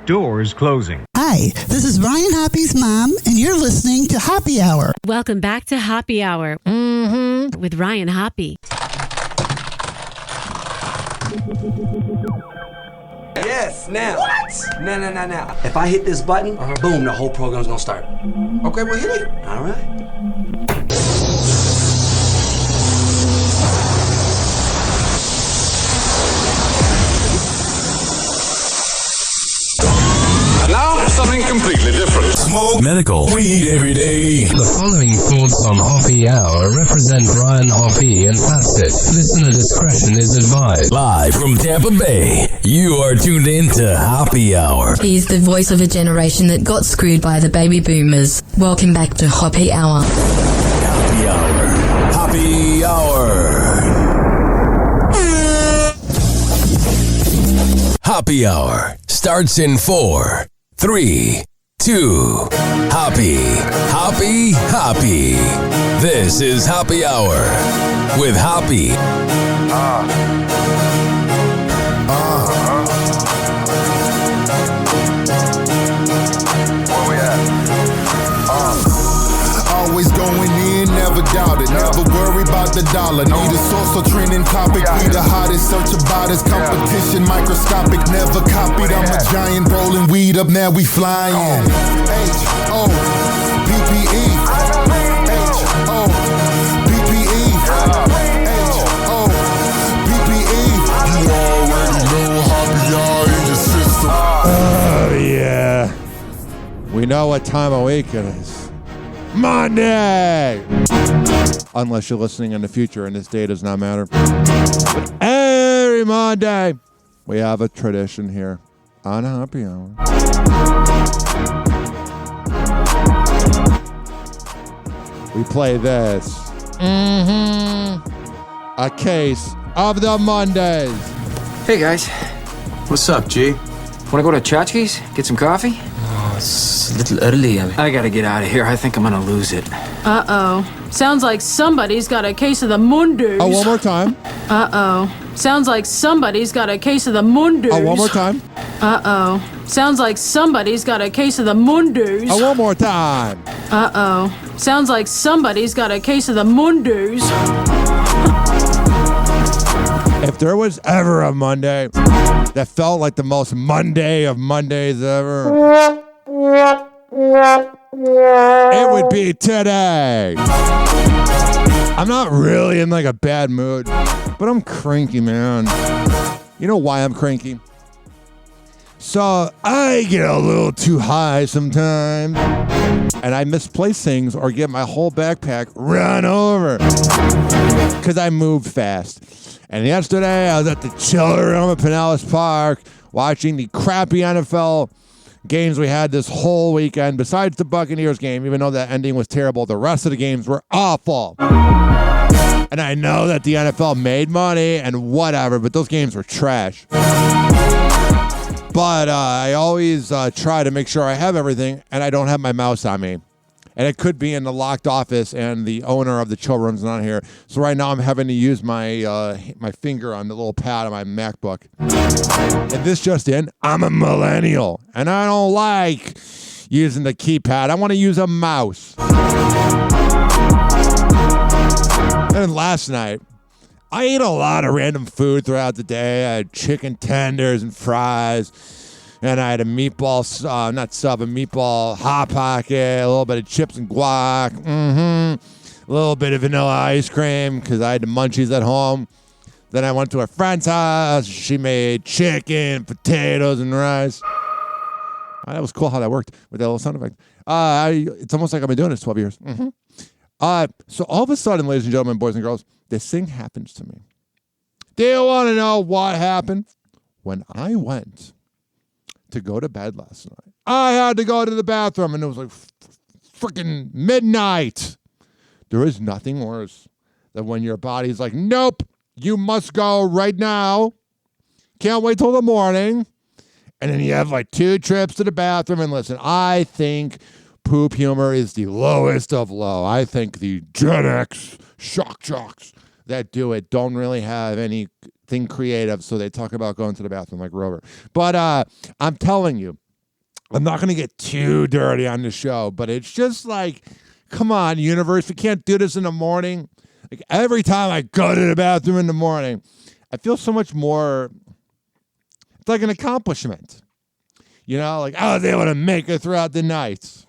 Doors closing. Hi, this is Ryan Hoppe's mom, and you're listening to Hoppe Hour. Welcome back to Hoppe Hour with Ryan Hoppe. Yes, now. What? Now. If I hit this button, boom, the whole program's gonna start. Okay, well, hit it. All right. Now, something completely different. Smoke medical weed every day. The following thoughts on Hoppe Hour represent Ryan Hoppe and Facet. Listener discretion is advised. Live from Tampa Bay, you are tuned in to Hoppe Hour. He's the voice of a generation that got screwed by the baby boomers. Welcome back to Hoppe Hour. Hoppe Hour. Hoppe Hour. Hoppe Hour starts in 4, 3, 2. Hoppe. This is Hoppe Hour with Hoppe. Where we at? Always going in, never doubt it. Never worry about the dollar. Need a source or trending topic. We the hottest, search about us. Competition microscopic, never copied. I'm a giant rolling weed up, now we flying. H-O-P-P-E. H-O-P-P-E. H-O-P-P-E. You already know Hoppe Hour in your system. Oh, yeah. We know what time of week it is. Monday! Unless you're listening in the future and this day does not matter. But every Monday, we have a tradition here on Hoppe Hour. We play this. A case of the Mondays. Hey, guys. What's up, G? Wanna go to Chachki's? Get some coffee? Oh, it's a little early. I gotta get out of here. I think I'm gonna lose it. Uh-oh. Sounds like somebody's got a case of the Mundus. Oh, one more time. Uh-oh. Sounds like somebody's got a case of the Mundus. Oh, one more time. Uh-oh. Sounds like somebody's got a case of the Mundus. Oh, one more time. Uh-oh. Sounds like somebody's got a case of the Mundus. If there was ever a Monday that felt like the most Monday of Mondays ever, it would be today. I'm not really in like a bad mood, but I'm cranky, man. You know why I'm cranky? So I get a little too high sometimes, and I misplace things or get my whole backpack run over because I moved fast. And yesterday I was at the chiller room at Pinellas Park watching the crappy NFL games we had this whole weekend. Besides the Buccaneers game, even though the ending was terrible, the rest of the games were awful. And I know that the NFL made money and whatever, but those games were trash. But I always try to make sure I have everything and I don't have my mouse on me. And it could be in the locked office and the owner of the chill room's not here. So right now I'm having to use my my finger on the little pad on my MacBook. And this just in, I'm a millennial. And I don't like using the keypad. I want to use a mouse. And last night, I ate a lot of random food throughout the day. I had chicken tenders and fries. And I had a meatball, meatball hot pocket, a little bit of chips and guac, a little bit of vanilla ice cream because I had the munchies at home. Then I went to a friend's house. She made chicken, potatoes, and rice. That was cool how that worked with that little sound effect. It's almost like I've been doing this 12 years. So all of a sudden, ladies and gentlemen, boys and girls, this thing happens to me. Do you want to know what happened? When I went to go to bed last night, I had to go to the bathroom, and it was like freaking midnight. There is nothing worse than when your body's like, nope, you must go right now. Can't wait till the morning. And then you have like 2 trips to the bathroom. And listen, I think poop humor is the lowest of low. I think the Gen X shock jocks that do it don't really have anything creative, so they talk about going to the bathroom like Rover. But I'm telling you, I'm not going to get too dirty on the show, but it's just like, come on, universe, we can't do this in the morning. Like every time I go to the bathroom in the morning, I feel so much more, it's like an accomplishment. You know, like I was able to make it throughout the night.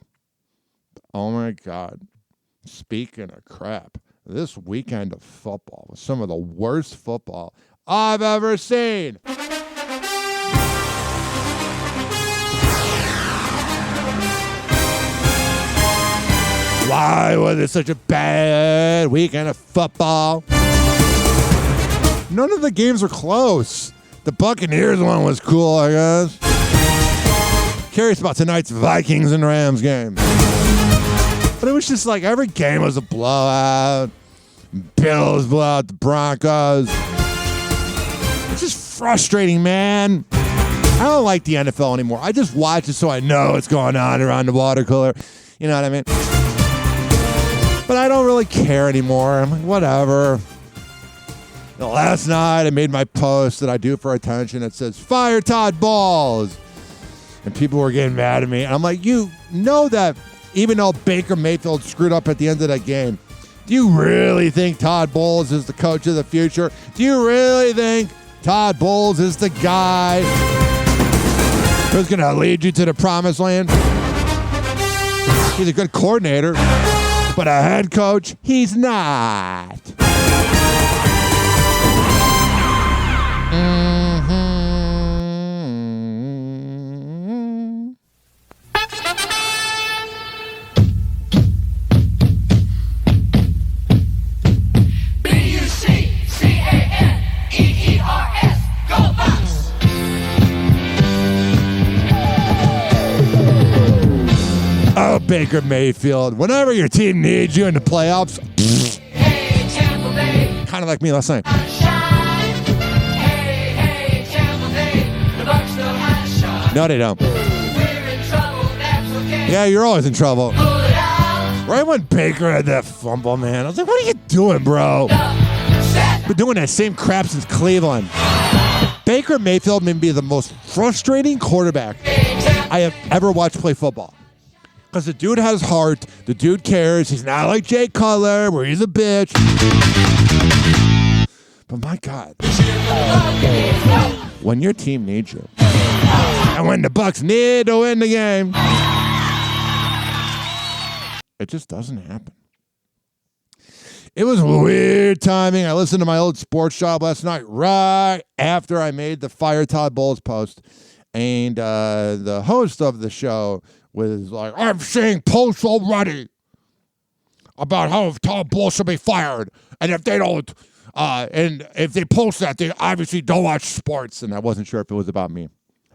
Oh my God. Speaking of crap, this weekend of football was some of the worst football I've ever seen. Why was it such a bad weekend of football? None of the games were close. The Buccaneers one was cool, I guess. Curious about tonight's Vikings and Rams game. But it was just like every game was a blowout. Bills blow out the Broncos. It's just frustrating, man. I don't like the NFL anymore. I just watch it so I know what's going on around the water cooler. You know what I mean? But I don't really care anymore. I'm like, whatever. Last night I made my post that I do for attention. It says, fire Todd Bowles. And people were getting mad at me. And I'm like, you know that even though Baker Mayfield screwed up at the end of that game, do you really think Todd Bowles is the coach of the future? Do you really think Todd Bowles is the guy who's going to lead you to the promised land? He's a good coordinator. But a head coach, he's not. B-U-C-C-A-N-E-E-R-S, go Bucks! Oh, Baker Mayfield, whenever your team needs you in the playoffs, Hey, Tampa Bay, kind of like me last night. shine. Hey, Tampa Bay, the Bucks know how to shine. No, they don't. We're in trouble, that's okay. Yeah, you're always in trouble. Pull it out. Right when Baker had that fumble, man, I was like, what are you doing, bro? Been doing that same crap since Cleveland. Baker Mayfield may be the most frustrating quarterback I have ever watched play football. Because the dude has heart. The dude cares. He's not like Jay Cutler, where he's a bitch. But my God. When your team needs you, and when the Bucks need to win the game, it just doesn't happen. It was weird timing. I listened to my old sports job last night right after I made the Fire Todd Bowles post. And the host of the show was like, I'm seeing posts already about how Todd Bowles should be fired. And if they don't, and if they post that, they obviously don't watch sports. And I wasn't sure if it was about me.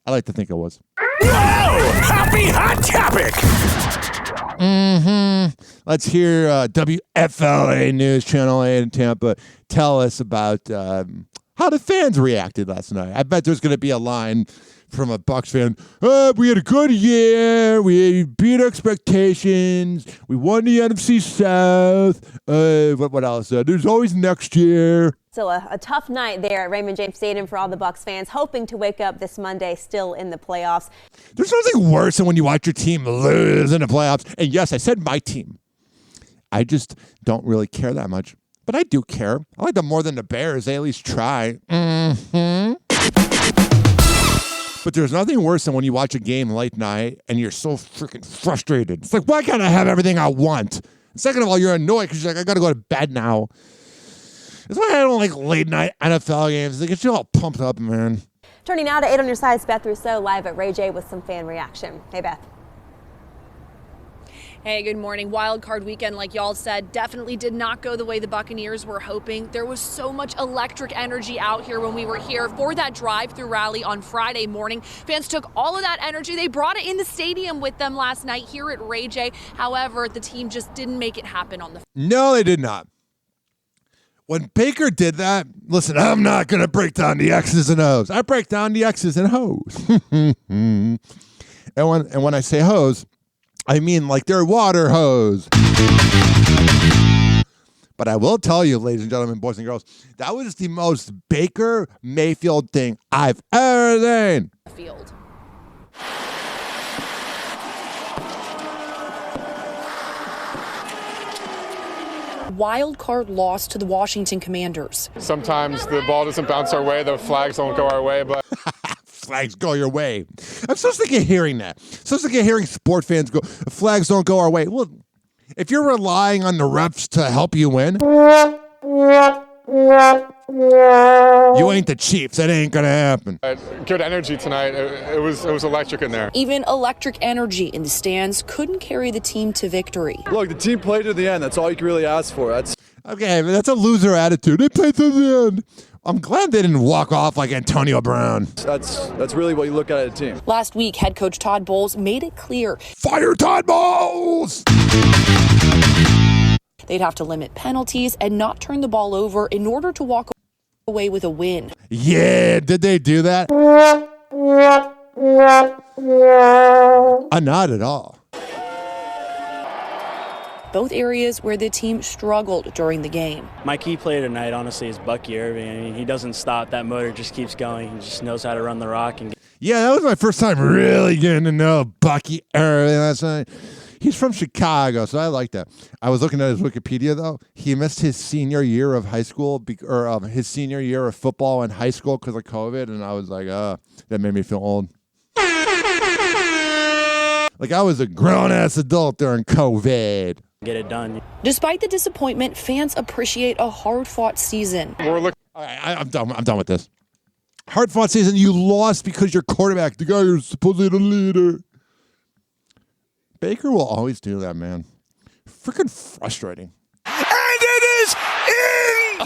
I like to think it was. Whoa! Happy hot topic! Let's hear WFLA News, Channel 8 in Tampa, tell us about how the fans reacted last night. I bet there's going to be a line from a Bucs fan. We had a good year. We beat expectations. We won the NFC South. What else? There's always next year. Still a tough night there at Raymond James Stadium for all the Bucs fans, hoping to wake up this Monday still in the playoffs. There's nothing worse than when you watch your team lose in the playoffs. And yes, I said my team. I just don't really care that much. But I do care. I like them more than the Bears. They at least try. But there's nothing worse than when you watch a game late night and you're so freaking frustrated. It's like, why can't I have everything I want? And second of all, you're annoyed because you're like, I got to go to bed now. That's why I don't like late night NFL games. They get you all pumped up, man. Turning now to 8 on Your Side's Beth Rousseau live at Ray J with some fan reaction. Hey, Beth. Hey, good morning. Wild card weekend, like y'all said, definitely did not go the way the Buccaneers were hoping. There was so much electric energy out here when we were here for that drive-through rally on Friday morning. Fans took all of that energy. They brought it in the stadium with them last night here at Ray J. However, the team just didn't make it happen on the field. No, they did not. When Baker did that, listen, I'm not going to break down the X's and O's. I break down the X's and O's. and when I say hose, I mean like they're water hose. But I will tell you, ladies and gentlemen, boys and girls, that was the most Baker Mayfield thing I've ever seen. Field. wild card loss to the Washington Commanders. Sometimes the ball doesn't bounce our way, the flags don't go our way, but flags go your way. I'm so sick of hearing that. So sick of hearing sport fans go, flags don't go our way. Well, if you're relying on the refs to help you win, you ain't the Chiefs. That ain't gonna happen. Good energy tonight. It was electric in there. Even electric energy in the stands couldn't carry the team to victory. Look, the team played to the end. That's all you can really ask for. Okay, but that's a loser attitude. They played to the end. I'm glad they didn't walk off like Antonio Brown. That's really what you look at a team. Last week, head coach Todd Bowles made it clear. Fire Todd Bowles! They'd have to limit penalties and not turn the ball over in order to walk away with a win. Yeah, did they do that? Not at all. Both areas where the team struggled during the game. My key player tonight, honestly, is Bucky Irving. I mean, he doesn't stop. That motor just keeps going. He just knows how to run the rock. Yeah, that was my first time really getting to know Bucky Irving last night. He's from Chicago, so I like that. I was looking at his Wikipedia, though. He missed his senior year of high school, or his senior year of football in high school because of COVID, and I was like, that made me feel old. Like I was a grown-ass adult during COVID. Get it done. Despite the disappointment, fans appreciate a hard-fought season. All right, I'm done. I'm done with this. Hard-fought season. You lost because your quarterback, the guy who's supposedly the leader. Baker will always do that, man. Freaking frustrating. And it is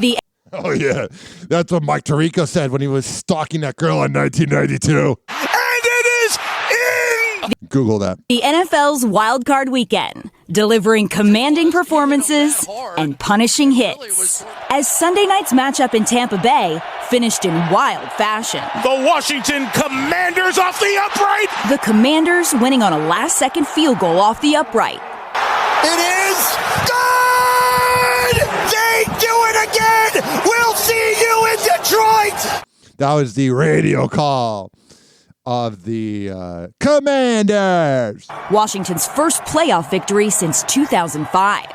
in! Oh, yeah. That's what Mike Tirico said when he was stalking that girl in 1992. And it is in! Google that. The NFL's Wild Card Weekend, delivering commanding performances and punishing hits. As Sunday night's matchup in Tampa Bay finished in wild fashion. The Washington Commanders off the upright! The Commanders winning on a last-second field goal off the upright. It is good! They do it again! We'll see you in Detroit! That was the radio call of the Commanders. Washington's first playoff victory since 2005.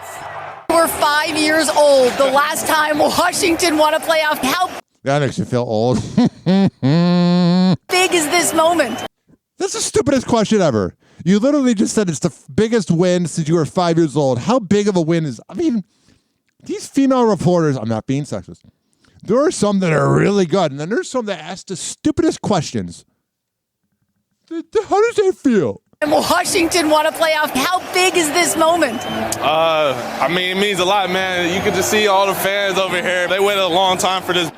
We're 5 years old. The last time Washington won a playoff. How That makes you feel old. big is this moment? That's the stupidest question ever. You literally just said it's the biggest win since you were 5 years old. How big of a win is... I mean, these female reporters... I'm not being sexist. There are some that are really good, and then there's some that ask the stupidest questions. How does that feel? And Washington won a playoff. How big is this moment? I mean, it means a lot, man. You can just see all the fans over here. They waited a long time for this.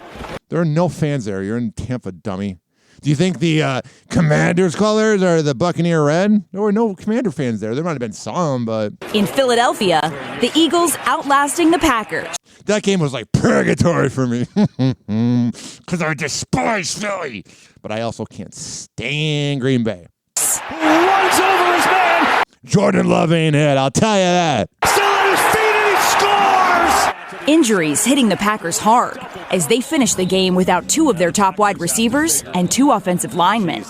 There are no fans there. You're in Tampa, dummy. Do you think the Commanders colors are the Buccaneer red? There were no Commander fans there. There might have been some, but... In Philadelphia, the Eagles outlasting the Packers. That game was like purgatory for me. Because I despise Philly. But I also can't stand Green Bay. Runs over his man! Jordan Love ain't it, I'll tell you that. Still at his feet and he scores! Injuries hitting the Packers hard as they finish the game without two of their top wide receivers and two offensive linemen.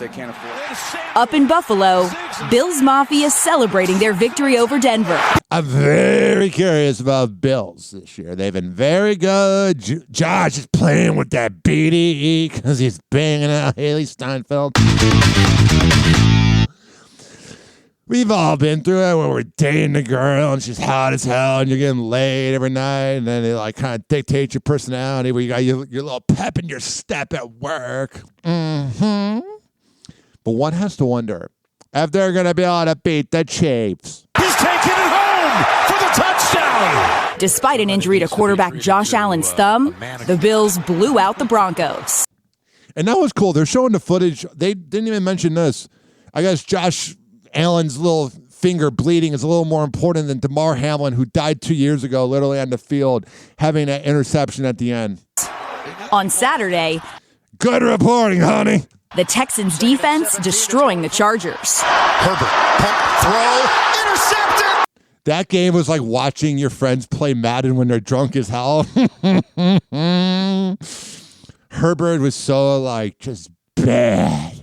Up in Buffalo, Bills Mafia celebrating their victory over Denver. I'm very curious about Bills this year. They've been very good. Josh is playing with that BDE because he's banging out Haley Steinfeld. We've all been through it when we're dating a girl and she's hot as hell and you're getting laid every night and then they like kind of dictate your personality where you got your little pep in your step at work. Mm-hmm. But one has to wonder if they're going to be able to beat the Chiefs. He's taking it home for the touchdown! Despite an injury to quarterback Josh Allen's thumb, the Bills blew out the Broncos. And that was cool. They're showing the footage. They didn't even mention this. I guess Josh Allen's little finger bleeding is a little more important than Damar Hamlin, who died 2 years ago, literally on the field, having that interception at the end. On Saturday, good reporting, honey. The Texans' defense destroying the Chargers. Herbert, pump, throw, intercepted! That game was like watching your friends play Madden when they're drunk as hell. Herbert was so, like, just bad.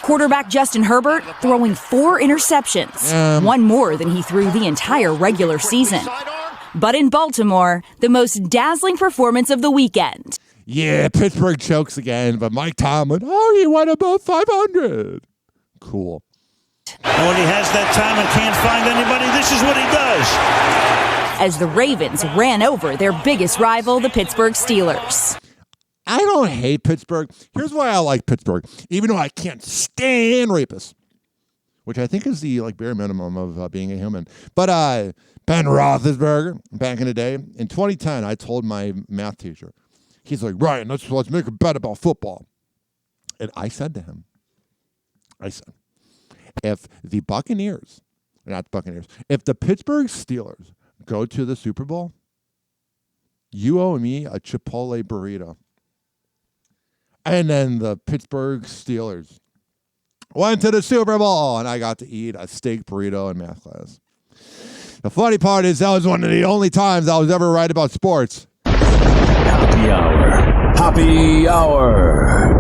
Quarterback Justin Herbert throwing 4 interceptions, one more than he threw the entire regular season. But in Baltimore, the most dazzling performance of the weekend. Yeah, Pittsburgh chokes again, but Mike Tomlin, he won above 500. Cool. And when he has that time and can't find anybody, this is what he does. As the Ravens ran over their biggest rival, the Pittsburgh Steelers. I don't hate Pittsburgh. Here's why I like Pittsburgh, even though I can't stand rapists, which I think is the bare minimum of being a human. But Ben Roethlisberger, back in the day, in 2010, I told my math teacher, he's like, Ryan, let's make a bet about football. And I said to him, if the if the Pittsburgh Steelers go to the Super Bowl, you owe me a Chipotle burrito. And then the Pittsburgh Steelers went to the Super Bowl, and I got to eat a steak burrito in math class. The funny part is that was one of the only times I was ever right about sports. Happy Hour. Happy Hour.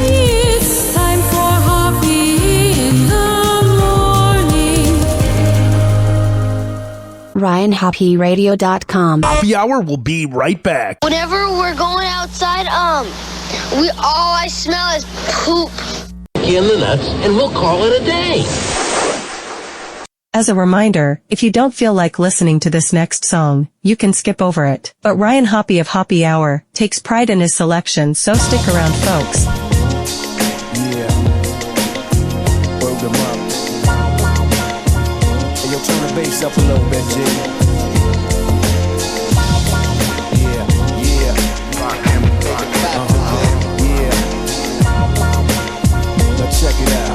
It's time for Hoppe in the morning. RyanHoppeRadio.com. Happy Hour will be right back. Whenever we're going outside, all I smell is poop. In the nuts, and we'll call it a day. As a reminder, if you don't feel like listening to this next song, you can skip over it. But Ryan Hoppe of Hoppe Hour takes pride in his selection, so stick around, folks. Yeah. Word them up. Hey, yo, turn the bass up a little bit, G. Yeah. Now check it out.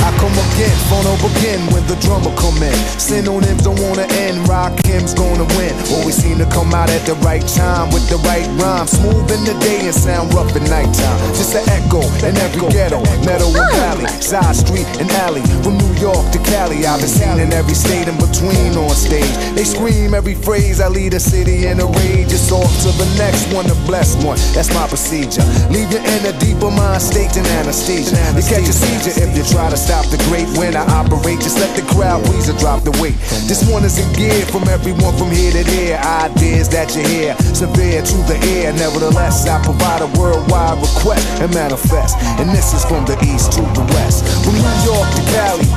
I come again, phone up again when the drummer come in. Synonyms don't wanna end, rock hymns gonna win. Always seem to come out at the right time with the right rhyme. Smooth in the day and sound rough at nighttime. Just an echo in every ghetto, meadow and valley, side street and alley. From New York to Cali, I've been seen in every state in between on stage. They scream every phrase, I lead a city in a rage. It's off to the next one, the blessed one. That's my procedure. Leave you in a deeper mind state than anesthesia. You catch a seizure if you try to stop the great when I operate. Just let the crowd please or drop the weight. This one is in gear from everyone from here to there. Ideas that you hear, severe to the ear. Nevertheless, I provide a worldwide request and manifest. And this is from the east to the west. From New York to Cali,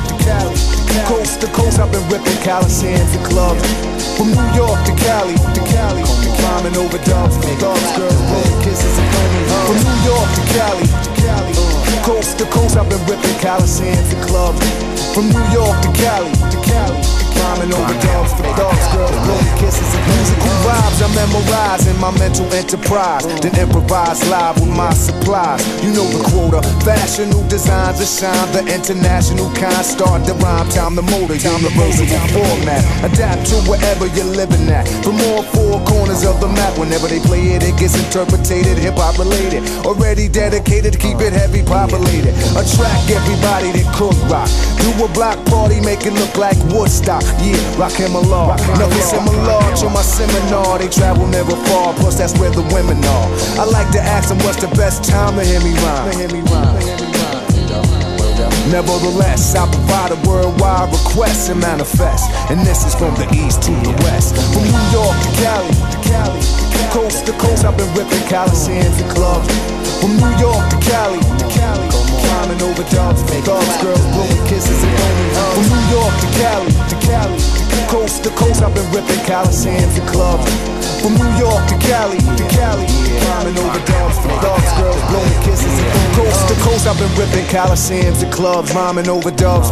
coast to coast, I've been ripping Coliseums and clubs. From New York to Cali, climbing over dogs, girls, blowing kisses and only hugs. From New York to Cali, coast to coast, I've been ripping Coliseums and clubs. From New York to Cali, climbing over dogs, girls, blowing kisses and musical vibes. I memorize in my mental enterprise, then improvise live with my supplies. You know the quota, fashion, new designs that shine, the international kind. Start the rhyme, time the motor, universal format. Adapt to wherever you're living at. From all four corners of the map, whenever they play it, it gets interpreted, hip-hop related. Already dedicated to keep it heavy populated. Attract everybody that could rock. Do a block party, make it look like Woodstock. Yeah, rock him along. Nothing similar to my seminar. They travel never far, plus that's where the women are. I like to ask them what's the best time to hear me rhyme. Nevertheless, I provide a worldwide request and manifest. And this is from the east to the west. From New York to Cali, coast to coast, I've been ripping Coliseums and clubs. From New York to Cali, climbing over dogs, girls, blowing kisses and only hugs. From New York to Cali, coast to coast, I've been ripping Coliseums and clubs. From New York to Cali, climbing over dogs, girls, blowing kisses and only hugs. Coast to coast, I've been ripping Coliseums and clubs, rhyming over dogs,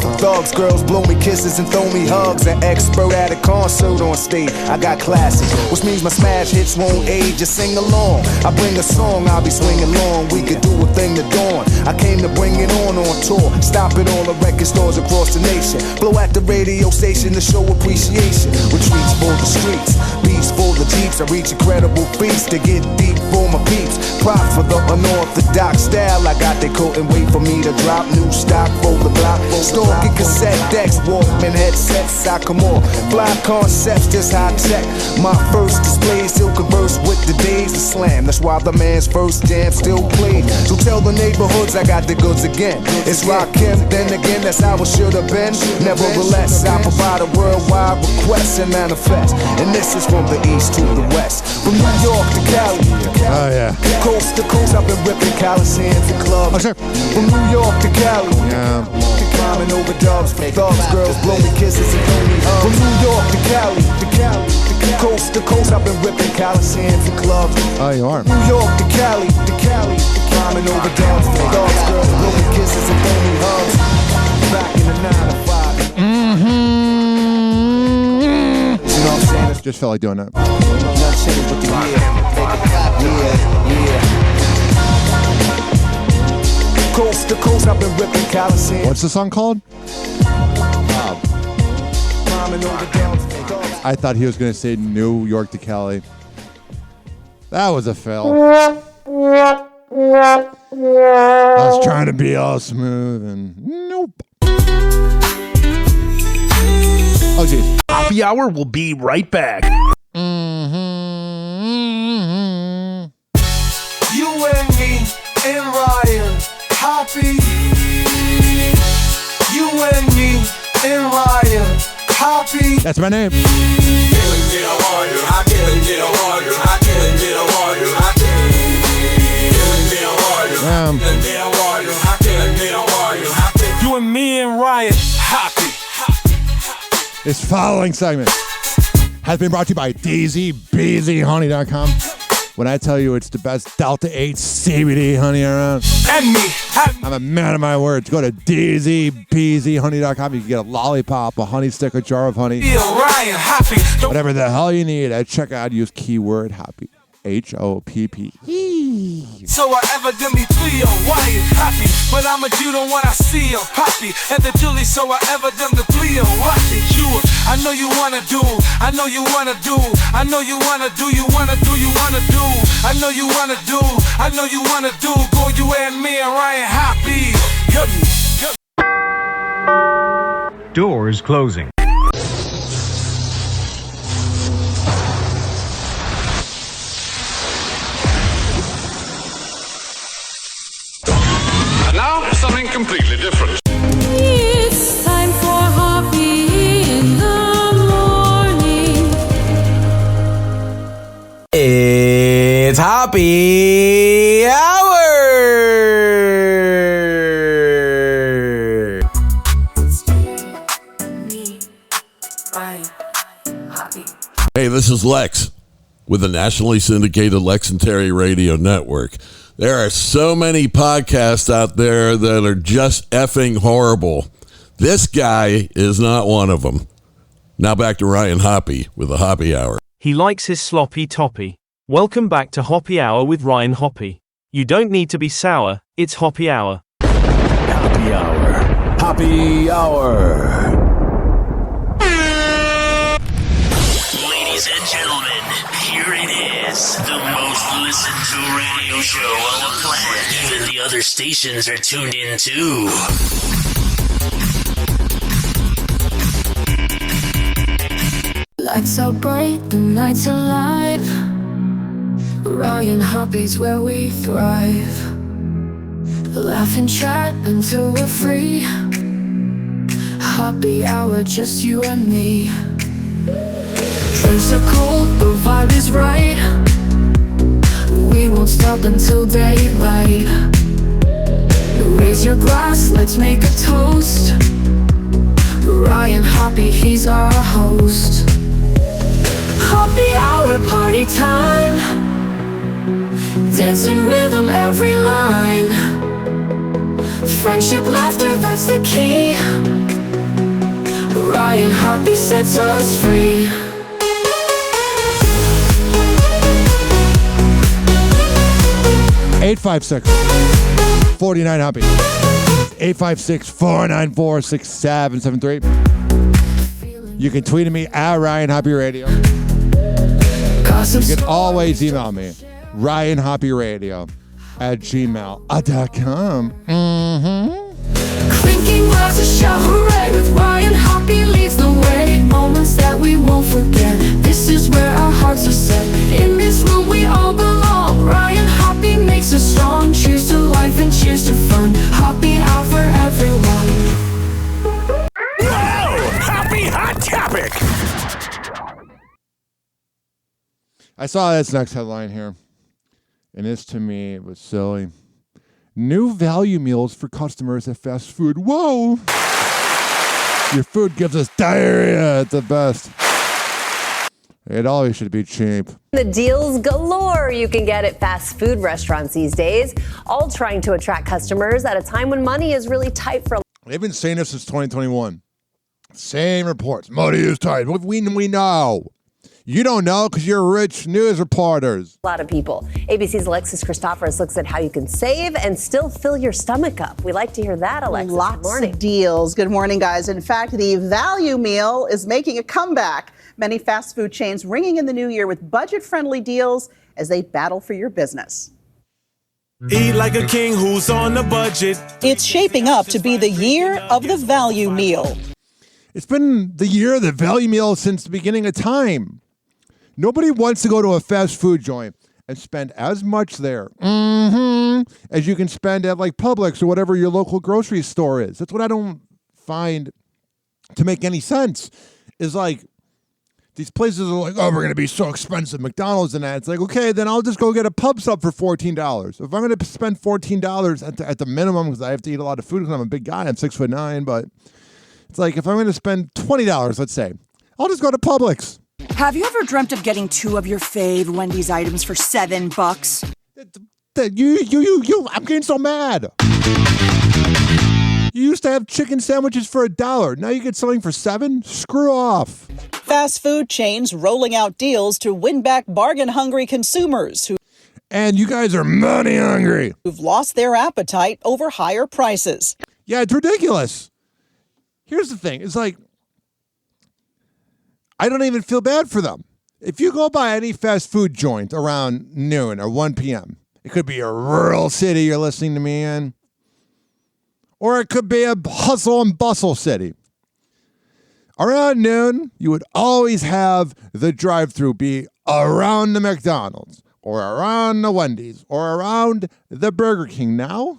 girls, blow me kisses and throw me hugs. An expert at a concert on stage, I got classics, which means my smash hits won't age. Just sing along, I bring a song, I'll be swinging long. We could do a thing to dawn. I came to bring it on tour, stop at all the record stores across the nation. Blow at the radio station to show appreciation. Retreats for the streets, beats for the jeeps. I reach incredible feats to get deep for my peeps. Props For the unorthodox style, I got they couldn't wait for me to drop new stock for the block. Stalking cassette decks, Walkman headsets, I come on. Fly concepts, just high tech. My first display still converse with the days of slam. That's why the man's first jam still played. So tell the neighborhoods I got the goods again. It's Rakim, then again, that's how it should have been. Nevertheless, I provide a worldwide request and manifest. And this is from the east to the west. From New York to Cali. Oh, yeah. Coast to coast, I've been ripping Coliseums and clubs. Oh, sure. From New York to Cali. Yeah. Climbing over dubs, thugs, girls, blowing kisses and phony hugs. From New York to Cali, coast to coast, I've been ripping Coliseums and clubs. Oh, you are. New York to Cali, climbing over dubs, thugs, girls, blowing kisses and phony hugs. Back in the 9 to 5. You know what I'm saying? Just felt like doing that. Coast to coast, I've been ripping Coliseum. What's the song called? I thought he was going to say New York to Cali. That was a fail. I was trying to be all smooth and nope. Oh, geez. Hoppe Hour will be right back. You and me and Ryan Hoppe. You and me and Ryan Hoppe. That's my name. You and me and Ryan Hoppe. This following segment has been brought to you by DZBZHoney.com. When I tell you it's the best Delta 8 CBD honey around, And me. I'm a man of my words. Go to DZBZHoney.com. You can get a lollipop, a honey stick, a jar of honey. Ryan Hoppe. Whatever the hell you need at checkout, use keyword Hoppe. H-O-P-P. So I evidently feel Ryan Hoppe, but I'm a Jew, don't wanna see him Hoppe. And the Julie, so I evidently feel watching you. I know you wanna do, I know you wanna do, I know you wanna do, you wanna do, you wanna do. I know you wanna do, I know you wanna do. Go you and me and Ryan Hoppe. Doors closing. Now, something completely different. It's time for Hoppe in the morning. It's Hoppe Hour! Hey, this is Lex with the nationally syndicated Lex and Terry Radio Network. There are so many podcasts out there that are just effing horrible. This guy is not one of them. Now back to Ryan Hoppe with the Hoppe Hour. He likes his sloppy toppy. Welcome back to Hoppe Hour with Ryan Hoppe. You don't need to be sour, it's Hoppe Hour. Hoppe Hour. Hoppe Hour. Ladies and gentlemen, here it is, the most listened to radio show on the planet. Even the other stations are tuned in too. Lights out bright, the night's alive. Ryan Hoppe's where we thrive. Laugh and chat until we're free. Hoppe Hour, just you and me. Drinks are cold, the vibe is right. We won't stop until daylight. Raise your glass, let's make a toast. Ryan Hoppe, he's our host. Hoppe Hour, party time. Dancing rhythm, every line. Friendship, laughter, that's the key. Ryan Hoppe sets us free. 856-49 Hoppe. 856-494-6773. You can tweet at me at Ryan Hoppe Radio. You can always email me, Ryan Hoppe Radio at gmail.com. Clinking glasses, shout hooray with Ryan Hoppe leads the way. Moments that we won't forget. This is where our hearts are set. In this room we all belong. Ryan Hoppe makes us strong. Cheers to life and cheers to fun. Hoppe Hour for everyone. Whoa! Hoppe Hot Topic! I saw this next headline here, and this to me it was silly. New value meals for customers at fast food. Whoa! Your food gives us diarrhea at the best. It always should be cheap. The deals galore you can get at fast food restaurants these days, all trying to attract customers at a time when money is really tight for. They've been saying this since 2021. Same reports. Money is tight. We know. You don't know because you're rich news reporters. A lot of people. ABC's Alexis Christophorous looks at how you can save and still fill your stomach up. We like to hear that, Alexis. Lots of deals. Good morning, guys. In fact, the value meal is making a comeback. Many fast food chains ringing in the new year with budget-friendly deals as they battle for your business. Eat like a king who's on a budget. It's shaping up to be the year of the value meal. It's been the year of the value meal since the beginning of time. Nobody wants to go to a fast food joint and spend as much there as you can spend at like Publix or whatever your local grocery store is. That's what I don't find to make any sense. Is like these places are like, oh, we're going to be so expensive, McDonald's and that. It's like, okay, then I'll just go get a pub sub for $14. If I'm going to spend $14 at the minimum, because I have to eat a lot of food because I'm a big guy, I'm 6'9", but it's like if I'm going to spend $20, let's say, I'll just go to Publix. Have you ever dreamt of getting 2 of your fave Wendy's items for $7? I'm getting so mad. You used to have chicken sandwiches for $1. Now you get something for $7? Screw off. Fast food chains rolling out deals to win back bargain-hungry consumers and you guys are money hungry. Who've lost their appetite over higher prices. Yeah, it's ridiculous. Here's the thing. It's like, I don't even feel bad for them. If you go by any fast food joint around noon or 1 p.m., it could be a rural city you're listening to me in, or it could be a hustle and bustle city. Around noon, you would always have the drive-thru be around the McDonald's or around the Wendy's or around the Burger King. Now,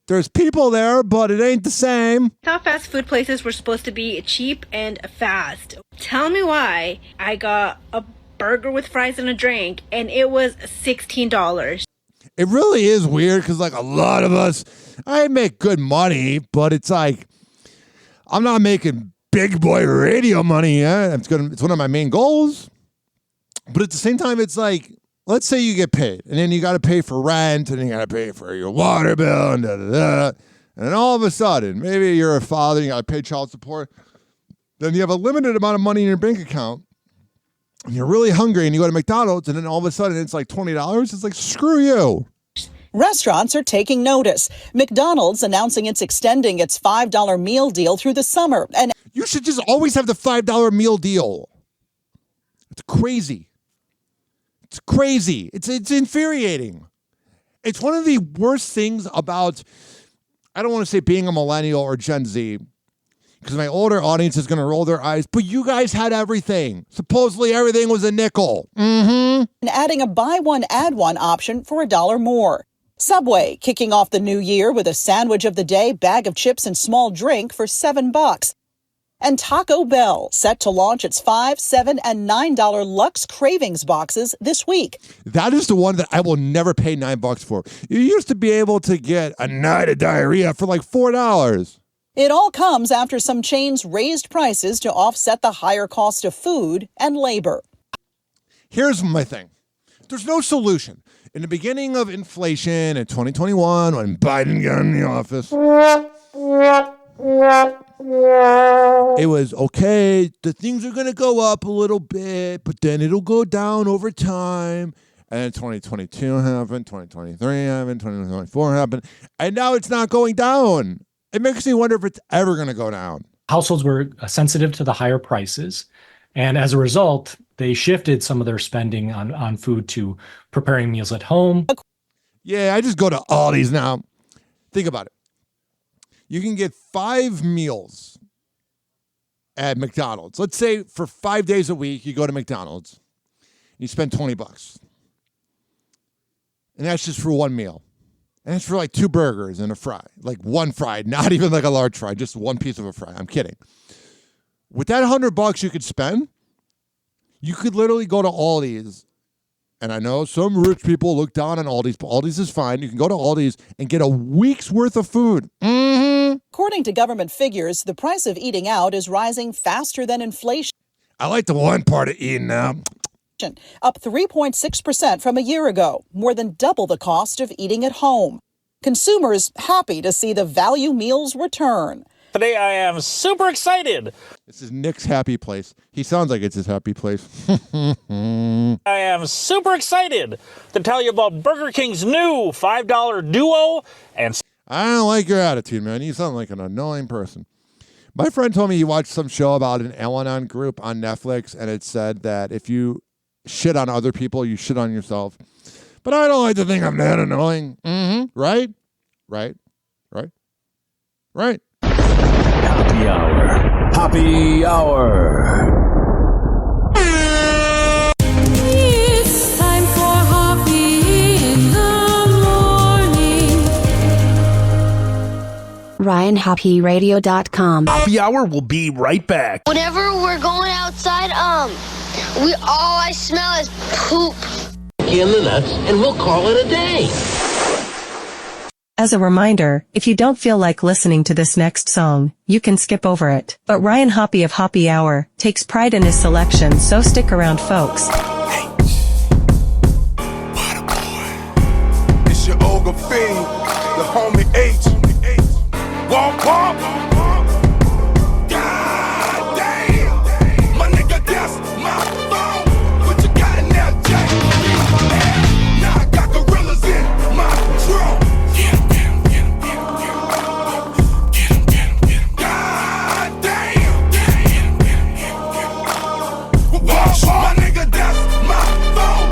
there's people there, but it ain't the same. I thought fast food places were supposed to be cheap and fast. Tell me why I got a burger with fries and a drink, and it was $16. It really is weird because, like, a lot of us, I make good money, but it's like, I'm not making big boy radio money yet. It's one of my main goals. But at the same time, it's like, let's say you get paid, and then you got to pay for rent, and then you got to pay for your water bill, and da-da-da. And then all of a sudden, maybe you're a father, and you got to pay child support. Then you have a limited amount of money in your bank account, and you're really hungry, and you go to McDonald's, and then all of a sudden it's like $20. It's like, screw you. Restaurants are taking notice. McDonald's announcing it's extending its $5 meal deal through the summer. And you should just always have the $5 meal deal. It's crazy. It's crazy. It's infuriating. It's one of the worst things about, I don't want to say being a millennial or Gen Z, because my older audience is going to roll their eyes, but you guys had everything. Supposedly everything was a nickel. And adding a buy one, add one option for $1 more. Subway kicking off the new year with a sandwich of the day, bag of chips, and small drink for $7. And Taco Bell set to launch its $5, $7, and $9 Luxe Cravings boxes this week. That is the one that I will never pay $9 for. You used to be able to get a night of diarrhea for like $4. It all comes after some chains raised prices to offset the higher cost of food and labor. Here's my thing. There's no solution. In the beginning of inflation in 2021, when Biden got in the office, it was, okay, the things are going to go up a little bit, but then it'll go down over time. And then 2022 happened, 2023 happened, 2024 happened, and now it's not going down. It makes me wonder if it's ever going to go down. Households were sensitive to the higher prices. And as a result, they shifted some of their spending on food to preparing meals at home. Yeah, I just go to Aldi's now. Think about it. You can get 5 meals at McDonald's. Let's say for 5 days a week, you go to McDonald's. You spend $20. And that's just for one meal. And it's for like 2 burgers and a fry. Like one fry, not even like a large fry, just one piece of a fry. I'm kidding. With that $100 you could spend, you could literally go to Aldi's. And I know some rich people look down on Aldi's, but Aldi's is fine. You can go to Aldi's and get a week's worth of food. According to government figures, the price of eating out is rising faster than inflation. I like the one part of eating out. Up 3.6% from a year ago, more than double the cost of eating at home. Consumers happy to see the value meals return. Today I am super excited. This is Nick's happy place. He sounds like it's his happy place. I am super excited to tell you about Burger King's new $5 duo and... I don't like your attitude, man. You sound like an annoying person. My friend told me he watched some show about an Al-Anon group on Netflix, and it said that if you shit on other people, you shit on yourself. But I don't like to think I'm that annoying. Right? Right? Right? Right? Happy Hour. Happy Hour. It's time for Hoppe in the morning. RyanHoppeRadio.com. Hoppe Hour will be right back. Whenever we're going outside, all I smell is poop. In the nuts, and we'll call it a day. As a reminder, if you don't feel like listening to this next song, you can skip over it. But Ryan Hoppe of Hoppe Hour takes pride in his selection, so stick around, folks. It's your ogre fiend, the homie H. Womp womp. God damn, my nigga, that's my phone. What you got in there, Jack? Now I got gorillas in my drone. God damn. My nigga, that's my phone.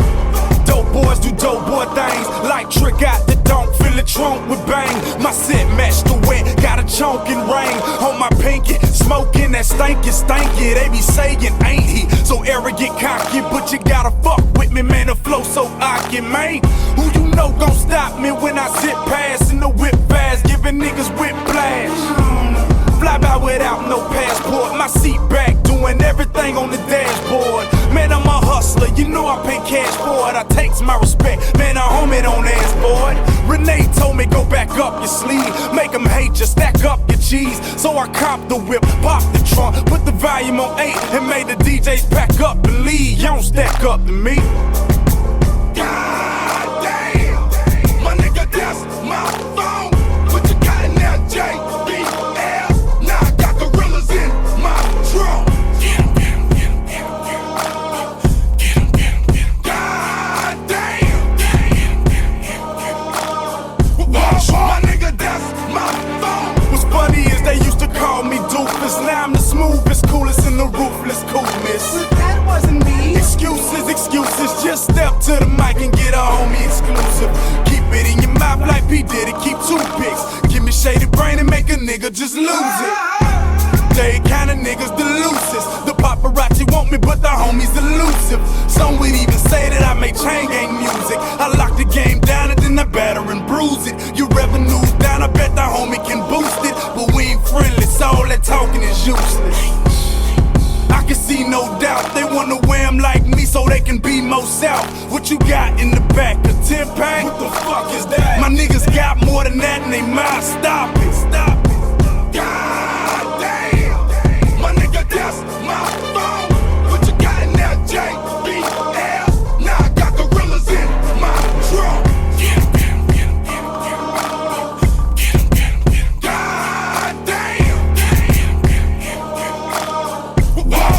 Dope boys do dope boy things, like trick out the donk, fill the trunk with bang. My scent match the wet, got a chonkin' ring on my pinky, smoking that stanky. They be saying, ain't he so arrogant, cocky? But you gotta fuck with me, man. The flow so ocky, man. Who you know gon' stop me when I zip past in the whip fast, giving niggas whiplash? Fly by without no passport, my seat back, doing everything on the dashboard. Man, I'm a hustler, you know I pay cash for it. I takes my respect, man, I home it on ass, boy. Renee told me go back up your sleeve, make them hate you, stack up your cheese. So I copped the whip, popped the trunk, put the volume on 8, and made the DJs pack up and leave. You don't stack up to me. God damn, my nigga, that's my phone. What you got in there, JBL? Now I got gorillas in my drone. God damn. My nigga, that's my phone. What's funny is they used to call me doofus. Now I'm the smoothest, coolest, and the ruthless coolness. That wasn't me. Excuses, just step to the mic and get a homie exclusive. Keep it in your mouth like P. Diddy, keep toothpicks. Give me shady brain and make a nigga just lose it. They kind of niggas the loosest. The paparazzi want me, but the homies elusive. Some would even say that I make chain gang music. I lock the game down and then I batter and bruise it. Your revenue's down, I bet the homie can boost it. But we ain't friendly, so all that talking is useless. I can see no doubt, they wanna wear 'em like me so they can be more south. What you got in the back, a 10-pack? What the fuck is that? My niggas got more than that in they mind, stop it. God damn, my nigga, that's my phone. What you got in there, JBL? Now I got gorillas in my drone. God damn.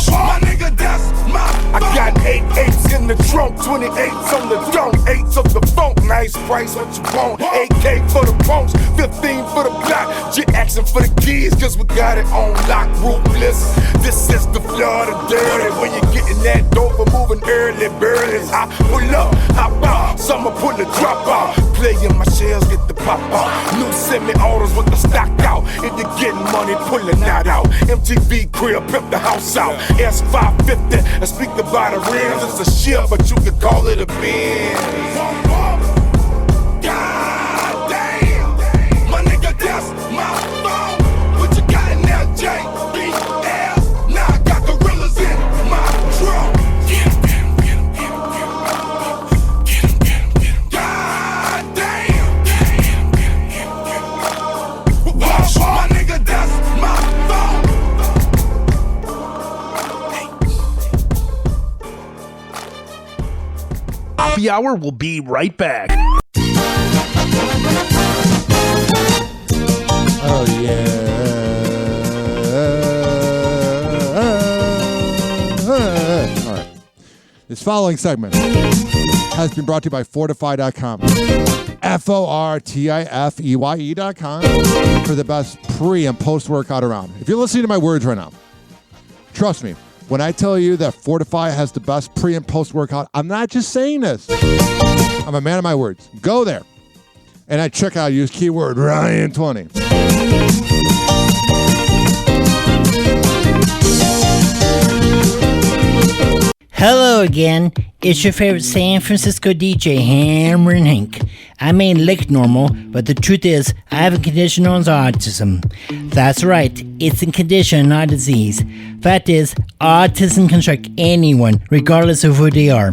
My nigga, that's my phone. I got 8 8s in the trunk, 28s on the dome, 8s of the funk. Nice price, what you want? 8K for the punks, 15 for the block. J-Action for the kids, cause we got it on lock. Ruthless, this is the Florida dirty. When you getting that dope for moving early, birdies. I pull up, hop out, summer pull the drop out. Playing my shells, get the pop out. New semi-autos with the stock out. If you getting money, pulling that out. MTV crib, pimp the house out. S550, and speak about the rims. It's a ship, but you can call it a Benz. God damn, my nigga, that's my phone. What you got in there, JBL? Now I got gorillas in my trunk. God damn, my nigga, that's my phone. Hoppe Hour will be right back. Oh, yeah. All right. This following segment has been brought to you by Fortify.com. FORTIFEYE.com for the best pre- and post-workout around. If you're listening to my words right now, trust me, when I tell you that Fortify has the best pre- and post-workout, I'm not just saying this. I'm a man of my words. Go there. And at checkout, use keyword Ryan20. Hello again. It's your favorite San Francisco DJ, Hammer and Hank. I may look normal, but the truth is, I have a condition known as autism. That's right, it's a condition, not a disease. Fact is, autism can strike anyone, regardless of who they are.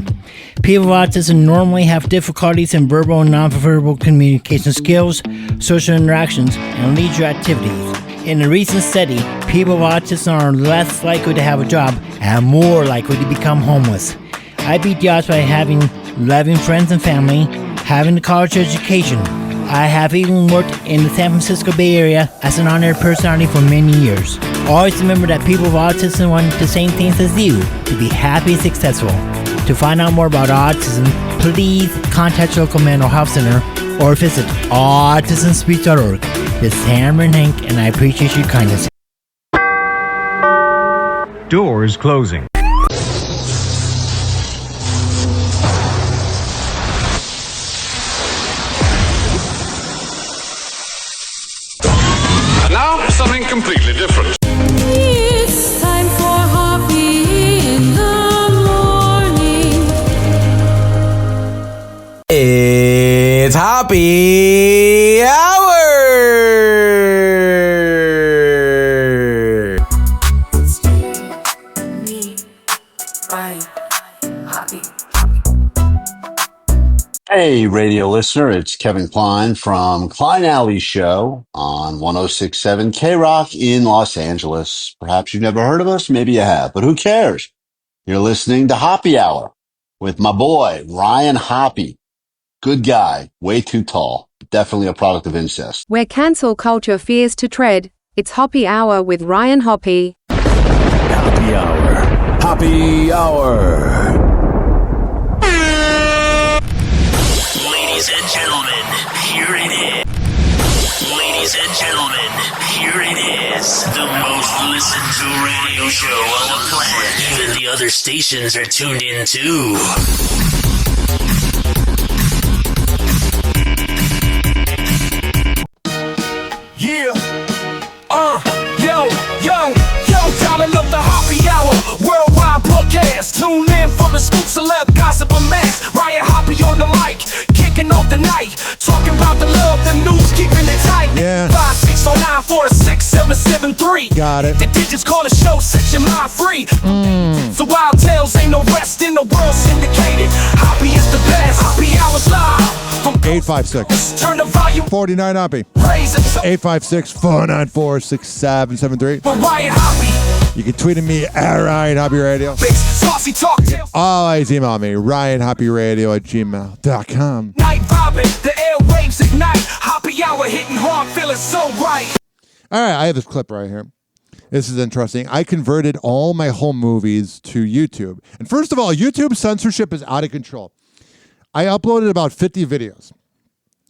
People with autism normally have difficulties in verbal and non-verbal communication skills, social interactions, and leisure activities. In a recent study, people with autism are less likely to have a job and more likely to become homeless. I beat the odds by having loving friends and family, having a college education. I have even worked in the San Francisco Bay Area as an on-air personality for many years. Always remember that people with autism want the same things as you, to be happy and successful. To find out more about autism, please contact your local mental health center or visit autismspeech.org. This is Hammer and Hank, and I appreciate your kindness. Doors closing. Now, something completely different. It's time for Hoppe in the morning. It's Hoppe Hour. Hey, radio listener, it's Kevin Klein from Klein Alley Show on 106.7 K-Rock in Los Angeles. Perhaps you've never heard of us, maybe you have, but who cares? You're listening to Hoppe Hour with my boy, Ryan Hoppe. Good guy, way too tall, definitely a product of incest. Where cancel culture fears to tread, it's Hoppe Hour with Ryan Hoppe. Hoppe Hour. Hoppe Hour. Ladies and gentlemen, here it is. Ladies and gentlemen, here it is. The most listened to radio show on the planet. Even the other stations are tuned in too. Yeah, yo, time to love the Hoppe Hour, worldwide broadcast. Tune in for the scoop, celeb, gossip, and mass. Ryan Hoppe on the mic, kicking off the night, talking about the love, the news, keeping it tight. Yeah. 560946773. Got it. The digits call the show, set your mind free. So wild tales, ain't no rest in the world, syndicated. Hoppe is the best. Hoppe Hour's live. 856 Turn the volume 49 Hoppe. 856-494-6773. Ryan Hoppe. You can tweet at me at Ryan Hoppe Radio. Saucy talk tales. Always email me, RyanHoppeRadio@gmail.com. Night vibing, the airwaves ignite. Hoppe Hour hitting hard, feeling so right. All right, I have this clip right here. This is interesting. I converted all my home movies to YouTube. And first of all, YouTube censorship is out of control. I uploaded about 50 videos.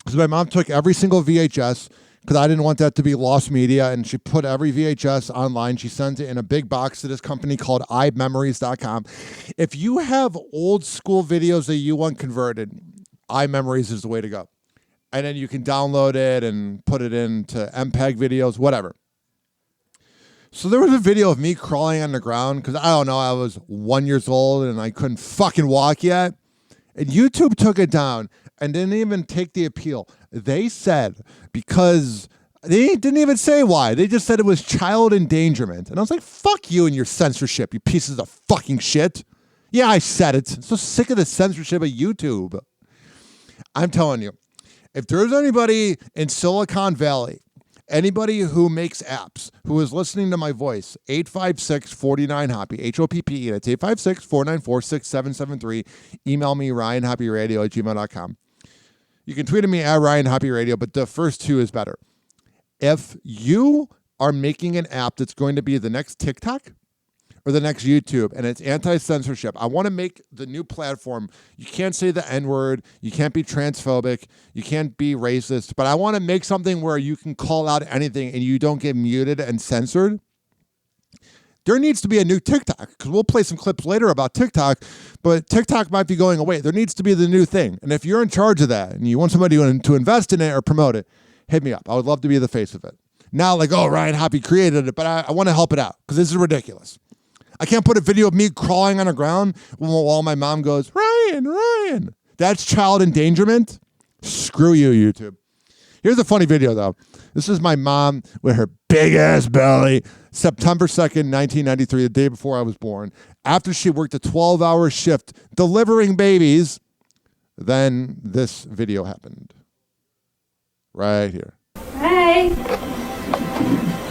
So my mom took every single VHS because I didn't want that to be lost media, and she put every VHS online. She sent it in a big box to this company called iMemories.com. If you have old school videos that you want converted, iMemories is the way to go. And then you can download it and put it into MPEG videos, whatever. So there was a video of me crawling on the ground because, I don't know, I was 1 year old and I couldn't fucking walk yet. And YouTube took it down and didn't even take the appeal. They said, because they didn't even say why. They just said it was child endangerment. And I was like, fuck you and your censorship, you pieces of fucking shit. Yeah, I said it. I'm so sick of the censorship of YouTube. I'm telling you, if there's anybody in Silicon Valley, anybody who makes apps, who is listening to my voice, 856-49-HOPPE, H-O-P-P-E, that's 856-494-6773. Email me, ryanhopperadio@gmail.com. You can tweet at me at ryanhopperadio, but the first two is better. If you are making an app that's going to be the next TikTok or the next YouTube, and it's anti-censorship, I want to make the new platform. You can't say the N-word. You can't be transphobic. You can't be racist. But I want to make something where you can call out anything and you don't get muted and censored. There needs to be a new TikTok, because we'll play some clips later about TikTok, but TikTok might be going away. There needs to be the new thing. And if you're in charge of that and you want somebody to invest in it or promote it, hit me up. I would love to be the face of it. Now, like, oh, Ryan Hoppe created it, but I want to help it out because this is ridiculous. I can't put a video of me crawling on the ground while my mom goes, Ryan. That's child endangerment. Screw you, YouTube. Here's a funny video, though. This is my mom with her big-ass belly, September 2nd, 1993, the day before I was born. After she worked a 12-hour shift delivering babies, then this video happened. Right here. Hey.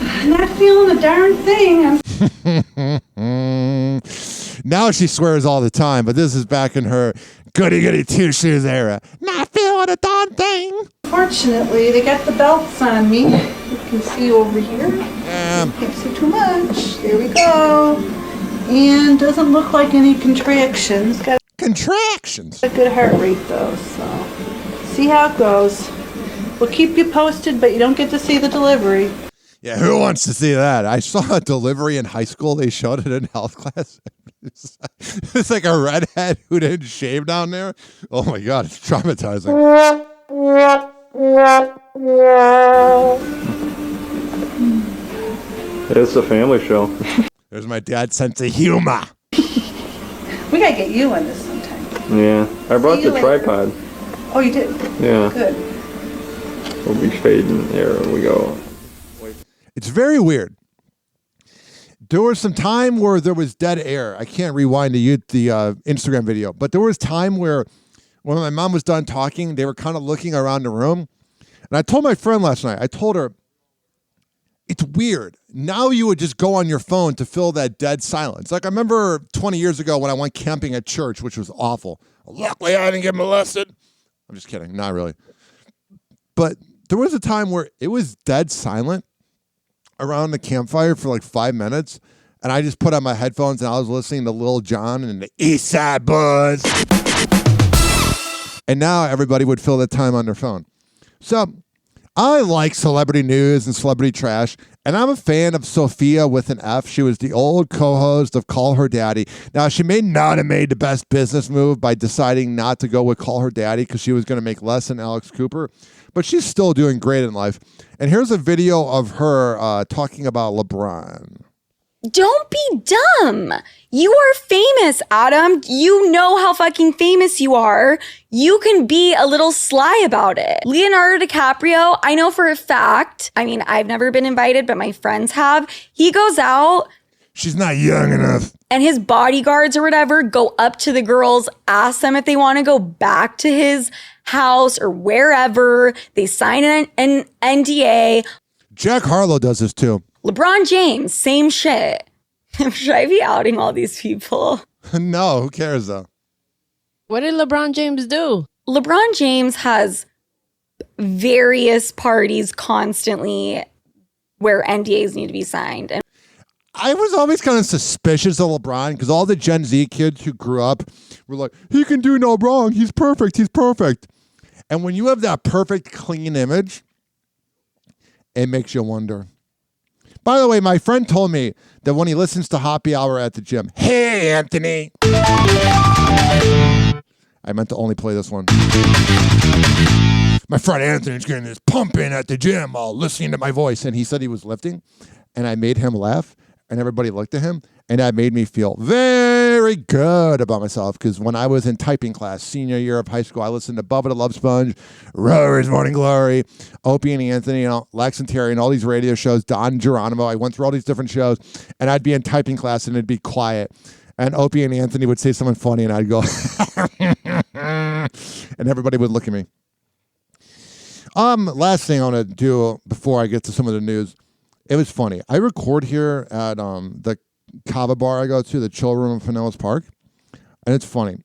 I'm not feeling a darn thing. Now she swears all the time, but this is back in her goody-goody two-shoes era. Not feeling a darn thing. Fortunately, they got the belts on me. You can see over here. Can't see too much. There we go. And doesn't look like any contractions. Got contractions. A good heart rate though, so see how it goes. We'll keep you posted, but you don't get to see the delivery. Yeah, who wants to see that? I saw a delivery in high school. They showed it in health class. It's like a redhead who didn't shave down there. Oh my God, it's traumatizing. It's a family show. There's my dad's sense of humor. We gotta get you on this sometime. Yeah, I brought the tripod. Oh, you did? Yeah. Good. We'll be fading there when we go. It's very weird. There was some time where there was dead air. I can't rewind the Instagram video, but there was time where when my mom was done talking, they were kind of looking around the room. And I told my friend last night, I told her, it's weird. Now you would just go on your phone to fill that dead silence. Like I remember 20 years ago when I went camping at church, which was awful. Luckily, I didn't get molested. I'm just kidding. Not really. But there was a time where it was dead silent around the campfire for like 5 minutes, and I just put on my headphones and I was listening to Lil Jon and the East Side Boys. And now everybody would fill that time on their phone. So I like celebrity news and celebrity trash, and I'm a fan of Sophia with an F. She was the old co-host of Call Her Daddy. Now, she may not have made the best business move by deciding not to go with Call Her Daddy because she was going to make less than Alex Cooper, but she's still doing great in life. And here's a video of her talking about LeBron. Don't be dumb. You are famous, Adam. You know how fucking famous you are. You can be a little sly about it. Leonardo DiCaprio, I know for a fact, I mean, I've never been invited, but my friends have. He goes out. She's not young enough. And his bodyguards or whatever go up to the girls, ask them if they want to go back to his house or wherever. They sign an NDA. Jack Harlow does this too. LeBron James, same shit. Should I be outing all these people? No, who cares though? What did LeBron James do? LeBron James has various parties constantly where NDAs need to be signed. I was always kind of suspicious of LeBron because all the Gen Z kids who grew up were like, he can do no wrong. He's perfect. He's perfect. And when you have that perfect, clean image, it makes you wonder. By the way, my friend told me that when he listens to Hoppe Hour at the gym, hey, Anthony. I meant to only play this one. My friend Anthony's getting this pumping at the gym while listening to my voice. And he said he was lifting, and I made him laugh, and everybody looked at him, and that made me feel very good about myself because when I was in typing class, senior year of high school, I listened to Bubba the Love Sponge, Rover's Morning Glory, Opie and Anthony, Lex and Terry, and all these radio shows, Don Geronimo. I went through all these different shows, and I'd be in typing class, and it'd be quiet. And Opie and Anthony would say something funny, and I'd go, and everybody would look at me. Last thing I want to do before I get to some of the news, it was funny. I record here at the Kava bar I go to, the chill room in Pinellas Park, and it's funny.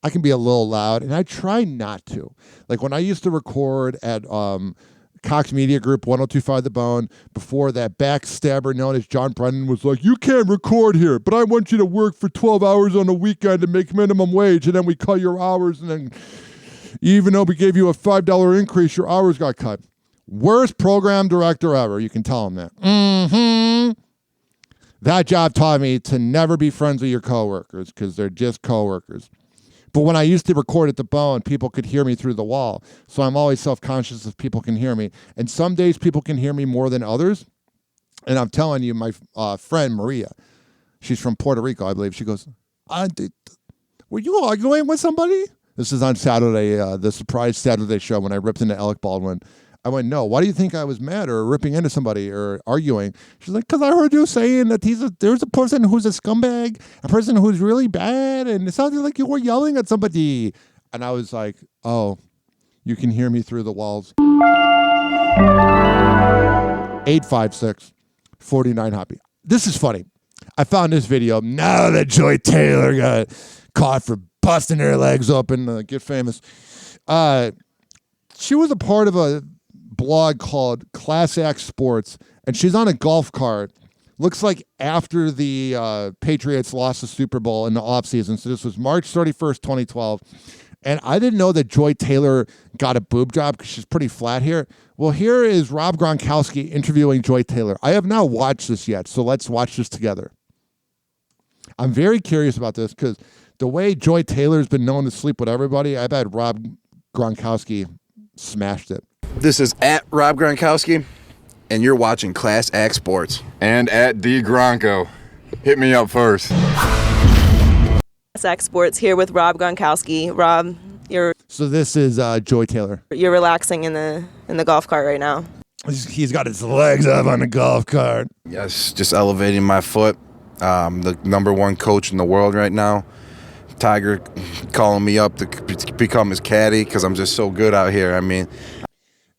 I can be a little loud, and I try not to. Like when I used to record at Cox Media Group, 102.5 The Bone, before that backstabber known as John Brennan was like, you can't record here, but I want you to work for 12 hours on a weekend to make minimum wage, and then we cut your hours, and then even though we gave you a $5 increase, your hours got cut. Worst program director ever. You can tell him that. Mm-hmm. That job taught me to never be friends with your coworkers because they're just coworkers. But when I used to record at the Bone, people could hear me through the wall. So I'm always self-conscious if people can hear me. And some days people can hear me more than others. And I'm telling you, my friend Maria, she's from Puerto Rico, I believe. She goes, were you arguing with somebody? This is on Saturday, the surprise Saturday show when I ripped into Alec Baldwin. I went, no, why do you think I was mad or ripping into somebody or arguing? She's like, because I heard you saying that there's a person who's a scumbag, a person who's really bad, and it sounded like you were yelling at somebody. And I was like, oh, you can hear me through the walls. 856-49-HOPPE. This is funny. I found this video. Now that Joy Taylor got caught for busting her legs open, get famous. She was a part of a blog called Class Act Sports, and she's on a golf cart. Looks like after the Patriots lost the Super Bowl in the offseason. So this was March 31st, 2012. And I didn't know that Joy Taylor got a boob job because she's pretty flat here. Well, here is Rob Gronkowski interviewing Joy Taylor. I have not watched this yet, so let's watch this together. I'm very curious about this because the way Joy Taylor's been known to sleep with everybody, I bet Rob Gronkowski smashed it. This is at Rob Gronkowski, and you're watching Class Act Sports. And at D Gronko. Hit me up first. Class Act Sports here with Rob Gronkowski. Rob, So this is Joy Taylor. You're relaxing in the golf cart right now. He's got his legs up on the golf cart. Yes, just elevating my foot. The number one coach in the world right now. Tiger calling me up to become his caddy because I'm just so good out here. I mean,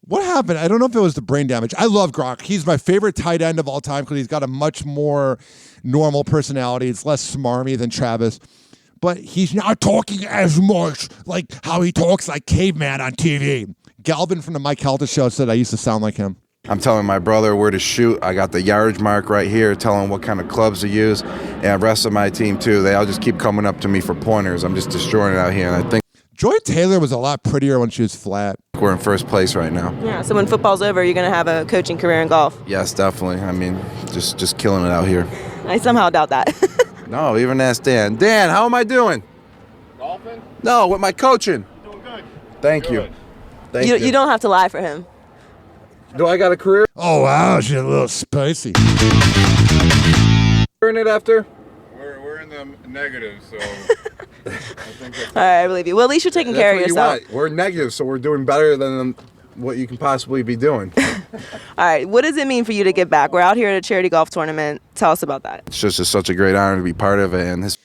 what happened? I don't know if it was the brain damage. I love Gronk. He's my favorite tight end of all time because he's got a much more normal personality. It's less smarmy than Travis. But he's not talking as much like how he talks like caveman on TV. Galvin from the Mike Calta show said I used to sound like him. I'm telling my brother where to shoot. I got the yardage mark right here, telling what kind of clubs to use. And the rest of my team, too. They all just keep coming up to me for pointers. I'm just destroying it out here. And I think Joy Taylor was a lot prettier when she was flat. We're in first place right now. Yeah, so when football's over, you're going to have a coaching career in golf. Yes, definitely. I mean, just killing it out here. I somehow doubt that. No, even ask Dan. Dan, how am I doing? Golfing? No, with my coaching. Doing good. Thank you. Thank you don't have to lie for him. Do I got a career? Oh, wow, she's a little spicy. We're in it after? We're in the negative, so I think that's all right, I believe you. Well, at least you're taking care of yourself. We're negative, so we're doing better than what you can possibly be doing. All right, what does it mean for you to give back? We're out here at a charity golf tournament. Tell us about that. It's just such a great honor to be part of it, and it's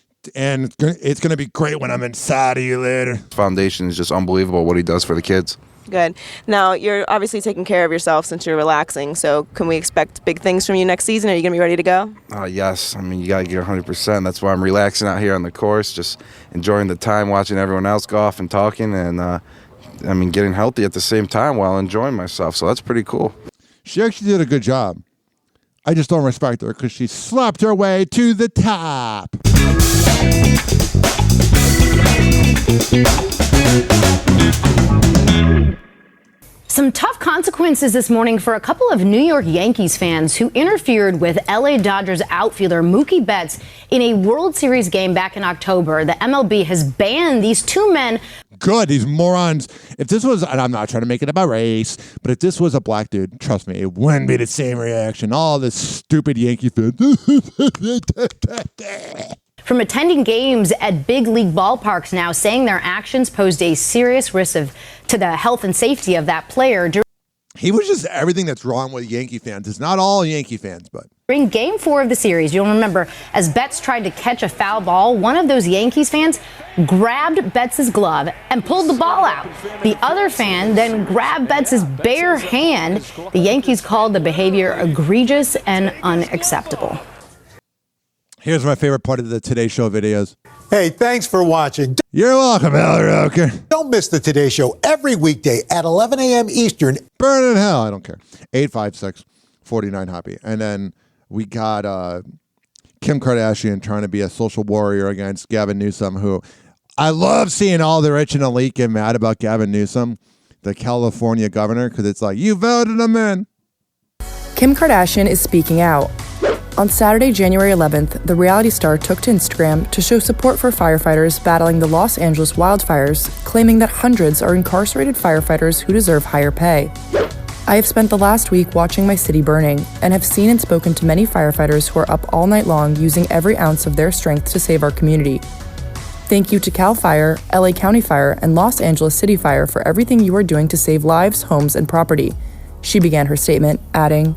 going to be great when I'm inside of you later. Foundation is just unbelievable what he does for the kids. Good. Now, you're obviously taking care of yourself since you're relaxing, so can we expect big things from you next season? Are you going to be ready to go? Yes. I mean, you got to get 100%. That's why I'm relaxing out here on the course, just enjoying the time, watching everyone else golf and talking, and, getting healthy at the same time while enjoying myself. So that's pretty cool. She actually did a good job. I just don't respect her because she slapped her way to the top. Some tough consequences this morning for a couple of New York Yankees fans who interfered with LA Dodgers outfielder Mookie Betts in a World Series game back in October. The MLB has banned these two men. Good, these morons. If this was, and I'm not trying to make it about race, but if this was a black dude, trust me, it wouldn't be the same reaction. All this stupid Yankee fans. From attending games at big league ballparks now, saying their actions posed a serious risk to the health and safety of that player. He was just everything that's wrong with Yankee fans. It's not all Yankee fans, but. During Game 4 of the series, you'll remember, as Betts tried to catch a foul ball, one of those Yankees fans grabbed Betts' glove and pulled the ball out. The other fan then grabbed Betts' bare hand. The Yankees called the behavior egregious and unacceptable. Here's my favorite part of the Today Show videos. Hey, thanks for watching. You're welcome, Roker. Don't miss the Today Show every weekday at 11 a.m. Eastern. Burn in hell. I don't care. 856-49-HOPPY. And then we got Kim Kardashian trying to be a social warrior against Gavin Newsom, who I love seeing all the rich and elite get mad about Gavin Newsom, the California governor, because it's like, you voted him in. Kim Kardashian is speaking out. On Saturday, January 11th, the reality star took to Instagram to show support for firefighters battling the Los Angeles wildfires, claiming that hundreds are incarcerated firefighters who deserve higher pay. I have spent the last week watching my city burning and have seen and spoken to many firefighters who are up all night long using every ounce of their strength to save our community. Thank you to Cal Fire, LA County Fire, and Los Angeles City Fire for everything you are doing to save lives, homes, and property. She began her statement, adding,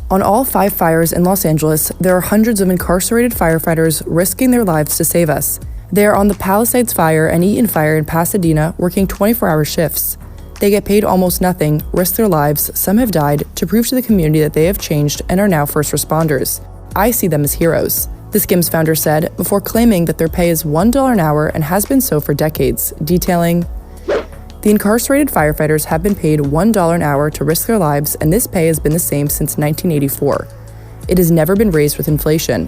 on all 5 fires in Los Angeles, there are hundreds of incarcerated firefighters risking their lives to save us. They are on the Palisades Fire and Eaton Fire in Pasadena working 24-hour shifts. They get paid almost nothing, risk their lives, some have died, to prove to the community that they have changed and are now first responders. I see them as heroes, the Skims founder said, before claiming that their pay is $1 an hour and has been so for decades, detailing, the incarcerated firefighters have been paid $1 an hour to risk their lives, and this pay has been the same since 1984. It has never been raised with inflation.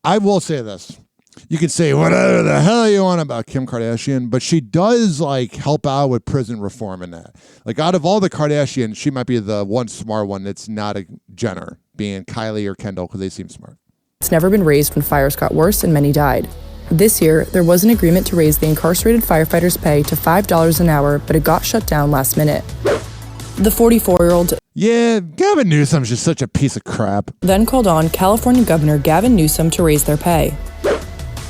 I will say this. You can say whatever the hell you want about Kim Kardashian, but she does help out with prison reform and that. Out of all the Kardashians, she might be the one smart one that's not a Jenner, being Kylie or Kendall, because they seem smart. It's never been raised when fires got worse and many died. This year, there was an agreement to raise the incarcerated firefighters' pay to $5 an hour, but it got shut down last minute. The 44-year-old... Yeah, Gavin Newsom's just such a piece of crap. Then called on California Governor Gavin Newsom to raise their pay.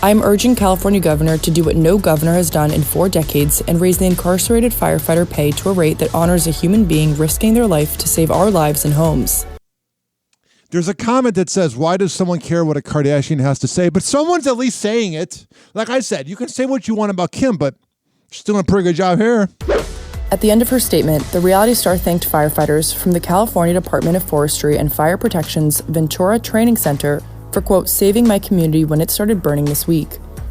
I am urging California Governor to do what no governor has done in 4 decades and raise the incarcerated firefighter pay to a rate that honors a human being risking their life to save our lives and homes. There's a comment that says, why does someone care what a Kardashian has to say? But someone's at least saying it. Like I said, you can say what you want about Kim, but she's doing a pretty good job here. At the end of her statement, the reality star thanked firefighters from the California Department of Forestry and Fire Protection's Ventura Training Center for, quote, saving my community when it started burning this week.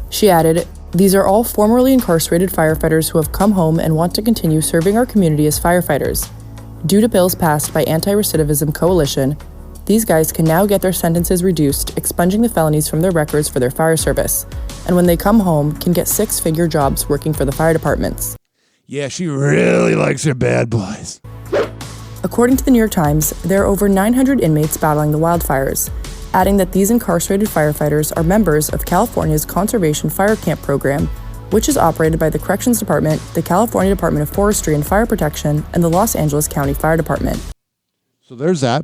She added, these are all formerly incarcerated firefighters who have come home and want to continue serving our community as firefighters. Due to bills passed by Anti-Recidivism Coalition, these guys can now get their sentences reduced, expunging the felonies from their records for their fire service. And when they come home, can get 6-figure jobs working for the fire departments. Yeah, she really likes her bad boys. According to the New York Times, there are over 900 inmates battling the wildfires, adding that these incarcerated firefighters are members of California's Conservation Fire Camp program, which is operated by the Corrections Department, the California Department of Forestry and Fire Protection, and the Los Angeles County Fire Department. So there's that.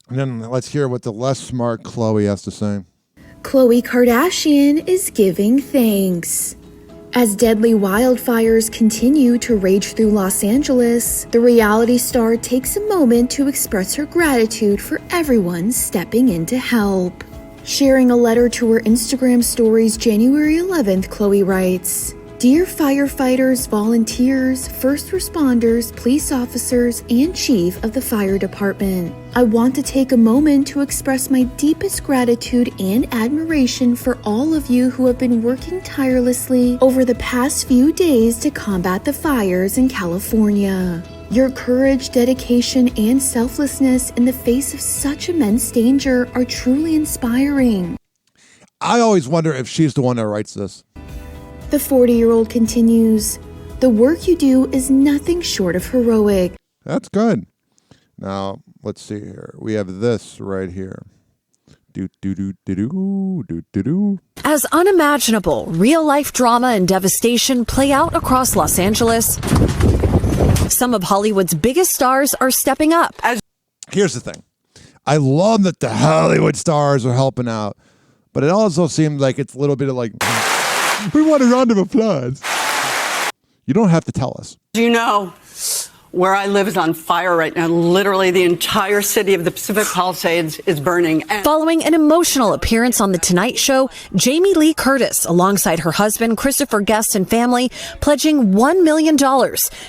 And then let's hear what the less smart Khloe has to say. Khloe Kardashian is giving thanks. As deadly wildfires continue to rage through Los Angeles, the reality star takes a moment to express her gratitude for everyone stepping in to help. Sharing a letter to her Instagram stories January 11th, Khloe writes, Dear firefighters, volunteers, first responders, police officers, and chief of the fire department, I want to take a moment to express my deepest gratitude and admiration for all of you who have been working tirelessly over the past few days to combat the fires in California. Your courage, dedication, and selflessness in the face of such immense danger are truly inspiring. I always wonder if she's the one that writes this. The 40-year-old continues, the work you do is nothing short of heroic. That's good. Now, let's see here. We have this right here. As unimaginable real-life drama and devastation play out across Los Angeles, some of Hollywood's biggest stars are stepping up. Here's the thing. I love that the Hollywood stars are helping out, but it also seems like it's a little bit of like, we want a round of applause. You don't have to tell us. You know, where I live is on fire right now. Literally, the entire city of the Pacific Palisades is burning. Following an emotional appearance on The Tonight Show, Jamie Lee Curtis, alongside her husband, Christopher Guest, and family, pledging $1 million,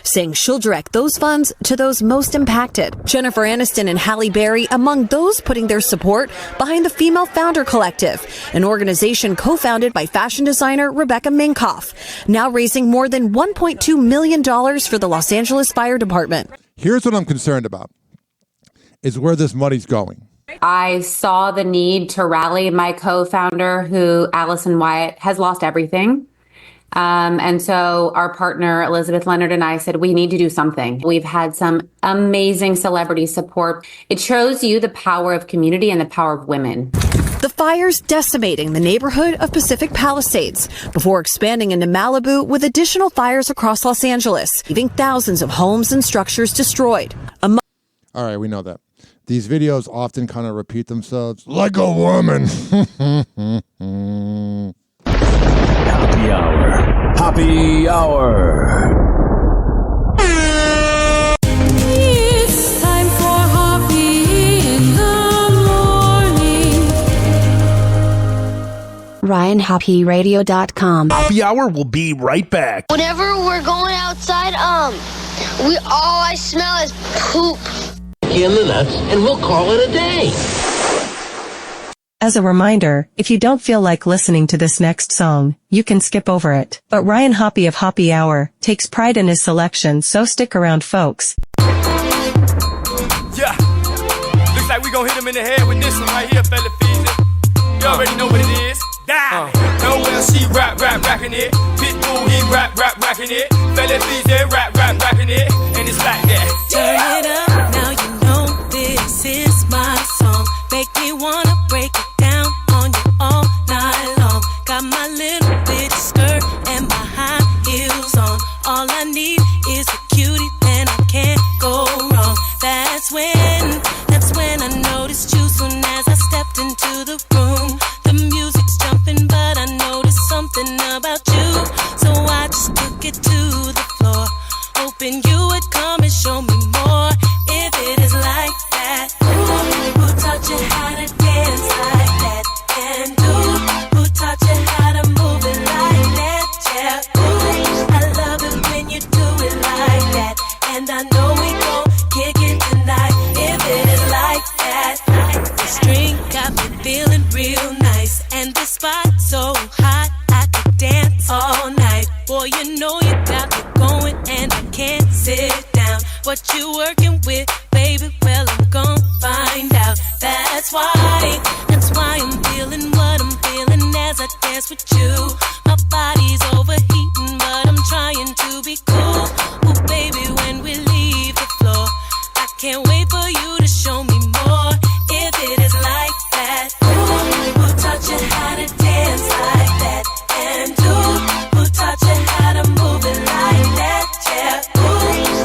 saying she'll direct those funds to those most impacted. Jennifer Aniston and Halle Berry among those putting their support behind the Female Founder Collective, an organization co-founded by fashion designer Rebecca Minkoff, now raising more than $1.2 million for the Los Angeles Fire Department. Here's what I'm concerned about, is where this money's going. I saw the need to rally my co-founder, who, Allison Wyatt, has lost everything. And so our partner, Elizabeth Leonard, and I said, we need to do something. We've had some amazing celebrity support. It shows you the power of community and the power of women. The fires decimating the neighborhood of Pacific Palisades before expanding into Malibu with additional fires across Los Angeles, leaving thousands of homes and structures destroyed. All right, we know that. These videos often kind of repeat themselves like a woman. Happy Hour. Happy Hour. It's time for Hoppe in the morning. RyanHoppeRadio.com. Happy Hour will be right back. Whenever we're going outside, all I smell is poop. In the nuts, and we'll call it a day. As a reminder, if you don't feel like listening to this next song, you can skip over it. But Ryan Hoppe of Hoppe Hour takes pride in his selection, so stick around, folks. Yeah, looks like we gon' hit him in the head with this one right here, fella Feezy. You already know what it is. Die. Noel, she rockin' it. Pitbull, he rockin' it. Fella Feezy, rockin' it. And it's like that. Turn it up, now you know this is my song. Make me wanna break it down on you all night long. Got my little bitch skirt and my high heels on. All I need is a cutie, then I can't go wrong. That's when I noticed you soon as I stepped into the room. The music's jumping, but I noticed something about you. So I just took it to the floor, hoping you would come and show me more. If it is like that, who taught you how to dance like that? And who taught you how to move it like that? Yeah, I love it when you do it like that. And I know we gon' kick it tonight. If it is like that, this drink got me feeling real nice. And the spot so hot, I could dance all night. Boy, you know you got me going and I can't sit down. What you working with, baby? Well, I'm gon' find out. That's why I'm feeling what I'm feeling as I dance with you. My body's overheating, but I'm trying to be cool. Ooh, baby, when we leave the floor, I can't wait for you to show me more. If it is like that, who taught you how to dance like that? And who taught you how to move it like that? Yeah,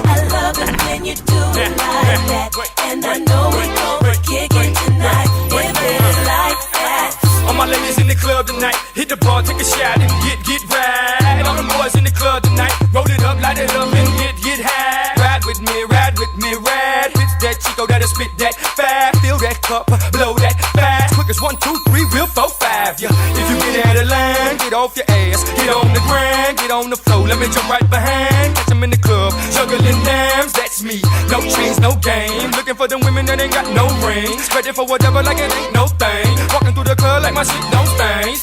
I love it when you do it like that. And I know we gon' kick it tonight. If it is like that. All my ladies in the club tonight, hit the bar, take a shot and get right. All the boys in the club tonight, roll it up, light it up and get high. Ride with me, ride. Hit that Chico that'll spit that fast. Fill that cup, blow that fast. Quick as 1, 2, 3, real 4, 5. Yeah, if you get out of line, get off your ass, get on the ground, get on the floor. Let me jump right behind. Catch 'em in the club, juggling dimes. That's me, no chains, no game. Looking for them women that ain't got no rings. Ready for whatever like it ain't no thing. Walking through the club like my shit don't stain.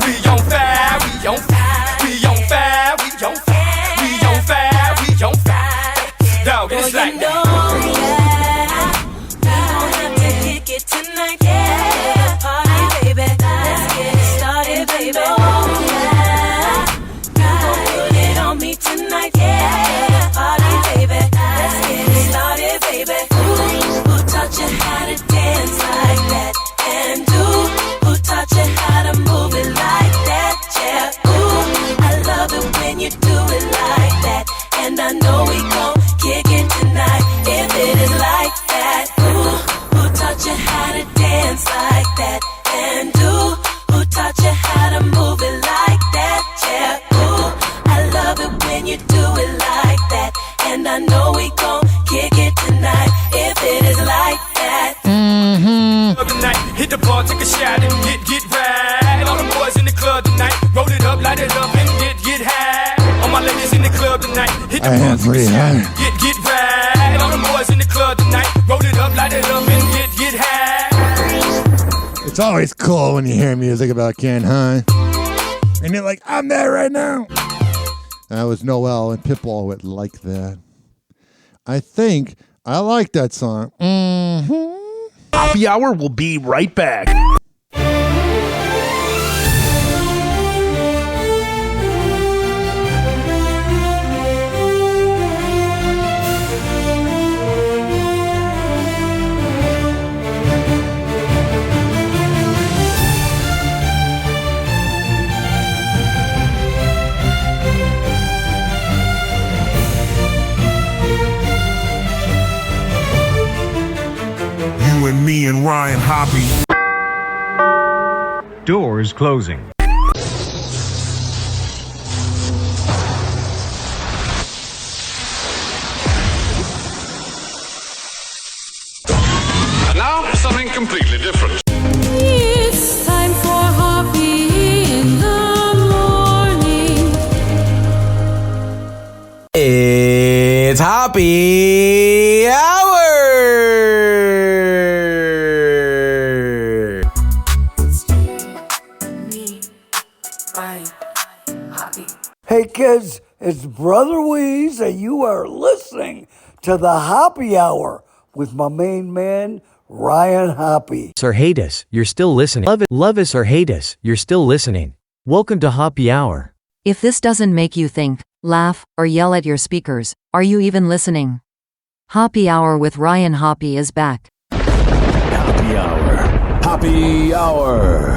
We on fire, we on fire, we on fire, we on fire, we on fire, we on fire. when you do it like that. And I know we gon' kick it tonight if it is like that. Tonight, hit the bar, take a shot and get right. All the boys in the club tonight, roll it up, light it up and get high. All my ladies in the club tonight, hit the bar, take a shot and get right. All the boys in the club tonight, roll it up, light it up and get high. It's always cool when you hear music about getting high. And you're like, I'm there right now. That was Noel, and Pitbull would like that. I think I like that song. Hoppe Hour will be right back. And me and Ryan Hoppe. Doors closing. And now, something completely different. It's time for Hoppe in the morning. It's Hoppe Hour. Hey kids, it's Brother Weeze, and you are listening to the Hoppe Hour with my main man, Ryan Hoppe. Or hate us, you're still listening. Love us or hate us, you're still listening. Welcome to Hoppe Hour. If this doesn't make you think, laugh, or yell at your speakers, are you even listening? Hoppe Hour with Ryan Hoppe is back. Hoppe Hour. Hoppe Hour.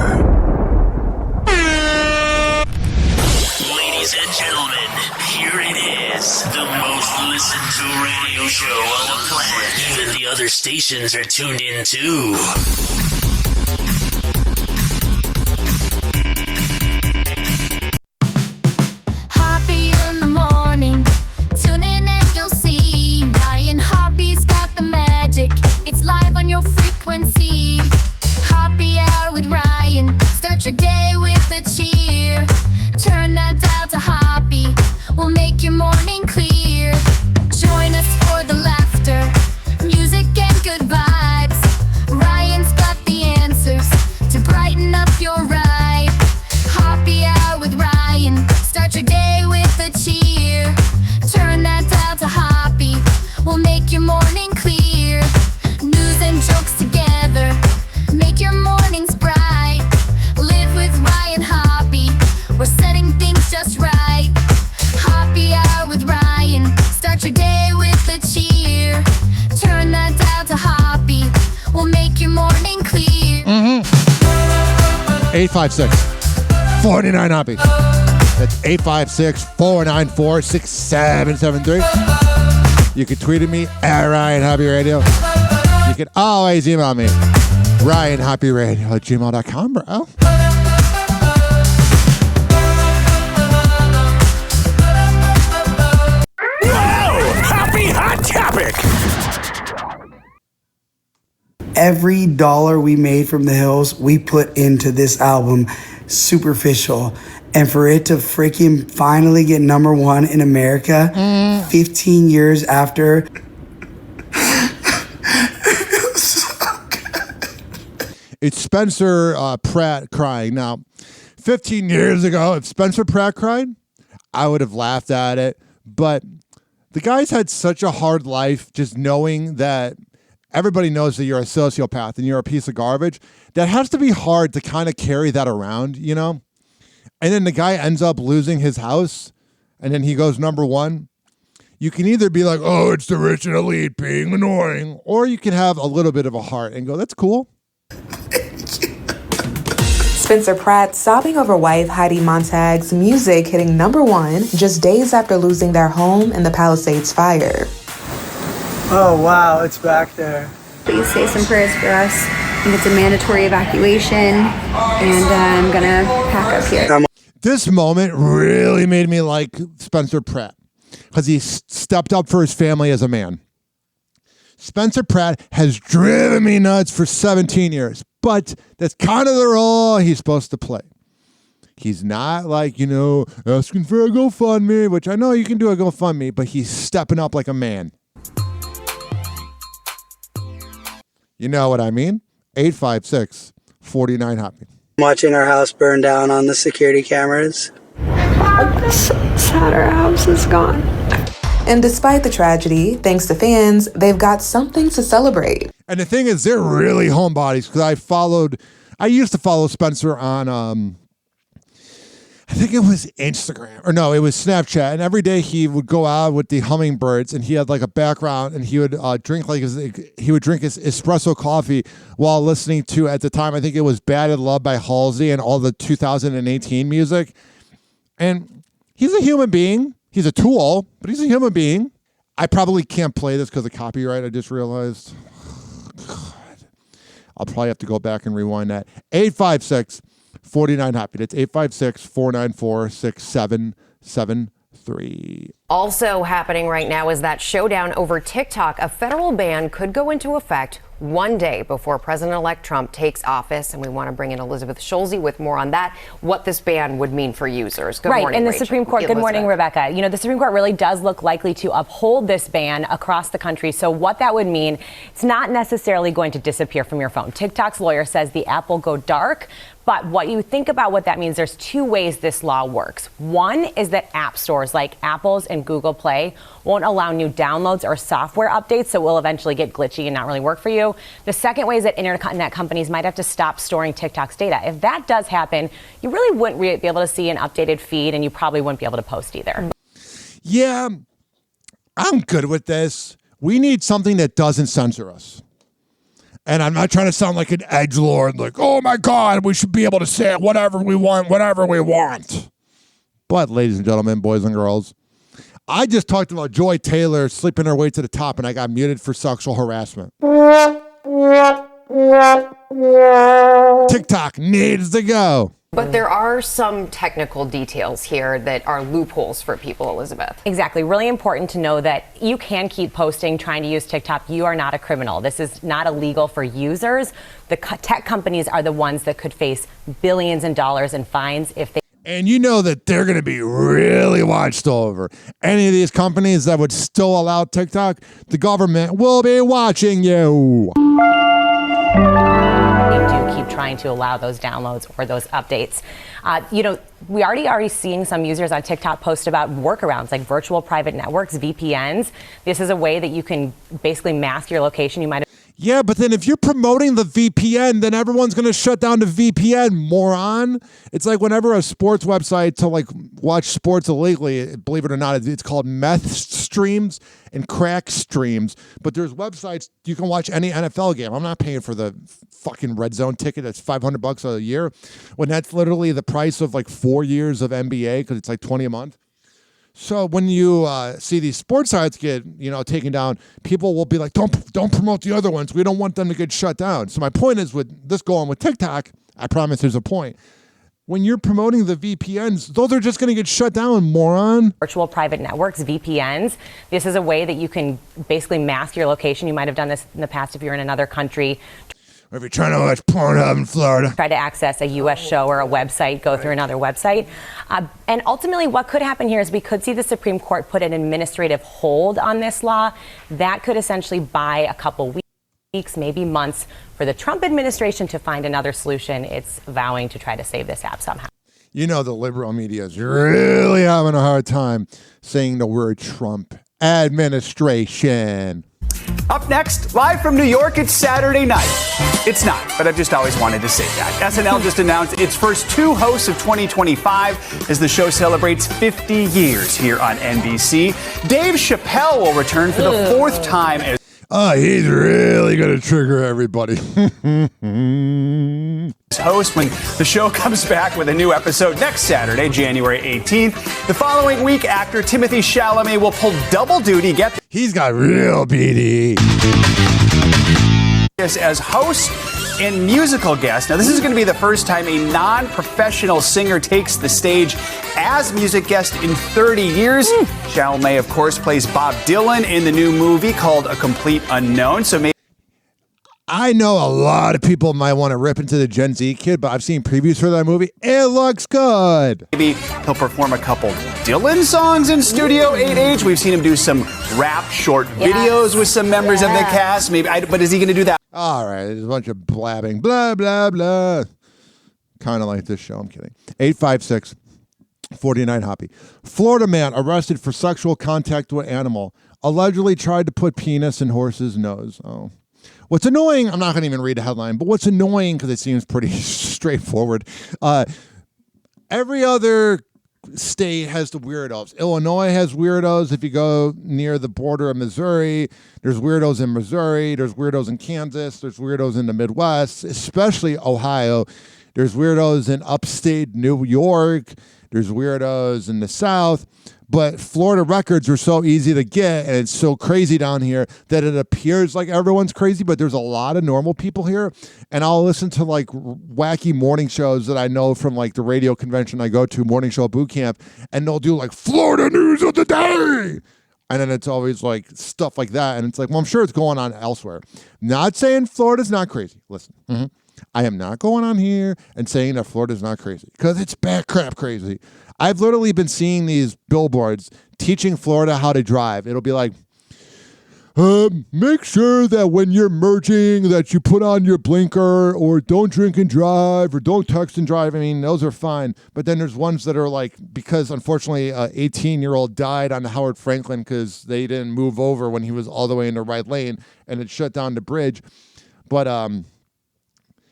Ladies and gentlemen, here it is. The most listened to radio show on the planet. Even the other stations are tuned in too. Hoppe in the morning. Tune in and you'll see. Ryan Hoppe's got the magic. It's live on your frequency. Hoppe Hour with Ryan. Start your day with a cheer. Turn that dial to Hoppe. We'll make your morning clear. Join us for the laughter, music and good vibes. Ryan's got the answers to brighten up your ride. Hoppe Hour with Ryan. Start your day with a cheer. Turn that dial to Hoppe. We'll make your morning clear. News and jokes together. Make your mornings bright. Live with Ryan Hoppe. We're setting things just right. Hoppe Hour with Ryan. Start your day with a cheer. Turn that dial to Hoppe. We'll make your morning clear. 856-49 Hoppe. That's 856-494-6773. You can tweet at me at Ryan Hoppe Radio. You can always email me, RyanHoppeRadio@gmail.com, bro. Hot topic. Every dollar we made from the hills, we put into this album, Superficial. And for it to freaking finally get number one in America, 15 years after. It's Spencer Pratt crying. Now, 15 years ago, if Spencer Pratt cried, I would have laughed at it. But the guy's had such a hard life, just knowing that everybody knows that you're a sociopath and you're a piece of garbage. That has to be hard to kind of carry that around, you know? And then the guy ends up losing his house, and then he goes number one. You can either be like, oh, it's the rich and elite being annoying, or you can have a little bit of a heart and go, that's cool. Spencer Pratt sobbing over wife Heidi Montag's music hitting number one just days after losing their home in the Palisades fire. Oh, wow, it's back there. Please say some prayers for us. I think it's a mandatory evacuation, and I'm gonna pack up here. This moment really made me like Spencer Pratt because he stepped up for his family as a man. Spencer Pratt has driven me nuts for 17 years, but that's kind of the role he's supposed to play. He's not like, asking for a GoFundMe, which I know you can do a GoFundMe, but he's stepping up like a man. You know what I mean? 856-49-HOPPE. Watching our house burn down on the security cameras. I'm so sad our house is gone. And despite the tragedy, thanks to fans, they've got something to celebrate. And the thing is, they're really homebodies because I used to follow Spencer on, I think it was Instagram, or no, it was Snapchat. And every day he would go out with the hummingbirds and he had like a background and he would drink his espresso coffee while listening to, at the time, I think it was Bad and Love by Halsey and all the 2018 music. And he's a human being. He's a tool, but he's a human being. I probably can't play this because of copyright, I just realized. God. I'll probably have to go back and rewind that. 856-49-HOPPE. That's 856-494-6773. Also happening right now is that showdown over TikTok. A federal ban could go into effect one day before President-elect Trump takes office, and we want to bring in Elizabeth Schulze with more on that, what this ban would mean for users. Good morning, and the Rachel. Supreme Court, good morning, Rebecca. The Supreme Court really does look likely to uphold this ban across the country. So what that would mean, it's not necessarily going to disappear from your phone. TikTok's lawyer says the app will go dark. But what you think about what that means, there's two ways this law works. One is that app stores like Apple's and Google Play won't allow new downloads or software updates, so it will eventually get glitchy and not really work for you. The second way is that internet companies might have to stop storing TikTok's data. If that does happen, you really wouldn't be able to see an updated feed, and you probably wouldn't be able to post either. Yeah, I'm good with this. We need something that doesn't censor us. And I'm not trying to sound like an edgelord, like, oh my God, we should be able to say whatever we want, whatever we want. But, ladies and gentlemen, boys and girls, I just talked about Joy Taylor sleeping her way to the top, and I got muted for sexual harassment. TikTok needs to go. But there are some technical details here that are loopholes for people, Elizabeth. Exactly. Really important to know that you can keep posting, trying to use TikTok. You are not a criminal. This is not illegal for users. The tech companies are the ones that could face billions in dollars in fines if they... And you know that they're going to be really watched over. Any of these companies that would still allow TikTok, the government will be watching you. They do keep trying to allow those downloads or those updates. We already seeing some users on TikTok post about workarounds like virtual private networks, VPNs. This is a way that you can basically mask your location. You might have... Yeah, but then if you're promoting the VPN, then everyone's going to shut down the VPN, moron. It's like whenever a sports website to like watch sports illegally, believe it or not, it's called meth streams and crack streams. But there's websites you can watch any NFL game. I'm not paying for the fucking Red Zone ticket. That's $500 a year when that's literally the price of like 4 years of NBA because it's like $20 a month. So when you see these sports sites get, taken down, people will be like, don't promote the other ones. We don't want them to get shut down. So my point is with this going with TikTok, I promise there's a point. When you're promoting the VPNs, those are just going to get shut down, moron. Virtual private networks, VPNs. This is a way that you can basically mask your location. You might have done this in the past if you're in another country. Or if you're trying to watch Pornhub in Florida. Try to access a U.S. show or a website, go through another website. And ultimately, what could happen here is we could see the Supreme Court put an administrative hold on this law. That could essentially buy a couple weeks, maybe months, for the Trump administration to find another solution. It's vowing to try to save this app somehow. The liberal media is really having a hard time saying the word Trump administration. Up next, live from New York, it's Saturday night. It's not, but I've just always wanted to say that. SNL just announced its first two hosts of 2025 as the show celebrates 50 years here on NBC. Dave Chappelle will return for the fourth time as... he's really going to trigger everybody. host when the show comes back with a new episode next Saturday, January 18th. The following week, actor Timothée Chalamet will pull double duty. He's got real BD. As host and musical guest. Now, this is going to be the first time a non-professional singer takes the stage as music guest in 30 years. Chalamet, of course, plays Bob Dylan in the new movie called A Complete Unknown. So maybe I know a lot of people might want to rip into the Gen Z kid, but I've seen previews for that movie. It looks good. maybe he'll perform a couple Dylan songs in Studio 8H. We've seen him do some rap short videos with some members of the cast. But is he going to do that? All right, there's a bunch of blabbing, blah, blah, blah. Kind of like this show. I'm kidding. 856-49 Hoppy. Florida man arrested for sexual contact with animal. Allegedly tried to put penis in horse's nose. Oh. What's annoying, I'm not going to even read the headline, but what's annoying, because it seems pretty straightforward, every other state has the weirdos. Illinois has weirdos. If you go near the border of Missouri, there's weirdos in Missouri. There's weirdos in Kansas. There's weirdos in the Midwest, especially Ohio. There's weirdos in upstate New York. There's weirdos in the South. But Florida records are so easy to get, and it's so crazy down here that it appears like everyone's crazy, but there's a lot of normal people here. And I'll listen to like wacky morning shows that I know from like the radio convention I go to, Morning Show Boot Camp, and they'll do like Florida news of the day. And then it's always like stuff like that. And it's like, well, I'm sure it's going on elsewhere. Not saying Florida's not crazy. Listen, I am not going on here and saying that Florida's not crazy, because it's bad crap crazy. I've literally been seeing these billboards teaching Florida how to drive. It'll be like, make sure that when you're merging that you put on your blinker, or don't drink and drive, or don't text and drive. I mean, those are fine. But then there's ones that are like, because unfortunately an 18-year-old died on the Howard Franklin because they didn't move over when he was all the way in the right lane, and it shut down the bridge. But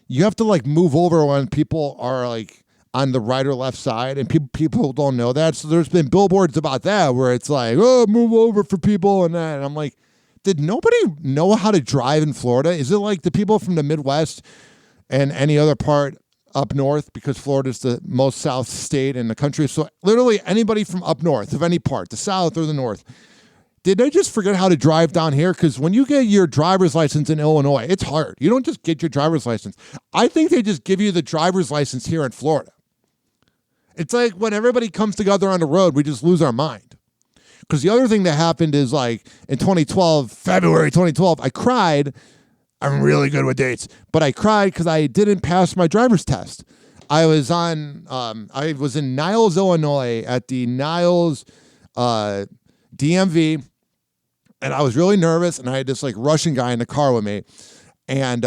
you have to like move over when people are like on the right or left side, and people don't know that. So there's been billboards about that where it's like, oh, move over for people and that. And I'm like, did nobody know how to drive in Florida? Is it like the people from the Midwest and any other part up north, because Florida's the most south state in the country? So literally anybody from up north of any part, the south or the north, did they just forget how to drive down here? Because when you get your driver's license in Illinois, it's hard. You don't just get your driver's license. I think they just give you the driver's license here in Florida. It's like when everybody comes together on the road, we just lose our mind. Because the other thing that happened is like in 2012, February 2012, I cried. I'm really good with dates, but I cried because I didn't pass my driver's test. I was in Niles, Illinois at the Niles DMV, and I was really nervous, and I had this like Russian guy in the car with me, and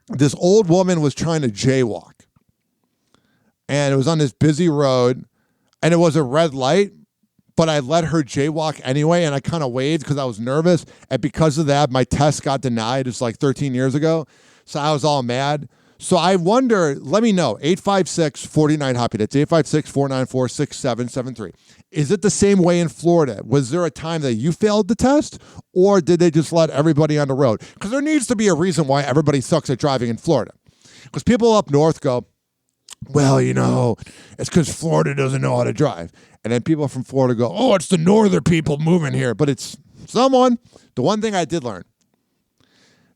this old woman was trying to jaywalk. And it was on this busy road, and it was a red light, but I let her jaywalk anyway, and I kind of waved because I was nervous. And because of that, my test got denied. It's like 13 years ago. So I was all mad. So I wonder, let me know, 856-49 Hoppy. That's 856-494-6773. Is it the same way in Florida? Was there a time that you failed the test, or did they just let everybody on the road? Because there needs to be a reason why everybody sucks at driving in Florida. Because people up north go, well, you know, it's because Florida doesn't know how to drive. And then people from Florida go, oh, it's the northern people moving here. But it's someone. The one thing I did learn,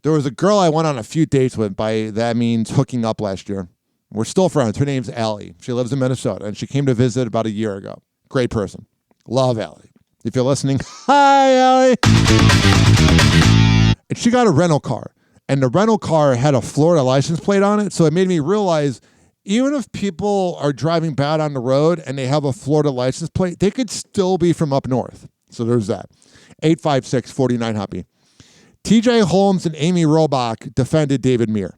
there was a girl I went on a few dates with, by that means hooking up, last year. We're still friends. Her name's Allie. She lives in Minnesota, and she came to visit about a year ago. Great person. Love Allie. If you're listening, hi, Allie. And she got a rental car, and the rental car had a Florida license plate on it, so it made me realize even if people are driving bad on the road and they have a Florida license plate, they could still be from up north. So there's that. 856-49 Hoppy. TJ Holmes and Amy Robach defended David Muir.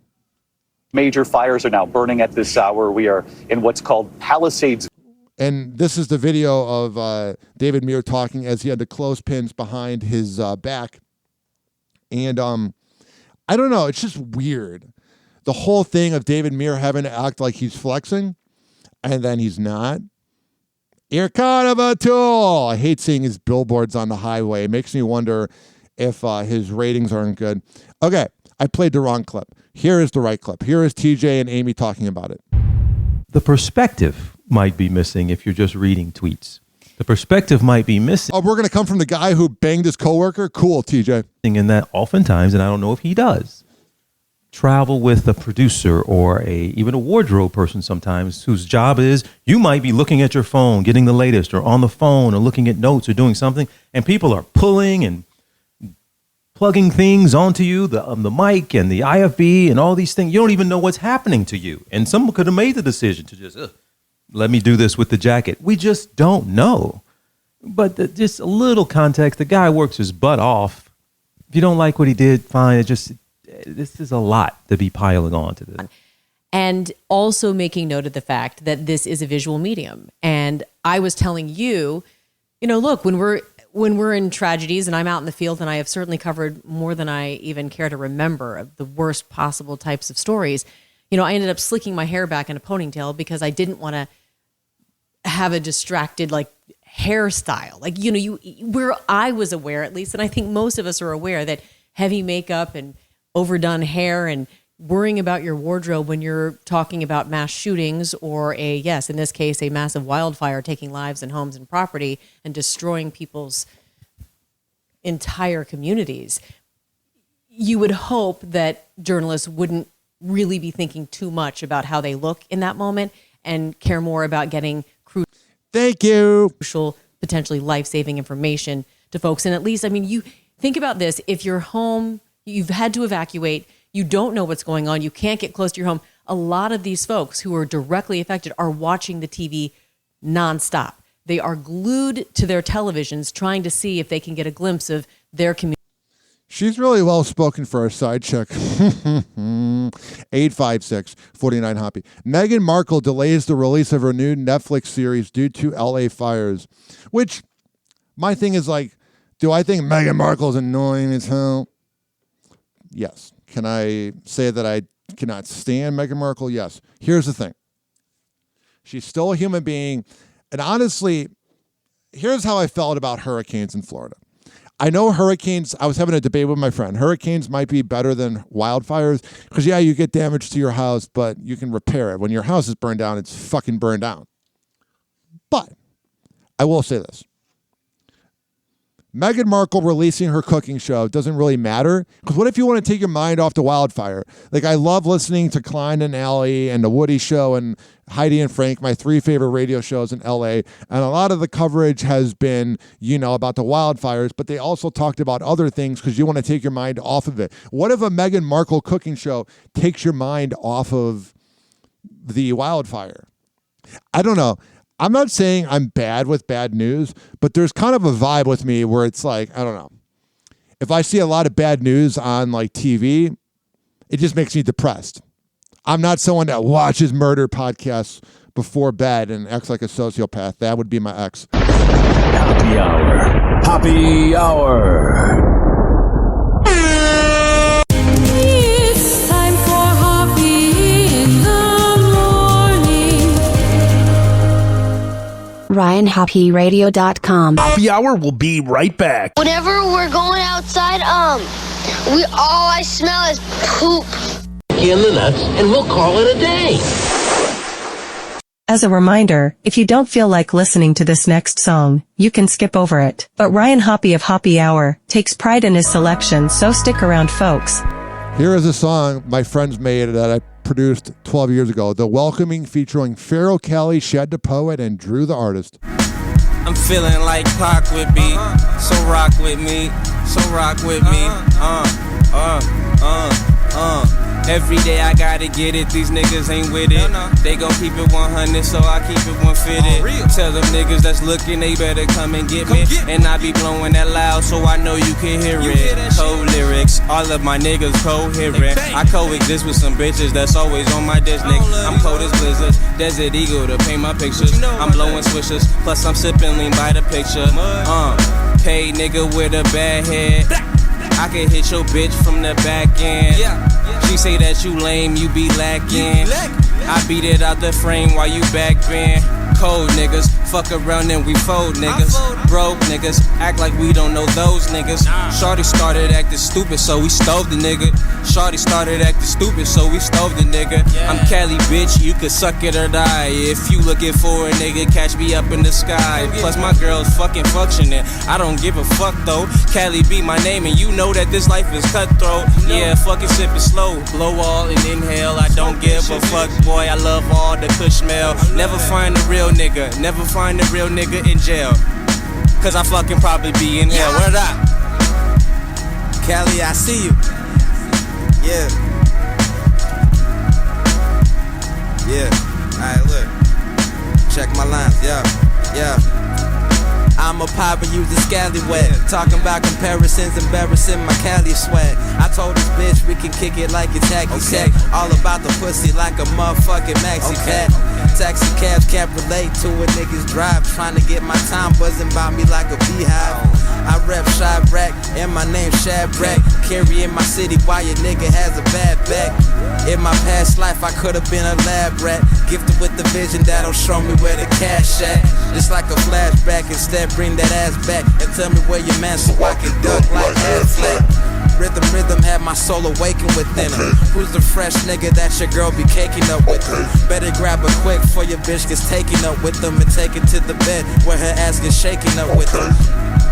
Major fires are now burning at this hour. We are in what's called Palisades. And this is the video of David Muir talking as he had the clothespins behind his back. And I don't know, it's just weird. The whole thing of David Muir having to act like he's flexing, and then he's not. You're kind of a tool. I hate seeing his billboards on the highway. It makes me wonder if his ratings aren't good. Okay, I played the wrong clip. Here is the right clip. Here is TJ and Amy talking about it. The perspective might be missing if you're just reading tweets. The perspective might be missing. Oh, we're going to come from the guy who banged his coworker? Cool, TJ. In that oftentimes, and I don't know if he does, travel with a producer or even a wardrobe person sometimes whose job is you might be looking at your phone, getting the latest, or on the phone or looking at notes or doing something, and people are pulling and plugging things onto you, the mic and the IFB and all these things. You don't even know what's happening to you. And someone could have made the decision to just, let me do this with the jacket. We just don't know. But just a little context, the guy works his butt off. If you don't like what he did, fine. This is a lot to be piling on to this. And also making note of the fact that this is a visual medium. And I was telling you, look, when we're in tragedies and I'm out in the field, and I have certainly covered more than I even care to remember of the worst possible types of stories, I ended up slicking my hair back in a ponytail because I didn't want to have a distracted hairstyle. I was aware, at least, and I think most of us are aware, that heavy makeup and overdone hair and worrying about your wardrobe when you're talking about mass shootings or in this case, a massive wildfire taking lives and homes and property and destroying people's entire communities. You would hope that journalists wouldn't really be thinking too much about how they look in that moment and care more about getting crucial, potentially life-saving information to folks. And at least, you think about this. If you're home, you've had to evacuate, you don't know what's going on, you can't get close to your home. A lot of these folks who are directly affected are watching the TV nonstop. They are glued to their televisions trying to see if they can get a glimpse of their community. She's really well spoken for a side chick. 856-49 Hoppe. Meghan Markle delays the release of her new Netflix series due to LA fires. Which, my thing is do I think Meghan Markle is annoying as hell? Yes. Can I say that I cannot stand Meghan Markle? Yes. Here's the thing. She's still a human being. And honestly, here's how I felt about hurricanes in Florida. I know hurricanes, I was having a debate with my friend. Hurricanes might be better than wildfires because, you get damage to your house, but you can repair it. When your house is burned down, it's fucking burned down. But I will say this. Meghan Markle releasing her cooking show doesn't really matter. Because what if you want to take your mind off the wildfire? I love listening to Klein and Alley and The Woody Show and Heidi and Frank, my 3 favorite radio shows in LA. And a lot of the coverage has been, about the wildfires, but they also talked about other things because you want to take your mind off of it. What if a Meghan Markle cooking show takes your mind off of the wildfire? I don't know. I'm not saying I'm bad with bad news, but there's kind of a vibe with me where it's I don't know. If I see a lot of bad news on TV, it just makes me depressed. I'm not someone that watches murder podcasts before bed and acts like a sociopath. That would be my ex. Happy Hour. Happy Hour. It's time for Hoppe in the morning. RyanHoppeRadio.com. Happy Hour will be right back. Whenever we're going outside, all I smell is poop. In the nuts, and we'll call it a day. As a reminder, if you don't feel like listening to this next song, you can skip over it. But Ryan Hoppe of Hoppe Hour takes pride in his selection, so stick around, folks. Here is a song my friends made that I produced 12 years ago. The Welcoming, featuring Pharaoh Kelly, Shed the Poet, and Drew the Artist. I'm feeling like Pac with me, so rock with me, so rock with me, Every day I gotta get it, these niggas ain't with it. They gon' keep it 100, so I keep it 150. Tell them niggas that's looking, they better come and get me. And I be blowing that loud, so I know you can hear it. Cold lyrics, all of my niggas coherent. I coexist with some bitches that's always on my dick. I'm cold as blizzards, Desert Eagle to paint my pictures. I'm blowing swishers, plus I'm sipping lean by the picture. Paid nigga with a bad head. I can hit your bitch from the back end. She say that you lame, you be lacking. I beat it out the frame while you back bend. cold niggas. Fuck around and we fold niggas. Broke niggas, act like we don't know those niggas. Shorty started acting stupid, so we stove the nigga. Shorty started acting stupid, so we stove the nigga. I'm Cali, bitch, you could suck it or die. If you looking for a nigga, catch me up in the sky. Plus my girl's fucking functioning, I don't give a fuck though. Cali be my name and you know that this life is cutthroat. Yeah, fucking sip it slow, blow all and inhale. I don't give a fuck, boy, I love all the kush smell. Never find a real nigga, never find a real nigga in jail. Cause I fucking probably be in hell. Word up. Cali, I see you. Yeah. Yeah. Alright, look. Check my lines. Yeah. I'm a pop and use the scallywag. Talking about comparisons, embarrassing my Cali swag. I told this bitch we can kick it like it's hacky sack. All about the pussy like a motherfucking maxi pad. Taxi cabs can't relate to a nigga's drive. Trying to get my time buzzing about me like a beehive. I rep Chirac and my name Shadrack. Carrying my city while your nigga has a bad back. In my past life I could've been a lab rat. Gifted with the vision that'll show me where the cash at. Just like a flashback, instead bring that ass back. And tell me where your man so I can duck like Affleck. Rhythm had my soul awaken within her. Who's the fresh nigga that your girl be caking up with her? Better grab her quick before your bitch gets taken up with them and taken to the bed where her ass gets shaken up with her.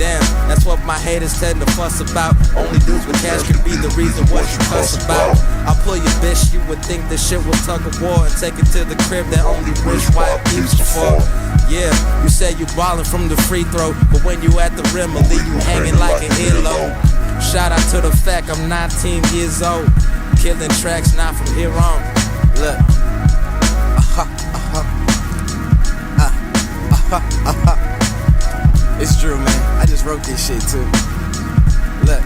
Damn, that's what my haters tend to fuss about. Only dudes with cash can be the reason what you cuss about. I'll pull your bitch, you would think this shit was tug of war, and take it to the crib that only rich white peeps for. Yeah, you say you ballin' from the free throw, but when you at the rim, I'll leave you hanging like an earlobe. Shout out to the fact I'm 19 years old. Killing tracks not from here on. Look. It's true, man. I just wrote this shit too. Look.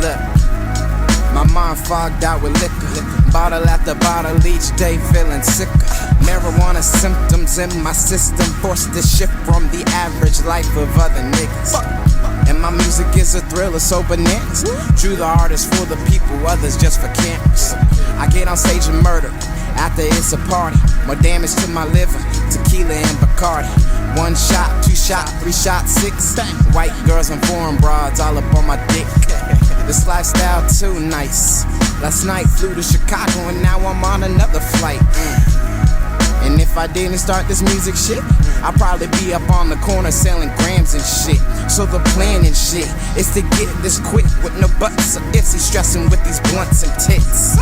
Look. My mind fogged out with liquor. Bottle after bottle each day feeling sicker. Marijuana symptoms in my system forced to shift from the average life of other niggas. And my music is a thriller, so bananas. True, the artist for the people, others just for cameras. I get on stage and murder after it's a party. More damage to my liver, tequila and Bacardi. 1 shot, 2 shot, 3 shot, 6. White girls and foreign broads all up on my dick. This lifestyle too nice. Last night flew to Chicago and now I'm on another flight. And if I didn't start this music shit, I'd probably be up on the corner selling grams and shit. So the plan and shit is to get this quick with no buts or ifs. He's stressing with these blunts and tits.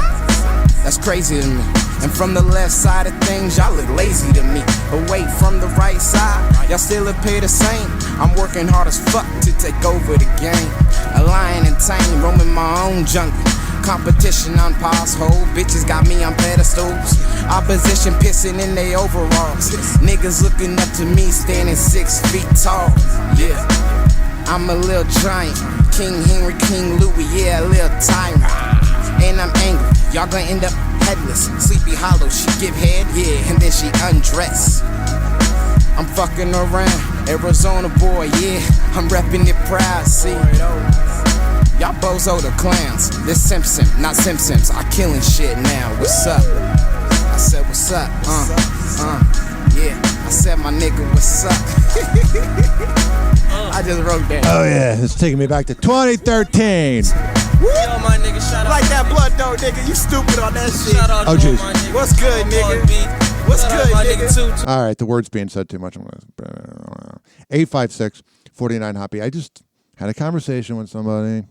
That's crazy to me. And from the left side of things, y'all look lazy to me. But wait, from the right side, y'all still appear the same. I'm working hard as fuck to take over the game. A lion and tame, roaming my own jungle. Competition on pause, hold bitches got me on pedestals. Opposition pissing in they overalls. Niggas looking up to me, standing 6 feet tall. Yeah, I'm a little giant. King Henry, King Louis, yeah, a little tyrant. And I'm angry, y'all gonna end up headless. Sleepy Hollow, she give head, yeah, and then she undress. I'm fucking around, Arizona boy, yeah, I'm repping it proud, see. Y'all bozo the clowns, this Simpson, not Simpsons, I killing shit now, what's up? I said what's up, yeah, I said my nigga what's up? I just wrote that. Oh yeah, it's taking me back to 2013. Yo, my nigga, shout out. Like that blood though, nigga, you stupid on that shit. Shout out Oh, to jeez. my nigga. What's good, nigga? What's Shout out good, my nigga? All right, the word's being said too much. 856-49-HOPPE. I just had a conversation with somebody.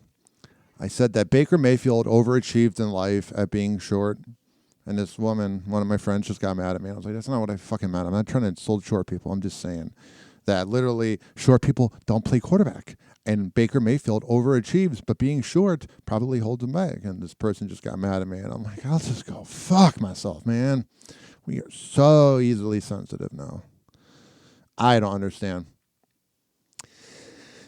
I said that Baker Mayfield overachieved in life at being short. And this woman, one of my friends, just got mad at me. I was like, that's not what I fucking meant. I'm not trying to insult short people. I'm just saying that literally short people don't play quarterback. And Baker Mayfield overachieves, but being short probably holds him back. And this person just got mad at me. And I'm like, I'll just go fuck myself, man. We are so easily sensitive now. I don't understand.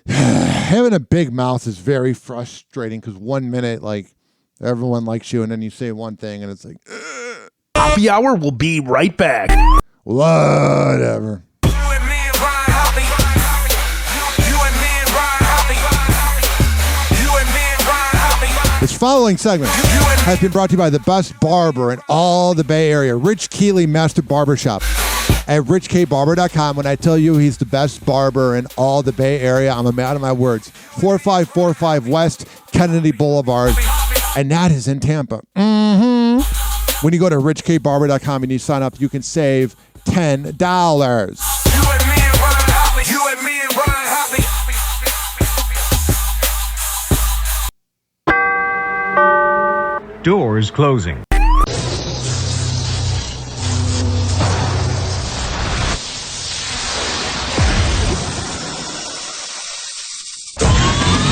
Having a big mouth is very frustrating because 1 minute, like, everyone likes you, and then you say one thing, and it's like, Hoppe Hour will be right back. Whatever. This following segment has been brought to you by the best barber in all the Bay Area, Rich Keeley Master Barbershop. at richkbarber.com. When I tell you he's the best barber in all the Bay Area, I'm a man of my words. 4545 West Kennedy Boulevard, and that is in Tampa. When you go to richkbarber.com and you sign up, you can save $10. Doors closing.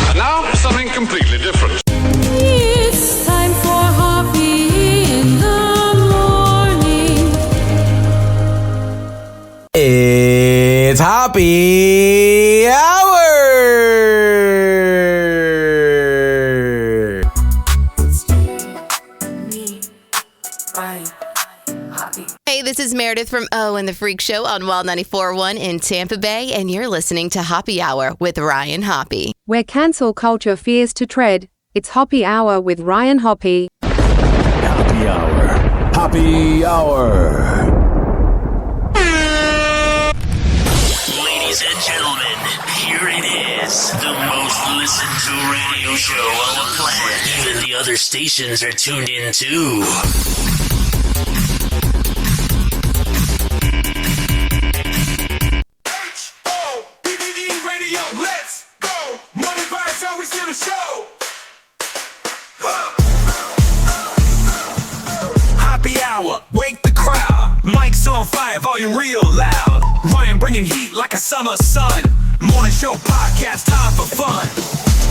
And now, something completely different. It's time for Hoppe in the morning. It's Hoppe Hour. Hey, this is Meredith from O and the Freak Show on Wild 94.1 in Tampa Bay, and you're listening to Hoppe Hour with Ryan Hoppe. Where cancel culture fears to tread, it's Hoppe Hour with Ryan Hoppe. Hoppe Hour. Hoppe Hour. Ladies and gentlemen, here it is. The most listened to radio show on the planet. Even the other stations are tuned in too. Hoppe Hour, wake the crowd. Mike's on fire, volume real loud. Ryan bringing heat like a summer sun. Morning show podcast, time for fun.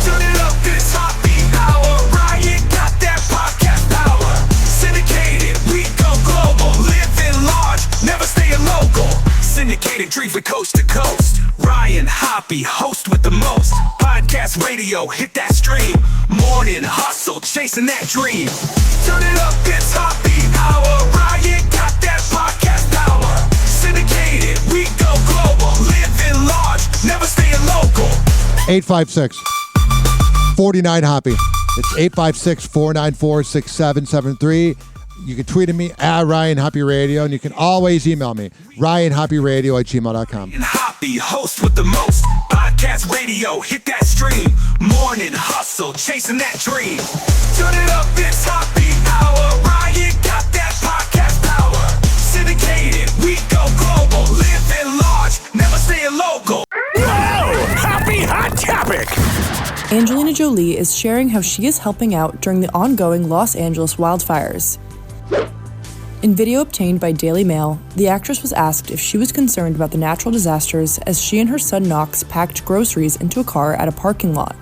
Turn it up, this Hoppe Hour. Ryan got that podcast power. Syndicated, we go global. Living large, never staying local. Syndicated, dream for coast to coast. Ryan Hoppe, host with the most. Podcast radio, hit that stream. Morning hustle, chasing that dream. Turn it up, it's Hoppe Hour. Ryan got that podcast power. Syndicated, we go global. Living large, never staying local. 856-49-HOPPE. It's 856-494-6773. You can tweet at me at Ryan Hoppe Radio, and you can always email me, ryanhopperadio@gmail.com. Hoppe, host with the most. Podcast radio, hit that stream. Morning hustle, chasing that dream. Turn it up, it's Hoppe Hour. Ryan got that podcast power. Syndicated, we go global. Living large, never staying local. Whoa! Hoppe Hot Topic! Angelina Jolie is sharing how she is helping out during the ongoing Los Angeles wildfires. In video obtained by Daily Mail, the actress was asked if she was concerned about the natural disasters as she and her son Knox packed groceries into a car at a parking lot.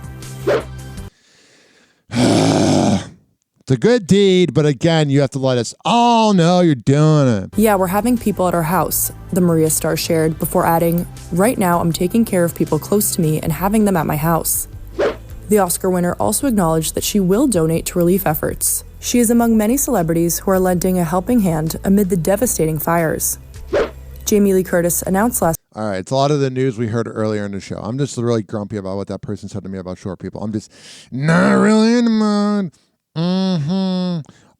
It's a good deed, but again, you have to let us all know you're doing it. Yeah, we're having people at our house, the Maria star shared before adding, right now I'm taking care of people close to me and having them at my house. The Oscar winner also acknowledged that she will donate to relief efforts. She is among many celebrities who are lending a helping hand amid the devastating fires. Jamie Lee Curtis announced last. All right, it's a lot of the news we heard earlier in the show. I'm just really grumpy about what that person said to me about short people. I'm just not really in the mood.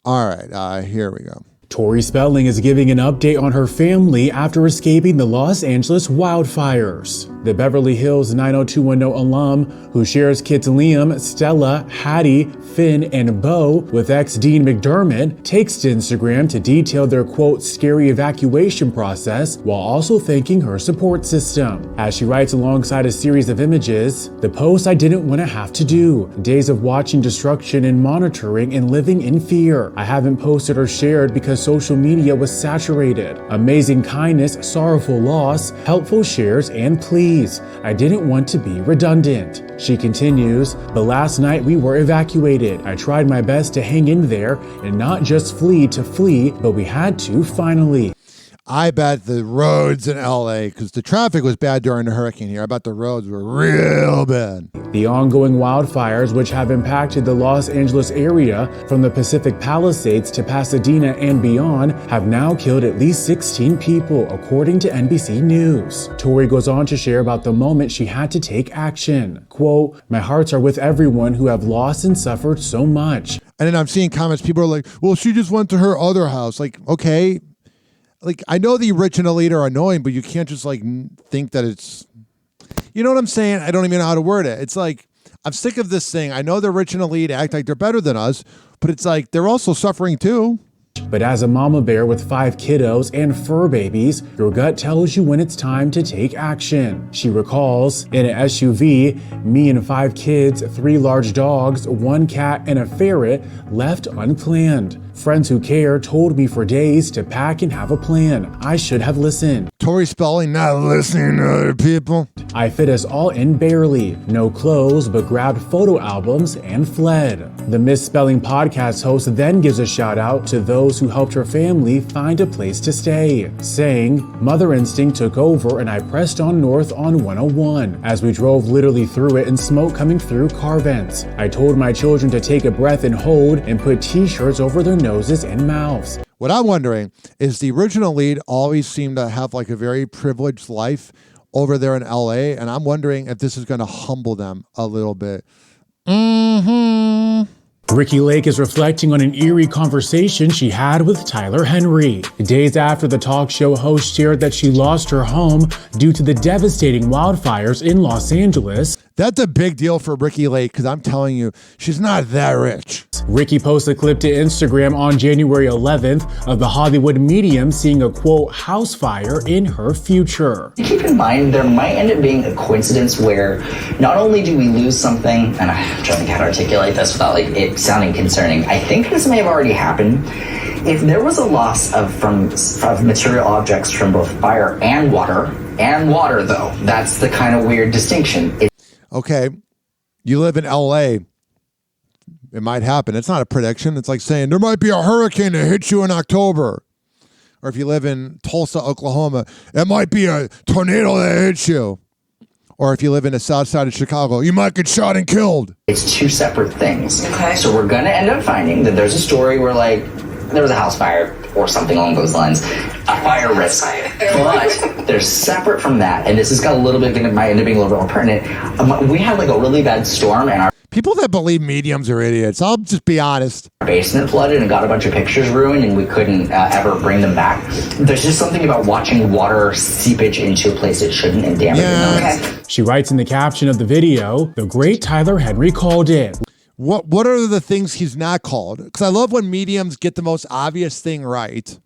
All right, here we go. Tori Spelling is giving an update on her family after escaping the Los Angeles wildfires. The Beverly Hills 90210 alum, who shares kids Liam, Stella, Hattie, Finn, and Bo with ex-Dean McDermott, takes to Instagram to detail their quote scary evacuation process while also thanking her support system. As she writes alongside a series of images, the post I didn't want to have to do. Days of watching destruction and monitoring and living in fear. I haven't posted or shared because social media was saturated. Amazing kindness, sorrowful loss, helpful shares, and please. I didn't want to be redundant. She continues, but last night we were evacuated. I tried my best to hang in there and not just flee to flee, but we had to finally. I bet the roads in LA, because the traffic was bad during the hurricane here, I bet the roads were real bad. The ongoing wildfires, which have impacted the Los Angeles area from the Pacific Palisades to Pasadena and beyond, have now killed at least 16 people, according to NBC News. Tori goes on to share about the moment she had to take action. Quote, my hearts are with everyone who have lost and suffered so much. And then I'm seeing comments, people are like, well, she just went to her other house. Like, okay. like, I know the original lead are annoying, but you can't just like think that it's, you know what I'm saying? I don't even know how to word it. It's like, I'm sick of this thing. I know the original lead act like they're better than us, but it's like, they're also suffering too. But as a mama bear with 5 kiddos and fur babies, your gut tells you when it's time to take action. She recalls, in an SUV, me and 5 kids, 3 large dogs, 1 cat, and a ferret left unplanned. Friends who care told me for days to pack and have a plan. I should have listened. Tori Spelling not listening to other people. I fit us all in barely. No clothes, but grabbed photo albums and fled. The Misspelling podcast host then gives a shout out to those who helped her family find a place to stay, saying, Mother instinct took over and I pressed on north on 101 as we drove literally through it and smoke coming through car vents. I told my children to take a breath and hold and put t-shirts over their noses and mouths. What I'm wondering is the original lead always seemed to have like a very privileged life over there in LA, and I'm wondering if this is going to humble them a little bit. Ricki Lake is reflecting on an eerie conversation she had with Tyler Henry. Days after the talk show host shared that she lost her home due to the devastating wildfires in Los Angeles. That's a big deal for Ricki Lake because I'm telling you, she's not that rich. Ricki posted a clip to Instagram on January 11th of the Hollywood medium seeing a, quote, house fire in her future. Keep in mind, there might end up being a coincidence where not only do we lose something, and I'm trying to kind of articulate this without like it sounding concerning, I think this may have already happened. If there was a loss of material objects from both fire and water though, that's the kind of weird distinction. Okay, you live in LA. It might happen. It's not a prediction. It's like saying there might be a hurricane that hits you in October. Or if you live in Tulsa, Oklahoma, it might be a tornado that hits you. Or if you live in the south side of Chicago, you might get shot and killed. It's 2 separate things. Okay. So we're going to end up finding that there's a story where like there was a house fire or something along those lines, a fire risk. But they're separate from that, and this has got a little bit, might end up being a little bit more pertinent. We had like a really bad storm, and our people that believe mediums are idiots. I'll just be honest. Basement flooded and got a bunch of pictures ruined, and we couldn't ever bring them back. There's just something about watching water seepage into a place it shouldn't and damaging them. Okay. She writes in the caption of the video, the great Tyler Henry called it. What are the things he's not called? Because I love when mediums get the most obvious thing right.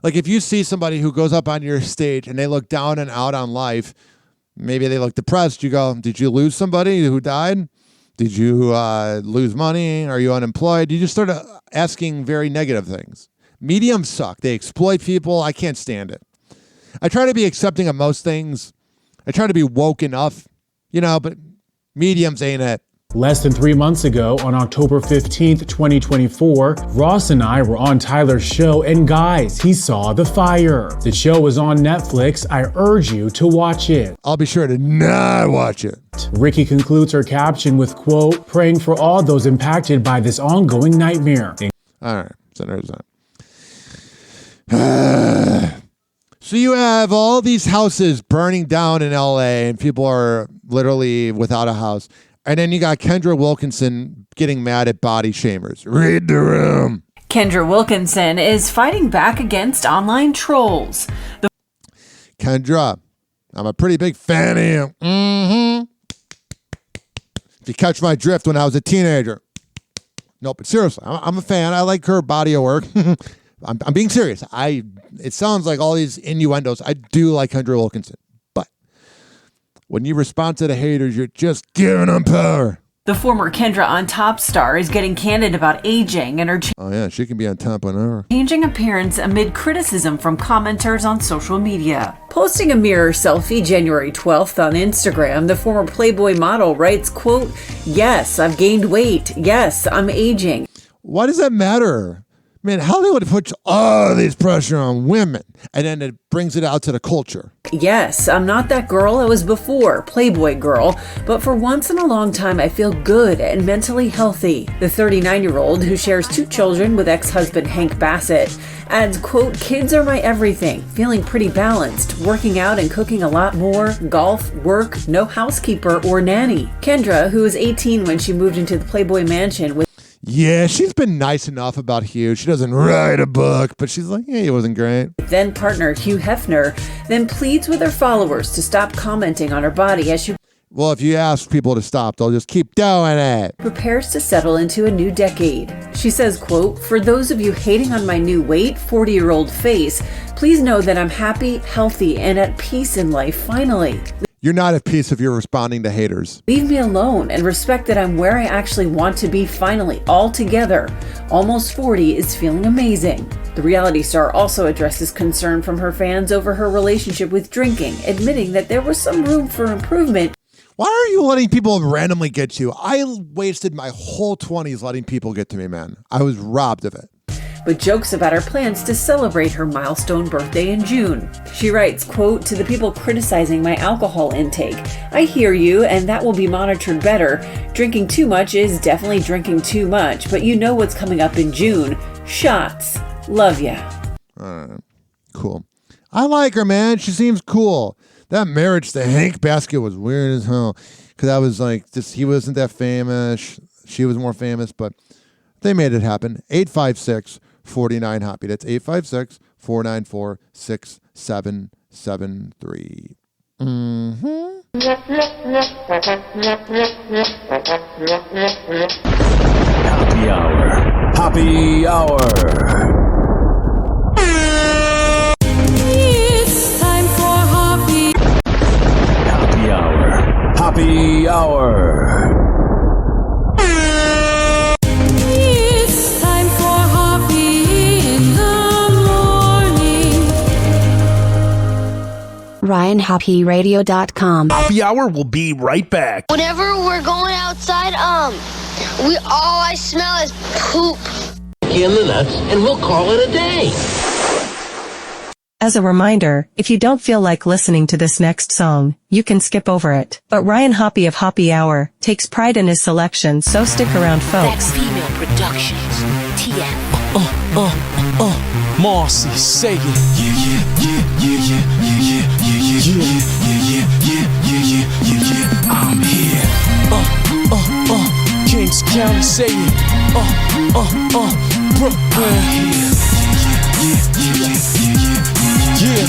Like if you see somebody who goes up on your stage and they look down and out on life, maybe they look depressed. You go, did you lose somebody who died? Did you lose money? Are you unemployed? You just start asking very negative things. Mediums suck. They exploit people. I can't stand it. I try to be accepting of most things. I try to be woke enough, but mediums ain't it. Less than 3 months ago, on October 15th, 2024, Ross and I were on Tyler's show, and guys, he saw the fire. The show is on Netflix. I urge you to watch it. I'll be sure to not watch it. Ricki concludes her caption with, quote, praying for all those impacted by this ongoing nightmare. All right, so there's that. So you have all these houses burning down in LA, and people are literally without a house. And then you got Kendra Wilkinson getting mad at body shamers. Read the room. Kendra Wilkinson is fighting back against online trolls. Kendra, I'm a pretty big fan of you. If you catch my drift when I was a teenager. No, but seriously, I'm a fan. I like her body of work. I'm being serious. It sounds like all these innuendos. I do like Kendra Wilkinson. When you respond to the haters, you're just giving them power. The former Kendra on Top star is getting candid about aging and her oh yeah, she can be on top on her. Changing appearance amid criticism from commenters on social media. Posting a mirror selfie January 12th on Instagram, the former Playboy model writes, quote, yes, I've gained weight. Yes, I'm aging. Why does that matter? Man, Hollywood puts all this pressure on women, and then it brings it out to the culture. Yes, I'm not that girl I was before, Playboy girl, but for once in a long time I feel good and mentally healthy. The 39-year-old, who shares 2 children with ex-husband Hank Bassett, adds, quote, kids are my everything, feeling pretty balanced, working out and cooking a lot more, golf, work, no housekeeper or nanny. Kendra, who was 18 when she moved into the Playboy mansion with Yeah, she's been nice enough about Hugh. She doesn't write a book, but she's like, yeah, he wasn't great. Then partner Hugh Hefner then pleads with her followers to stop commenting on her body as she Well, if you ask people to stop, they'll just keep doing it. prepares to settle into a new decade. She says, quote, "For those of you hating on my new weight, 40-year-old face, please know that I'm happy, healthy, and at peace in life finally. You're not at peace if you're responding to haters. Leave me alone and respect that I'm where I actually want to be finally, all together. Almost 40 is feeling amazing." The reality star also addresses concern from her fans over her relationship with drinking, admitting that there was some room for improvement. Why are you letting people randomly get you? I wasted my whole 20s letting people get to me, man. I was robbed of it. But jokes about her plans to celebrate her milestone birthday in June. She writes, quote, "To the people criticizing my alcohol intake, I hear you and that will be monitored better. Drinking too much is definitely drinking too much, but you know what's coming up in June. Shots. Love ya." All right. Cool. I like her, man. She seems cool. That marriage to Hank Basket was weird as hell. Because I was like, he wasn't that famous. She was more famous, but they made it happen. 856-49-HOPPY. That's 856-494-6773. Happy Hour. Happy Hour. It's time for Hoppe. Happy Hour. Happy Hour. It's time for Hoppe in the morning. RyanHoppeRadio.com. Happy Hour will be right back. Whenever we're going outside, all I smell is poop. In the nuts, and we'll call it a day. As a reminder, if you don't feel like listening to this next song, you can skip over it. But Ryan Hoppe of Hoppe Hour takes pride in his selection, so stick around, folks. That's Female Productions. TM. Marcy, say it. Yeah. I'm here. Kings County, say it. Brooklyn. Yeah.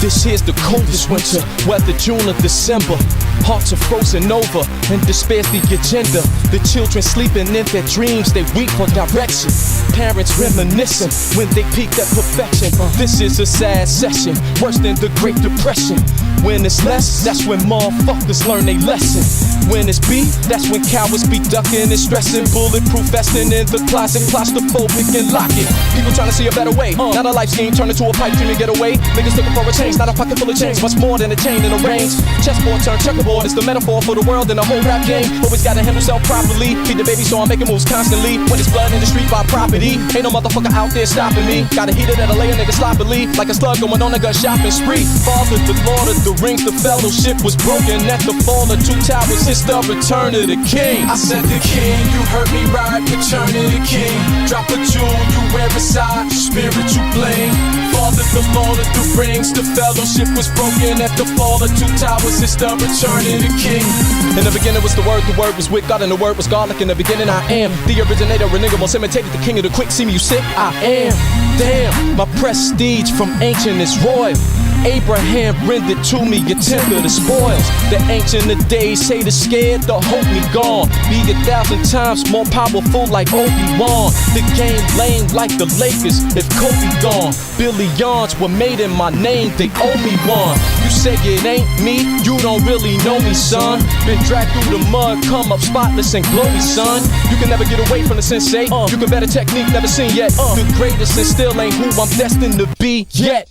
This here's the coldest winter, whether June or December. Hearts are frozen over, and despair's the agenda. The children sleeping in their dreams, they weep for direction. Parents reminiscing when they peaked at perfection. This is a sad session, worse than the Great Depression. When it's less, that's when motherfuckers learn their lesson. When it's beef, that's when cowards be ducking and stressing. Bulletproof vesting in the closet, claustrophobic and locking. People trying to see a better way. Not a life scheme turned into a pipe dream and get away. Niggas looking for a change, not a pocket full of change. Much more than a chain and a range. Chessboard turned checkerboard, it's the metaphor for the world and the whole rap game. Always gotta handle self properly. Feed the baby so I'm making moves constantly. When it's blood in the street by property, ain't no motherfucker out there stopping me. Gotta heat it at a layer, nigga sloppily. Like a slug going on a gun shopping spree. Father, the Lord of the Rings, the fellowship was broken at the fall of two towers. It's the return of the king. I said the king, you heard me right, return of the king. Drop a jewel, you wear beside, spiritual bling. Father, the Lord of the Rings, the fellowship was broken at the fall of two towers. It's the return of the king. In the beginning was the word was with God, and the word was God. Like in the beginning I am the originator, enigma, imitated the king of the quick. See me, you sick? I am. Damn, my prestige from ancient is royal. Abraham rendered to me a tenth of the spoils. The ancient of days say the scared, the hope me gone. Be 1,000 times more powerful like Obi-Wan. The game lame like the Lakers if Kobe gone. Billions were made in my name, they owe me one. You say it ain't me, you don't really know me, son. Been dragged through the mud, come up spotless and glowy, son. You can never get away from the sensei. You can better technique, never seen yet. The greatest and still ain't who I'm destined to be yet.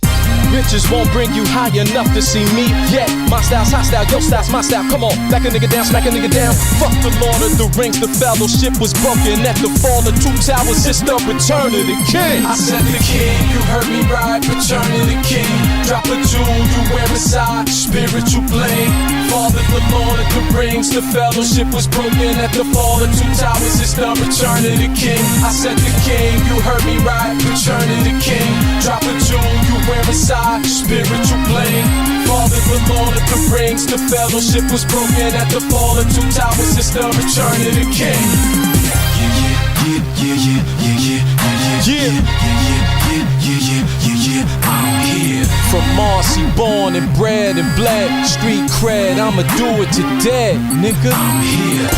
Bitches won't bring you high enough to see me yet. My style's hot style, your style's my style. Come on, back a nigga down, smack a nigga down. Fuck the Lord of the Rings, the fellowship was broken at the fall of two towers. It's the return of the king. I said the king, you heard me right, return of the king. Drop a jewel, you wear beside, spiritual bling. Father, the Lord of the Rings, the fellowship was broken at the fall of two towers. It's the return of the king. I said the king, you heard me right, return of the king. Drop a jewel, you where inside spiritual plane. Father, the Lord of the Rings, the fellowship was broken at the fall of two towers. It's the return of the king. I'm here. From Marcy, born and bred and bled. Street cred, I'ma do it to dead, nigga. I'm here.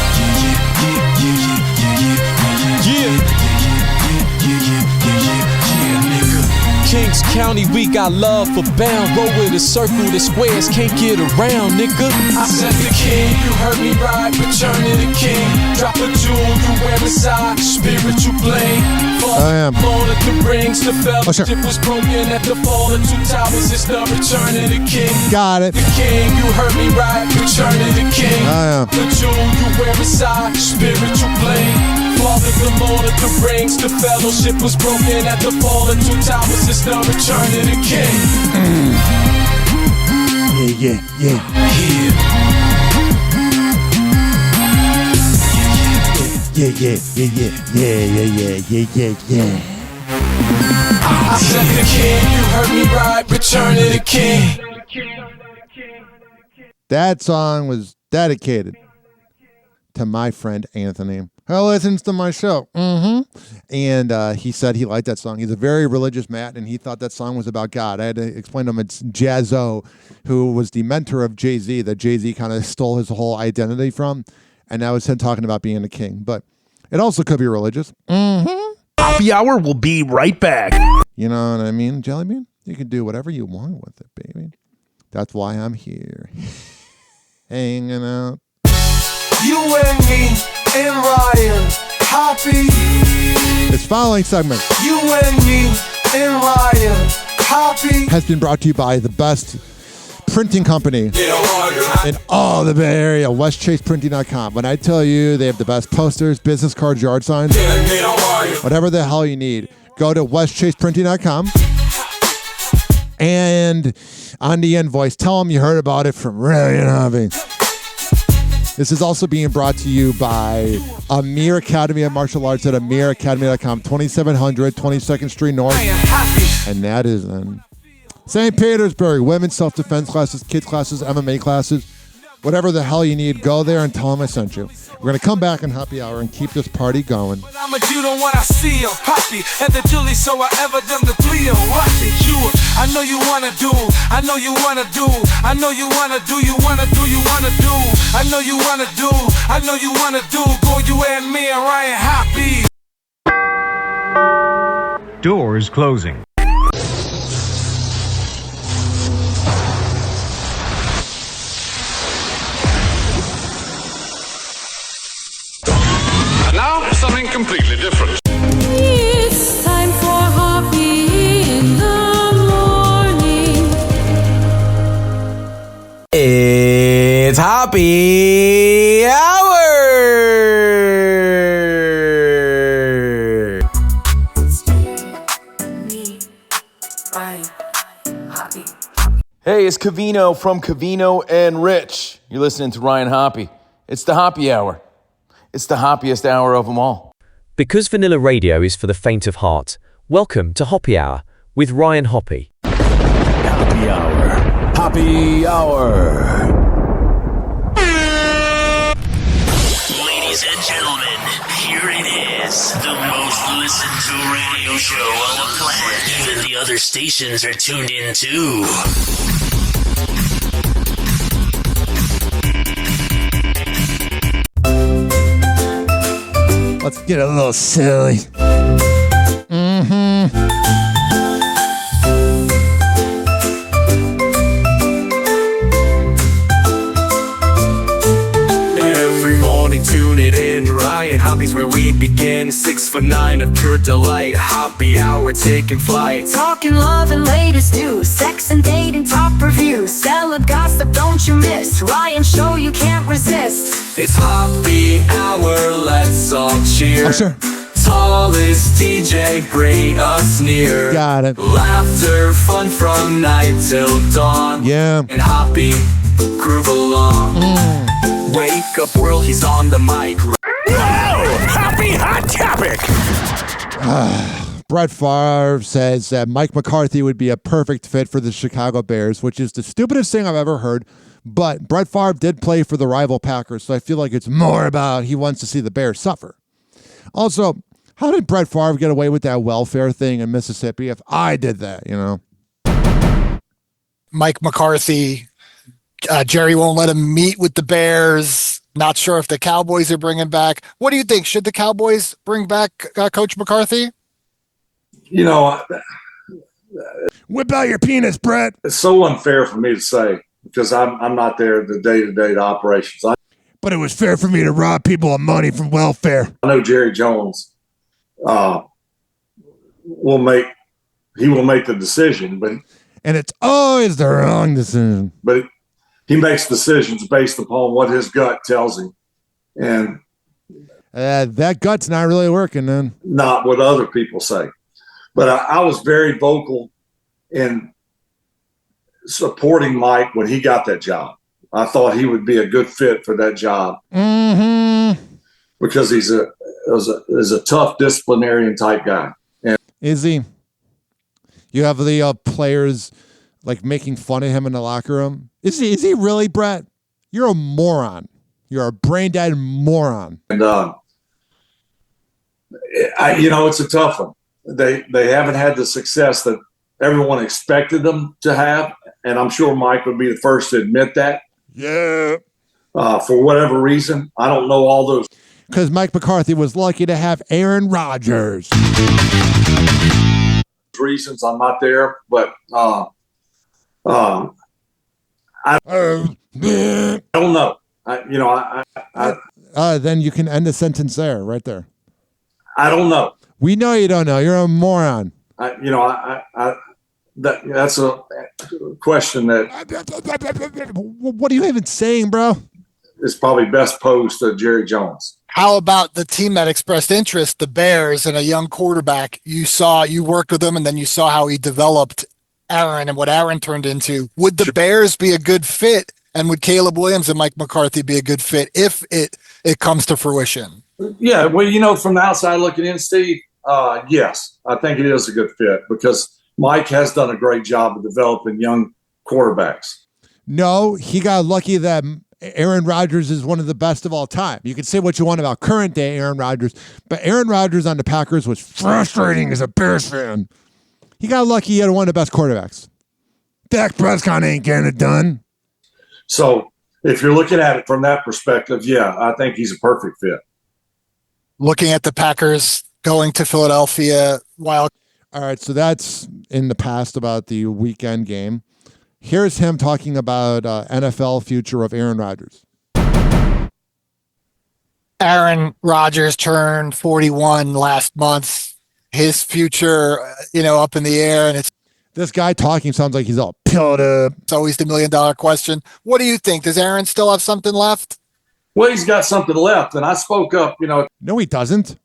Kings County, we got love for bound. Roll with a circle, the squares can't get around, nigga. I said the king, you heard me right, return of the king. Drop a jewel, you wear inside, spiritual blade. Fall of the rings, the fellowship was broken at the fall of two towers. It's the return of the king. Got it. The king, you heard me right, return of the king. The jewel, you wear inside, spiritual blade. Father, the Lord of the Rings, the fellowship was broken at the fall of two towers. It's the return of the king. Yeah. I said the king, you heard me right, return of the king. That song was dedicated to my friend Anthony, who listens to my show. And he said he liked that song. He's a very religious man, and he thought that song was about God. I had to explain to him it's Jazzo, who was the mentor of Jay-Z, that Jay-Z kind of stole his whole identity from. And that was him talking about being a king. But it also could be religious. Happy Hour will be right back. You know what I mean, Jelly Bean? You can do whatever you want with it, baby. That's why I'm here. Hanging out. You and me and Ryan Hoppe. This following segment, You and me and Ryan Hoppe. has been brought to you by the best printing company in all the Bay Area, westchaseprinting.com. When I tell you they have the best posters, business cards, yard signs, whatever the hell you need, go to westchaseprinting.com. And on the invoice, tell them you heard about it from Ryan Hoppe. This is also being brought to you by Amir Academy of Martial Arts at amiracademy.com, 2700 22nd Street North. And that is in St. Petersburg. Women's self-defense classes, kids classes, MMA classes, whatever the hell you need, go there and tell them I sent you. We're going to come back in Happy Hour and keep this party going. But I'm a Jew, don't want to see him. Poppy and the Julie, so I ever done the Cleo. Watch it, you. I know you want to do. I know you want to do. I know you want to do. You want to do. You want to do. I know you want to do. I know you want to do. Go you and me and Ryan Hoppe. Doors closing. Now, something completely different. It's time for Hoppe in the morning. It's Happy Hour. Hey, it's Cavino from Cavino and Rich. You're listening to Ryan Hoppe. It's the Happy Hour. It's the happiest hour of them all. Because vanilla radio is for the faint of heart, welcome to Hoppe Hour with Ryan Hoppe. Happy Hour. Happy Hour. Ladies and gentlemen, here it is. The most listened to radio show on the planet. Even the other stations are tuned in too. Let's get a little silly. Every morning, tune it in. Ryan Hoppe's where we begin. 6 for 9 of pure delight. Happy Hour taking flight. Talking love and latest news, sex and dating, top reviews, celeb gossip, don't you miss? Ryan show you can't resist. It's Happy Hour, let's all cheer. Oh, sure. Tallest DJ, bring us near. Got it. Laughter, fun from night till dawn. Yeah. And Hoppe, groove along. Wake up world, he's on the mic. Whoa! Happy Hot Topic! Brett Favre says that Mike McCarthy would be a perfect fit for the Chicago Bears, which is the stupidest thing I've ever heard. But Brett Favre did play for the rival Packers, so I feel like it's more about he wants to see the Bears suffer. Also, how did Brett Favre get away with that welfare thing in Mississippi if I did that, you know? Mike McCarthy, Jerry won't let him meet with the Bears. Not sure if the Cowboys are bringing back. What do you think? Should the Cowboys bring back Coach McCarthy? You know, whip out your penis, Brett. It's so unfair for me to say because I'm not there the day-to-day operations. But it was fair for me to rob people of money from welfare. I know Jerry Jones will make the decision, but it's always the wrong decision. But he makes decisions based upon what his gut tells him, and that gut's not really working, then. Not what other people say. But I was very vocal in supporting Mike when he got that job. I thought he would be a good fit for that job because he's a tough disciplinarian type guy. And is he? You have the players like making fun of him in the locker room. Is he really, Brett? You're a moron. You're a brain dead moron. And it's a tough one. They haven't had the success that everyone expected them to have, and I'm sure Mike would be the first to admit that. Yeah. For whatever reason, I don't know all those. Because Mike McCarthy was lucky to have Aaron Rodgers. Reasons I'm not there, but I don't know. Then you can end the sentence there, right there. I don't know. We know you don't know. You're a moron. That's a question that. What are you even saying, bro? Is probably best posed to Jerry Jones. How about the team that expressed interest, the Bears, and a young quarterback? You worked with him, and then you saw how he developed Aaron and what Aaron turned into. Would the Bears be a good fit, and would Caleb Williams and Mike McCarthy be a good fit if it comes to fruition? Yeah, well, from the outside looking in, Steve, yes, I think it is a good fit because Mike has done a great job of developing young quarterbacks. No, he got lucky that Aaron Rodgers is one of the best of all time. You can say what you want about current day Aaron Rodgers, but Aaron Rodgers on the Packers was frustrating as a Bears fan. He got lucky he had one of the best quarterbacks. Dak Prescott ain't getting it done. So if you're looking at it from that perspective, yeah, I think he's a perfect fit. Looking at the Packers going to Philadelphia while. All right, so that's in the past about the weekend game. Here's him talking about NFL future of Aaron Rodgers. Aaron Rodgers turned 41 last month. His future, up in the air, and it's. This guy talking sounds like he's all pilled up. It's always the $1 million question. What do you think? Does Aaron still have something left? Well, he's got something left, and I spoke up, No, he doesn't. At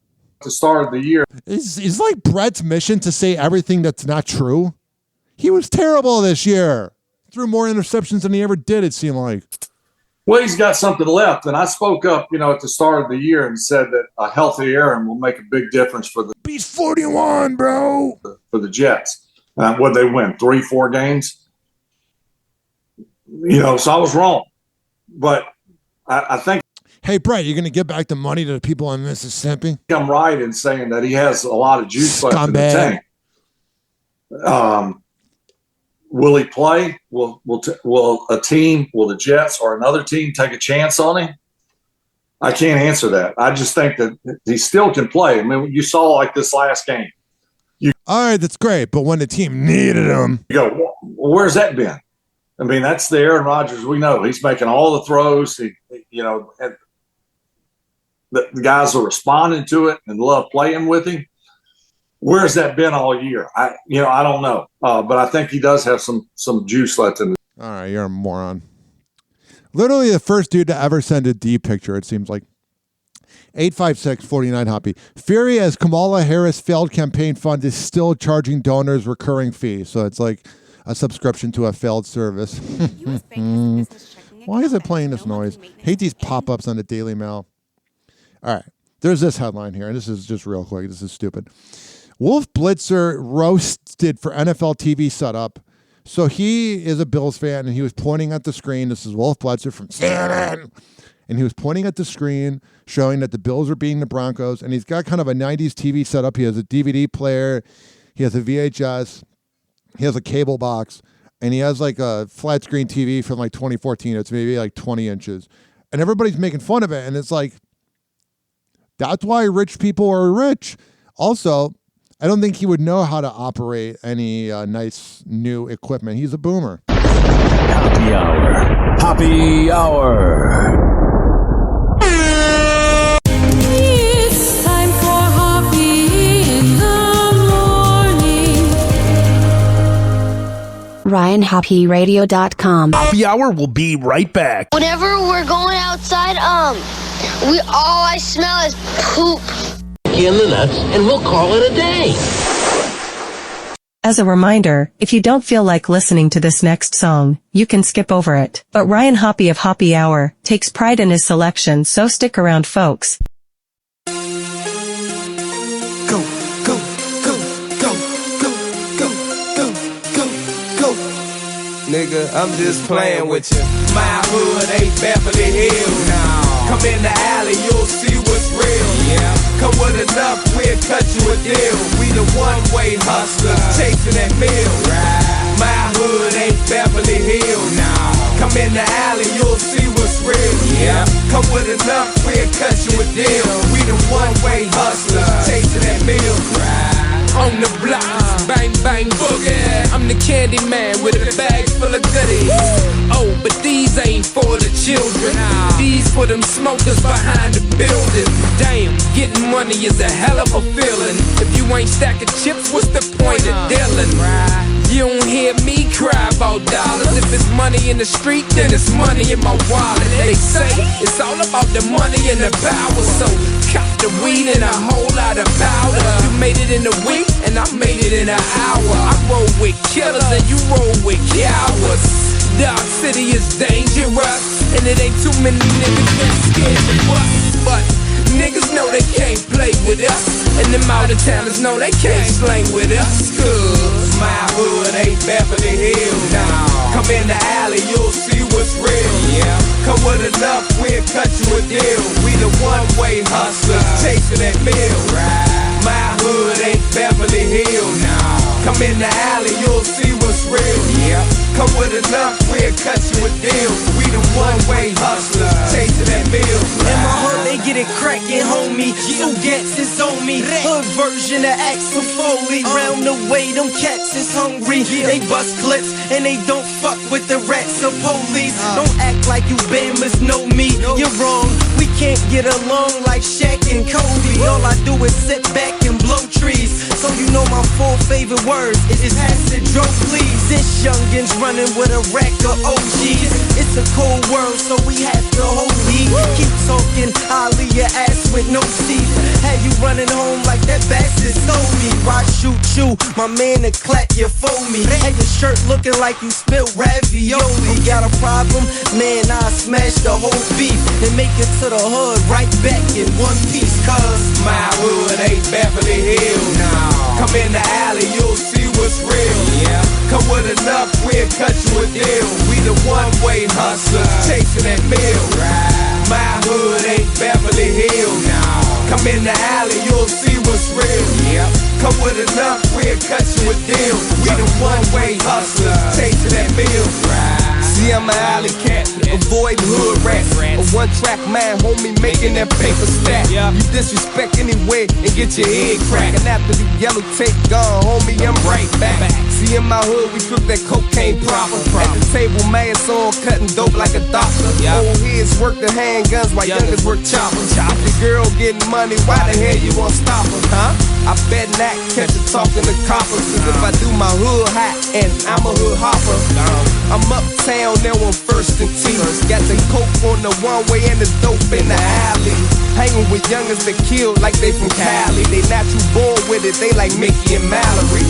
the start of the year. Is like Brett's mission to say everything that's not true? He was terrible this year. Threw more interceptions than he ever did, it seemed like. Well, he's got something left, and I spoke up, at the start of the year and said that a healthy Aaron will make a big difference for the. He's 41, bro. For the Jets. What'd they win? 3-4 games? So I was wrong. But I think. Hey, Brett, you're going to give back the money to the people in Mississippi? I'm right in saying that he has a lot of juice left in the tank. Will he play? Will a team, will the Jets or another team take a chance on him? I can't answer that. I just think that he still can play. I mean, you saw like this last game. All right, that's great. But when the team needed him. You go, well, where's that been? I mean, that's the Aaron Rodgers we know. He's making all the throws. The guys are responding to it and love playing with him. Where's that been all year? I don't know. But I think he does have some juice left in it. All right, you're a moron. Literally the first dude to ever send a D picture, it seems like. 856-49 Hoppe. Fury as Kamala Harris failed campaign fund is still charging donors recurring fees. So it's like a subscription to a failed service. Why is it playing this noise? Hate these pop-ups on the Daily Mail. All right. There's this headline here, and this is just real quick. This is stupid. Wolf Blitzer roasted for NFL TV setup. So he is a Bills fan, and he was pointing at the screen. This is Wolf Blitzer from CNN. And he was pointing at the screen, showing that the Bills are beating the Broncos. And he's got kind of a 90s TV setup. He has a DVD player. He has a VHS. He has a cable box. And he has like a flat screen TV from like 2014. It's maybe like 20 inches. And everybody's making fun of it. And it's like, that's why rich people are rich. Also, I don't think he would know how to operate any nice new equipment. He's a boomer. Happy Hour. Happy Hour. It's time for Hoppe in the morning. RyanHoppeRadio.com. Happy Hour will be right back. Whenever we're going outside, all I smell is poop. In the nuts, and we'll call it a day. As a reminder, if you don't feel like listening to this next song, you can skip over it. But Ryan Hoppe of Hoppe Hour takes pride in his selection, so stick around, folks. Go, go, go, go, go, go, go, go, go. Nigga, I'm just playing with you. My hood ain't Beverly Hills. No. Come in the alley, you'll see what's real. Yeah. Come with enough, we'll cut you a deal. We the one-way hustlers, chasing that meal. Right. My hood ain't Beverly Hills. No. Come in the alley, you'll see what's real. Yeah. Come with enough, we'll cut you a deal. We the one-way hustlers, chasing that meal. Right. On the block, bang, bang, boogie. I'm the candy man with a bag full of goodies. Oh, but these ain't for the children. These for them smokers behind the building. Damn, getting money is a hell of a feeling. If you ain't stacking chips, what's the point of dealing? You don't hear me cry about dollars. If it's money in the street, then it's money in my wallet. They say it's all about the money and the power. So cop the weed and a whole lot of powder. You made it in a week, and I made it in an hour. I roll with killers and you roll with cowards. Dark City is dangerous, and it ain't too many niggas that scared to bust. But niggas know they can't play with us, and them out-of-towners know they can't slang with us. Cause my hood ain't Beverly Hills. Nah. Come in the alley, you'll see what's real. Yeah. Come with enough, we'll cut you a deal. We the one-way hustlers, chasing that meal. Right. My hood ain't Beverly Hills. Nah. Come in the alley, you'll see what's real. Yeah. Come with enough, we'll cut you a deal. We the one-way hustlers, chasing that meal. In my hood, they get it crackin', homie. So gats is on me. Hood version of Axel Foley. Round the way, them cats is hungry. They bust clips and they don't fuck with the rats or police. Don't act like you Bama's know me. You're wrong. We can't get along like Shaq and Kobe. All I do is sit back and blow trees. So you know my 4 favorite words is acid, drug, please. This youngin's running with a rack of OGs. It's a cold world, so we have to hold heat. Keep talking, I'll leave your ass with no teeth. Have you running home like that bastard stole me? Why shoot you? My man to clap your foamy. Have your shirt looking like you spilled ravioli. Got a problem? Man, I smash the whole beef and make it to the hood right back in one piece. Cause my hood ain't Beverly Hills. No. Come in the alley, you'll see what's real. Yeah. Come with enough, we'll cut you a deal. We the one-way hustlers, chasing that meal. Right. My hood ain't Beverly Hills. No. Come in the alley, you'll see what's real. Yeah. Come with enough, we'll cut you a deal. We the one-way hustlers, chasing that meal. Right. See, I'm an alley cat, avoid hood rats. A one-track man, homie, making that paper stack. You disrespect anyway and get your head cracked. And after the yellow tape gone, homie, I'm right back. See, in my hood, we cook that cocaine proper. At the table, mask on, cutting dope like a doctor. Old heads work the handguns while youngers work choppers. If the girl getting money, why the hell you won't stop her, huh? I bet not catch her talking to coppers. Cause if I do my hood hot and I'm a hood hopper, I'm uptown now on First and T. Got the coke on the one-way and the dope in the alley. Hanging with youngers that kill like they from Cali. They not too born with it, they like Mickey and Mallory.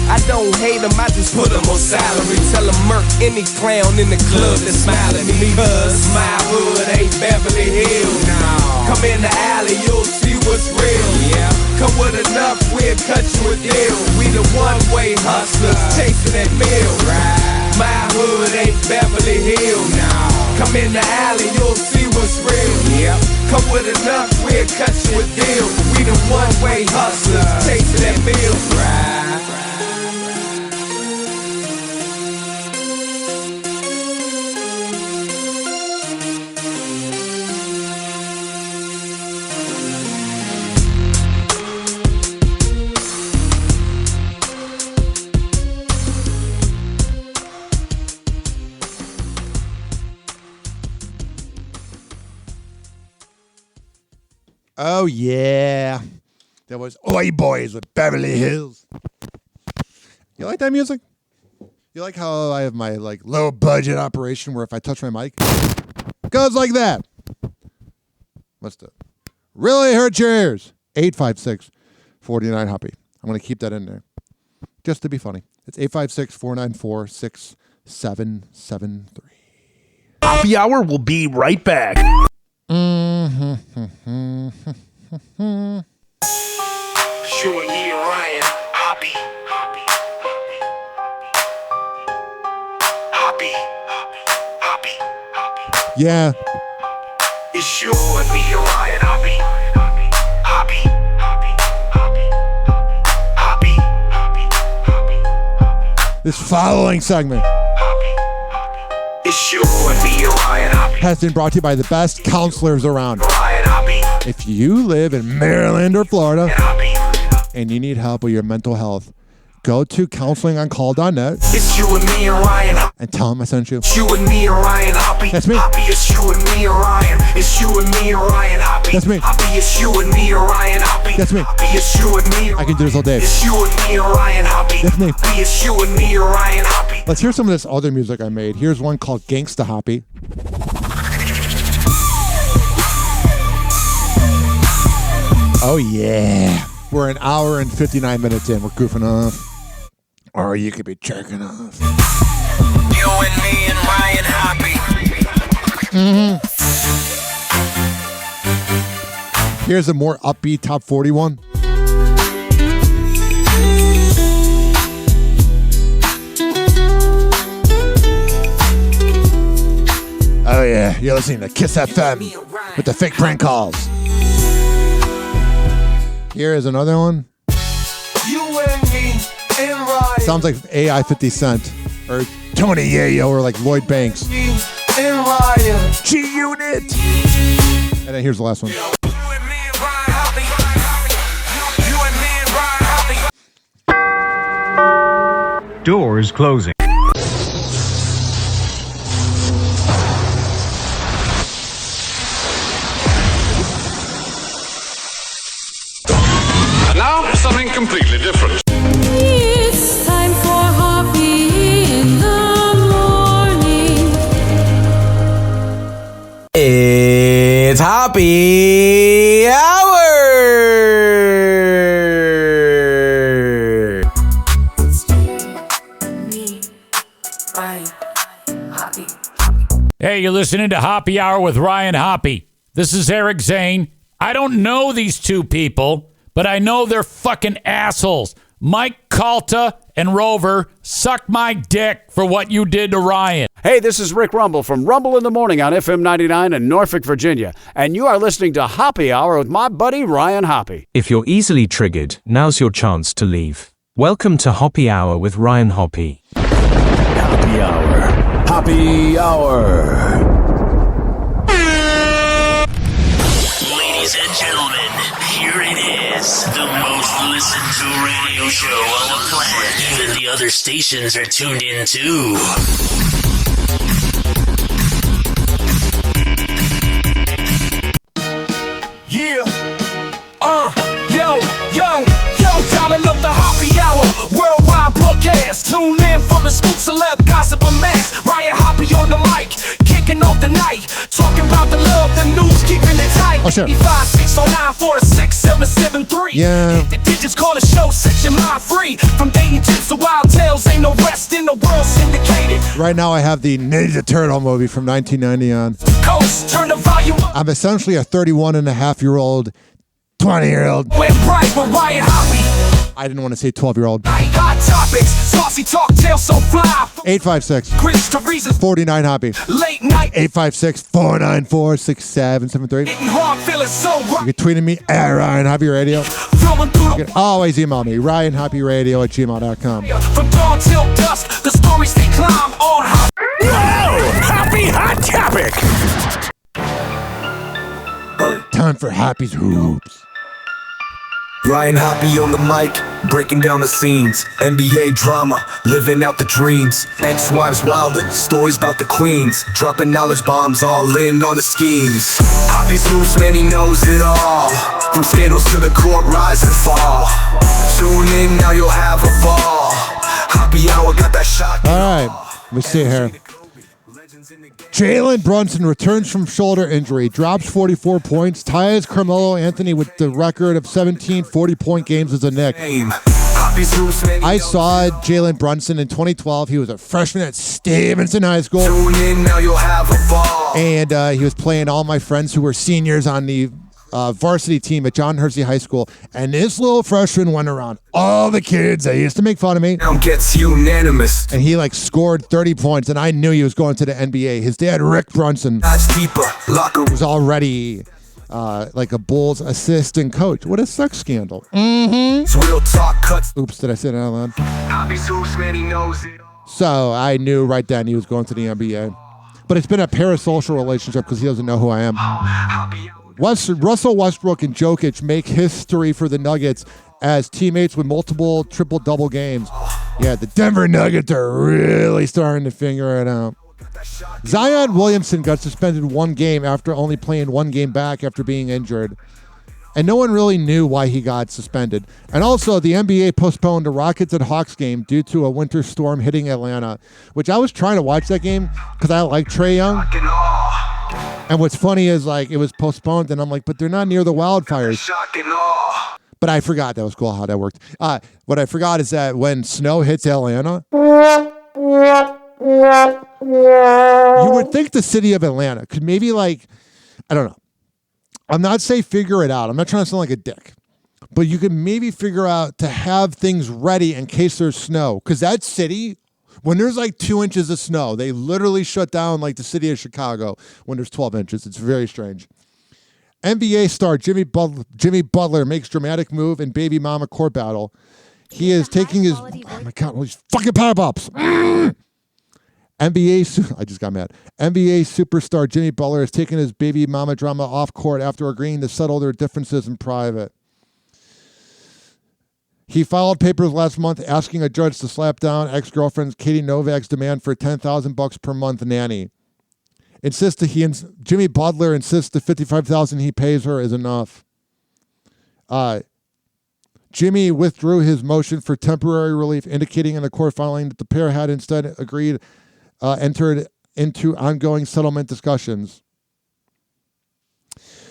I don't hate them, I just put them on salary. Tell them murk any clown in the club that smile at me. Cause my hood ain't Beverly Hills. No. Come in the alley, you'll see what's real. Yeah. Come with enough, we'll cut you a deal. We the one-way hustlers, chasing that meal. My hood ain't Beverly Hills. Come in the alley, you'll see what's real. Come with enough, we'll cut you a deal. We the one-way hustlers, chasing that meal. Oh, yeah. That was Oi Boys with Beverly Hills. You like that music? You like how I have my like low budget operation where if I touch my mic, it goes like that? Must have really hurt your ears. 856-49-HOPPY. I'm going to keep that in there just to be funny. It's 856-494-6773. Hoppe Hour will be right back. Sure, yeah, Ryan Hoppe. Yeah. It's sure me, Ryan Hoppe. This following segment It's sure me, Ryan Hoppe. has been brought to you by the best counselors around. Ryan Hoppe. If you live in Maryland or Florida and you need help with your mental health, go to counselingoncall.net. It's you and me and Ryan Hoppe. And tell them I sent you. It's you and me and Ryan Hoppe. That's me. Hoppe, it's you and me and Ryan. It's you and me and Ryan Hoppe. That's me. Hoppe, it's you and me and Ryan Hoppe. That's me. Hoppe, it's you and me. I can do this all day. It's you and me and Ryan Hoppe. That's me. Hoppe, it's you and me and Ryan Hoppe. Let's hear some of this other music I made. Here's one called Gangsta Hoppe. Oh, yeah. We're an hour and 59 minutes in. We're goofing off. Or you could be jerking off. You and me and Ryan Hoppe. Here's a more upbeat top 41. Oh, yeah. You're listening to Kiss FM with the fake prank calls. Here is another one. You and me and Ryan. Sounds like AI 50 Cent or Tony Yayo or like Lloyd Banks. Me and Ryan. G-Unit. And then here's the last one. Doors closing. Now, something completely different. It's time for Hoppe in the morning. It's Hoppe Hour. Hey, you're listening to Hoppe Hour with Ryan Hoppe. This is Eric Zane. I don't know these two people, but I know they're fucking assholes. Mike Calta and Rover, suck my dick for what you did to Ryan. Hey, this is Rick Rumble from Rumble in the Morning on FM 99 in Norfolk, Virginia. And you are listening to Hoppe Hour with my buddy Ryan Hoppe. If you're easily triggered, now's your chance to leave. Welcome to Hoppe Hour with Ryan Hoppe. Hoppe Hour. Hoppe Hour. Ladies and gentlemen, here it is. The most listened to radio show on the planet. Even the other stations are tuned in too. Yeah. Yo, dialing up the Hoppe Hour. Worldwide broadcast. Tune in for the scoop, celeb, gossip, and mass. Ryan Hoppe on the mic, kicking off the night. Talking about the love, the news, keeping it tight. Oh, sure. 560946773. Yeah. Hit the digits, call the show, set your mind free. From dating tips to wild tales, ain't no rest in the world, syndicated. Right now I have the Ninja Turtle movie from 1990 on. Coast, turn the volume up. I'm essentially a 31-and-a-half-year-old 20-year-old. We're bright, we're Ryan Hoppe. I didn't want to say 12-year-old. Hot topics, saucy talk, tail so fly. 856 Chris to reason. 49 Hoppe. Late night. 856-494-6773. Hitting hard, feeling so You right. can tweet at me at Ryan Hoppe Radio. Throwing through You can always email me, RyanHoppeRadio@gmail.com. from dawn till dusk, the stories they climb on Hoppe. Whoa! Happy Hot Topic! Time for Hoppe's Hoops. Ryan Hoppe on the mic, breaking down the scenes. NBA drama, living out the dreams. Ex-wives wildin', stories about the queens. Dropping knowledge bombs, all in on the schemes. Hoppe's hoops, man, he knows it all. From scandals to the court, rise and fall. Tune in, now you'll have a ball. Hoppe Hour got that shot. All right, let me see here. Jalen Brunson returns from shoulder injury, drops 44 points, ties Carmelo Anthony with the record of 17 40-point games as a Knick. I saw Jalen Brunson in 2012. He was a freshman at Stevenson High School. Tune in, now you'll have a ball. And he was playing all my friends who were seniors on the varsity team at John Hersey High School. And this little freshman went around all the kids that used to make fun of me. Now gets unanimous. And he scored 30 points, and I knew he was going to the NBA. His dad, Rick Brunson, was already a Bulls assistant coach. What a sex scandal. Real talk cuts. Oops, did I say that out loud? Hoppe's hoops, man, he knows it. So I knew right then he was going to the NBA. But it's been a parasocial relationship because he doesn't know who I am. Russell Westbrook and Jokic make history for the Nuggets as teammates with multiple triple-double games. Yeah, the Denver Nuggets are really starting to figure it out. Zion Williamson got suspended one game after only playing one game back after being injured. And no one really knew why he got suspended. And also, the NBA postponed the Rockets and Hawks game due to a winter storm hitting Atlanta, which I was trying to watch that game because I like Trae Young. And what's funny is, it was postponed, and I'm like, but they're not near the wildfires. But I forgot. That was cool how that worked. What I forgot is that when snow hits Atlanta, you would think the city of Atlanta could maybe, I don't know. I'm not saying figure it out. I'm not trying to sound like a dick. But you could maybe figure out to have things ready in case there's snow. Because that city, when there's 2 inches of snow, they literally shut down the city of Chicago when there's 12 inches. It's very strange. NBA star Jimmy Butler makes dramatic move in baby mama court battle. He is taking his... Oh my God, all these fucking pop-ups. I just got mad. NBA superstar Jimmy Butler has taken his baby mama drama off court after agreeing to settle their differences in private. He filed papers last month asking a judge to slap down ex-girlfriend Katie Novak's demand for $10,000 per month nanny. Jimmy Butler insists the $55,000 he pays her is enough. Jimmy withdrew his motion for temporary relief, indicating in the court filing that the pair had instead entered into ongoing settlement discussions.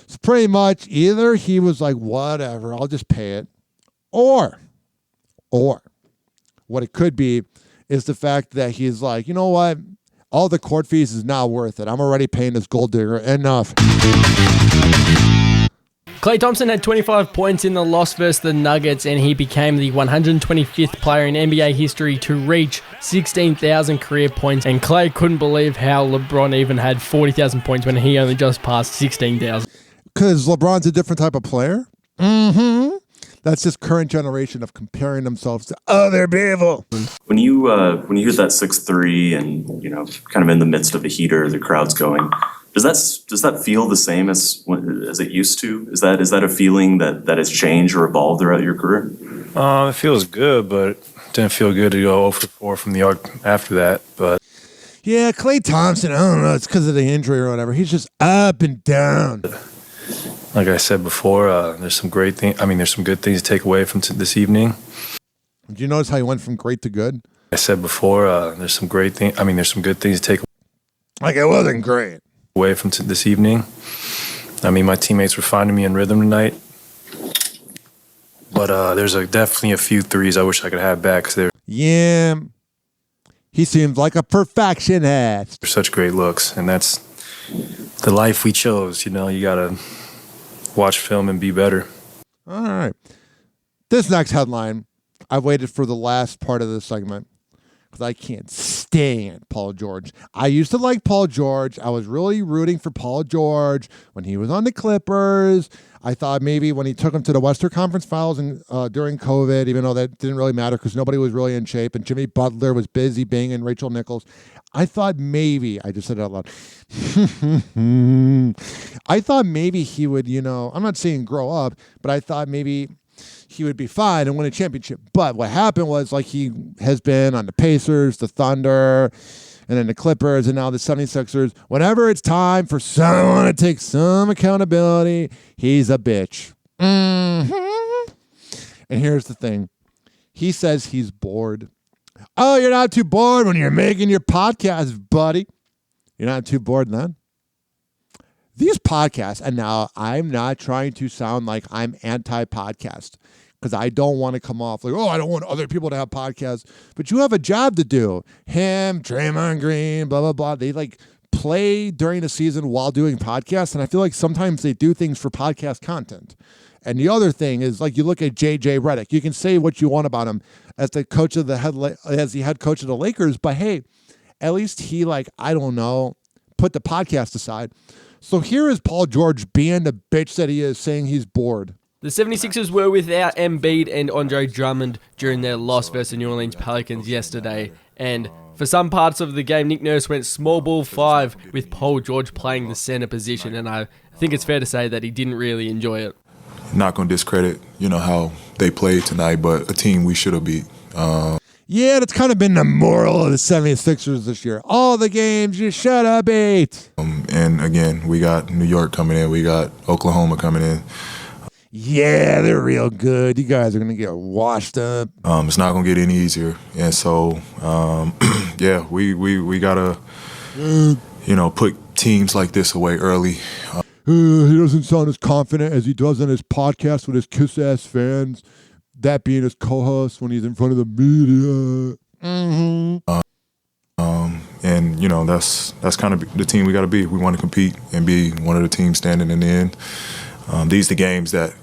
So pretty much either he was like, whatever, I'll just pay it. Or what it could be is the fact that he's like, you know what? All the court fees is not worth it. I'm already paying this gold digger enough. Klay Thompson had 25 points in the loss versus the Nuggets, and he became the 125th player in NBA history to reach 16,000 career points. And Klay couldn't believe how LeBron even had 40,000 points when he only just passed 16,000. Because LeBron's a different type of player? Mm-hmm. That's this current generation of comparing themselves to other people. When you hit that 6'3" and kind of in the midst of a heater, the crowd's going. Does that feel the same as it used to? Is that a feeling that has changed or evolved throughout your career? It feels good, but it didn't feel good to go 0 for 4 from the arc after that. But yeah, Klay Thompson, I don't know, it's because of the injury or whatever. He's just up and down. Like I said before, there's some great things. There's some good things to take away from this evening. Did you notice how he went from great to good? I said before, there's some great things. There's some good things to take it wasn't great away from this evening. My teammates were finding me in rhythm tonight, but there's definitely a few threes I wish I could have back. Yeah, he seems like a perfectionist. They're such great looks, and that's the life we chose. You gotta watch film and be better. All right. This next headline, I've waited for the last part of this segment because I can't stand Paul George. I used to like Paul George. I was really rooting for Paul George when he was on the Clippers. I thought maybe when he took him to the Western Conference Finals during COVID, even though that didn't really matter because nobody was really in shape, and Jimmy Butler was busy banging Rachel Nichols. I thought maybe, I just said it out loud, I thought maybe he would, I'm not saying grow up, but I thought maybe he would be fine and win a championship. But what happened was, like, he has been on the Pacers, the Thunder, and then the Clippers, and now the 76ers. Whenever it's time for someone to take some accountability, he's a bitch. Mm-hmm. And here's the thing. He says he's bored. Oh, you're not too bored when you're making your podcast, buddy. You're not too bored then? These podcasts, and now I'm not trying to sound like I'm anti-podcast, because I don't want to come off like, I don't want other people to have podcasts. But you have a job to do. Him, Draymond Green, blah, blah, blah. They play during the season while doing podcasts. And I feel like sometimes they do things for podcast content. And the other thing is, you look at JJ Redick. You can say what you want about him as the coach of the head coach of the Lakers. But hey, at least he put the podcast aside. So here is Paul George being the bitch that he is, saying he's bored. The 76ers were without Embiid and Andre Drummond during their loss versus the New Orleans Pelicans yesterday. And for some parts of the game, Nick Nurse went small ball 5 with Paul George playing the center position. And I think it's fair to say that he didn't really enjoy it. Not going to discredit, how they played tonight, but a team we should have beat. Yeah, that's kind of been the moral of the 76ers this year. All the games you should have beat. And again, we got New York coming in. We got Oklahoma coming in. Yeah, they're real good. You guys are going to get washed up. It's not going to get any easier. And so, yeah, we got to, put teams like this away early. He doesn't sound as confident as he does on his podcast with his kiss-ass fans. That being his co-host when he's in front of the media. Mm-hmm. And, that's kind of the team we got to be. We want to compete and be one of the teams standing in the end. These are the games that,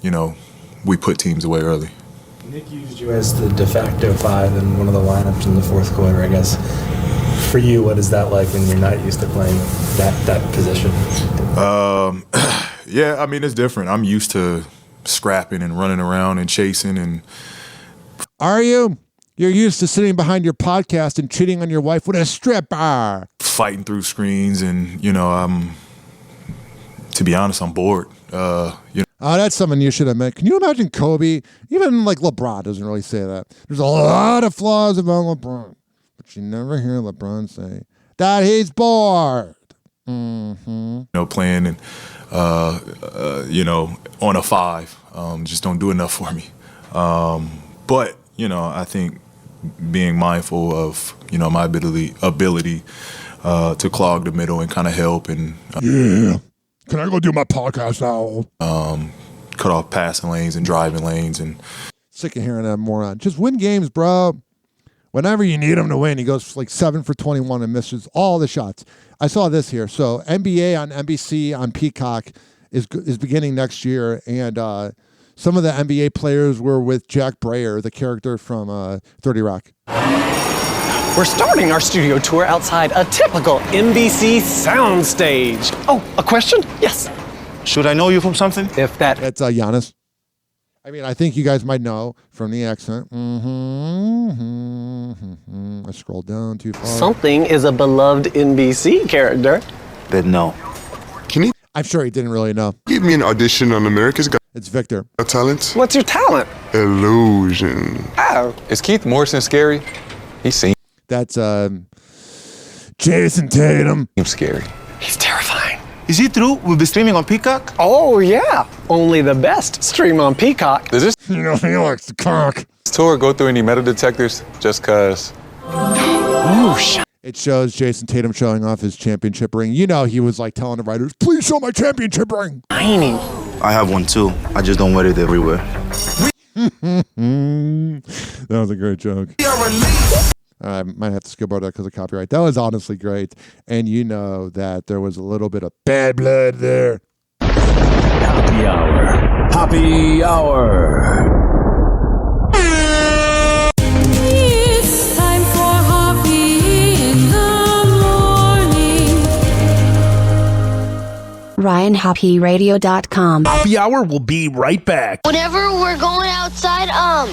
we put teams away early. Nick used you as the de facto 5 in one of the lineups in the fourth quarter, I guess. For you, what is that like when you're not used to playing that position? Yeah, it's different. I'm used to scrapping and running around and chasing. And are you? You're used to sitting behind your podcast and cheating on your wife with a stripper. Fighting through screens and, to be honest, I'm bored. Oh, that's something you should admit. Can you imagine Kobe? Even LeBron doesn't really say that. There's a lot of flaws about LeBron, but you never hear LeBron say that he's bored. Mm-hmm. Playing and on a 5, just don't do enough for me. But I think being mindful of my ability to clog the middle and kind of help and yeah. Can I go do my podcast now? Cut off passing lanes and driving lanes and sick of hearing that moron. Just win games, bro. Whenever you need him to win, he goes 7 for 21 and misses all the shots. I saw this here. So NBA on NBC on Peacock is beginning next year, and some of the NBA players were with Jack Breyer, the character from 30 Rock. We're starting our studio tour outside a typical NBC soundstage. Oh, a question? Yes. Should I know you from something? That's Giannis. I think you guys might know from the accent. I scrolled down too far. Something is a beloved NBC character. Then no. Can you? I'm sure he didn't really know. Give me an audition on America's Got It's Victor. Talent. What's your talent? Illusion. Oh. Is Keith Morrison scary? He's seen. That's Jason Tatum. He's scary. He's terrifying. Is he through? We'll be streaming on Peacock? Oh, yeah. Only the best stream on Peacock. Does this he likes the cock. tour go through any metal detectors? Just cause. Oh, shit. It shows Jason Tatum showing off his championship ring. He was telling the writers, please show my championship ring. Tiny. I have one too. I just don't wear it everywhere. That was a great joke. I might have to skip over that because of copyright. That was honestly great. And you know that there was a little bit of bad blood there. Happy Hour. Happy Hour. It's time for Hoppe in the morning. RyanHoppeRadio.com. Happy Hour will be right back. Whenever we're going outside, all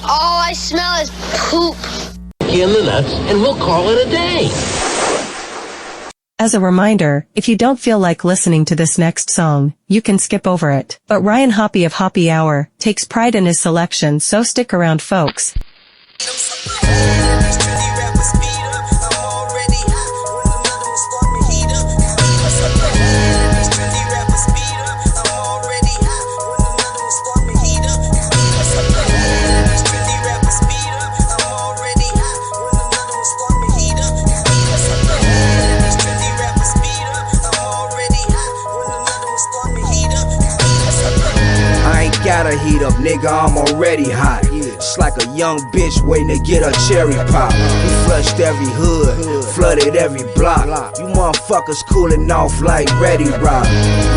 I smell is poop. In the nuts, and we'll call it a day. As a reminder, if you don't feel like listening to this next song, you can skip over it. But Ryan Hoppe of Hoppe Hour takes pride in his selection, so stick around, folks. Gotta heat up, nigga, I'm already hot. It's like a young bitch waiting to get her cherry pop. We flushed every hood, flooded every block. You motherfuckers cooling off like Ready Rock.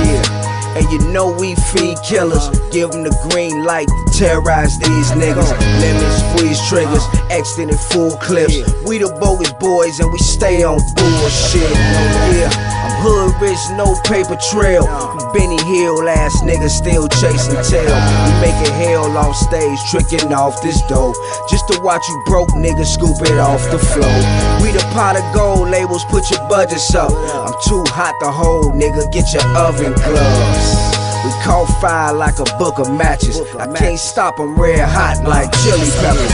Yeah, and you know we feed killers. Give them the green light to terrorize these niggas. Lemons, squeeze triggers, extended full clips. We the bogus boys and we stay on bullshit. Yeah, I'm hood rich, no paper trail. Benny Hill ass niggas still chasing tail. We making hell on stage, tricking off this dough, just to watch you broke niggas scoop it off the floor. We the pot of gold labels, put your budgets up. I'm too hot to hold, nigga, get your oven gloves. We caught fire like a book of matches. I can't stop them red hot like chili peppers.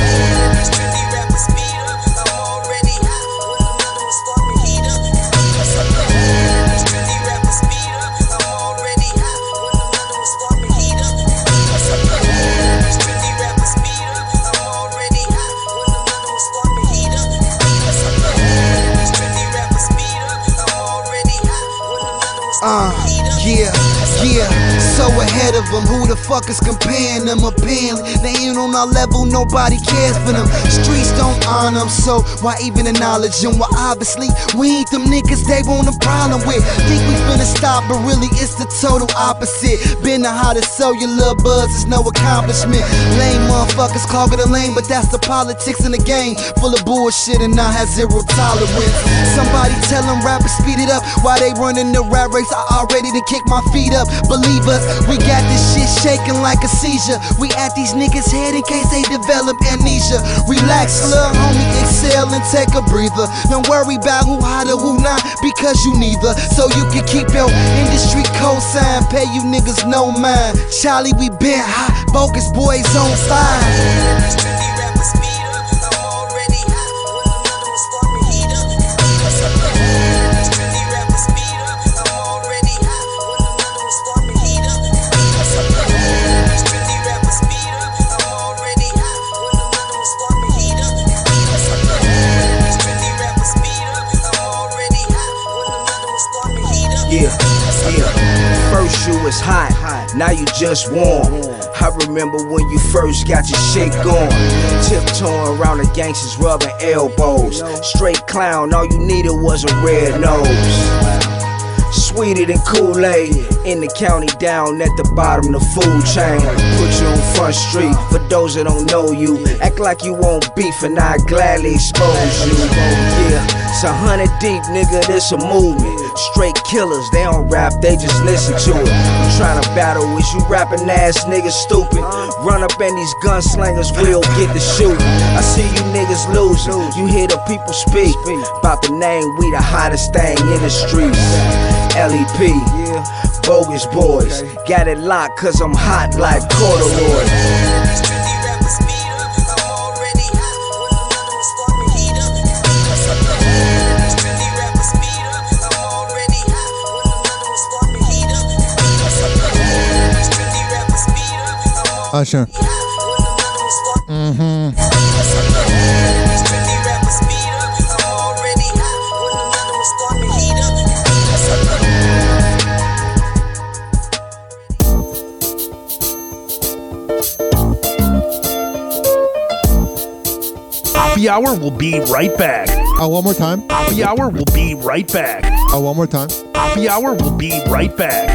Yeah, so ahead of them, who the fuck is comparing them? Apparently, they ain't on our level, nobody cares for them. Streets don't honor them, so why even acknowledge them? Well, obviously, we ain't them niggas they want a problem with. Think we finna stop, but really it's the total opposite. Been the hottest cellular buzz, is no accomplishment. Lame motherfuckers clogging the lane, but that's the politics in the game. Full of bullshit and I have zero tolerance. Somebody tell them rappers speed it up while they running the rap race. I already done kick my feet up. Believe us, we got this shit shaking like a seizure. We at these niggas' head in case they develop amnesia. Relax, lil' homie, exhale and take a breather. Don't worry about who hot or who not, because you neither. So you can keep your industry cosign, pay you niggas no mind. Charlie, we been hot, bogus boys on fire. Yeah. First you was hot, now you just warm. I remember when you first got your shit going. Tiptoeing around the gangsters, rubbing elbows. Straight clown, all you needed was a red nose. Sweeter than Kool-Aid, in the county down at the bottom the food chain. Put you on Front Street, for those that don't know you. Act like you want beef and I gladly expose you. Yeah, it's 100 deep, nigga, this a movement. Straight killers, they don't rap, they just listen to it. I'm trying to battle with you rapping ass niggas stupid. Run up in these gunslingers, we'll get the shooting. I see you niggas losing, you hear the people speak about the name, we the hottest thing in the streets. LEP, bogus boys, got it locked cause I'm hot like corduroy. Usher. Happy Hour will be right back. Oh, one more time. Happy Hour will be right back. Oh, one more time. Happy Hour will be right back.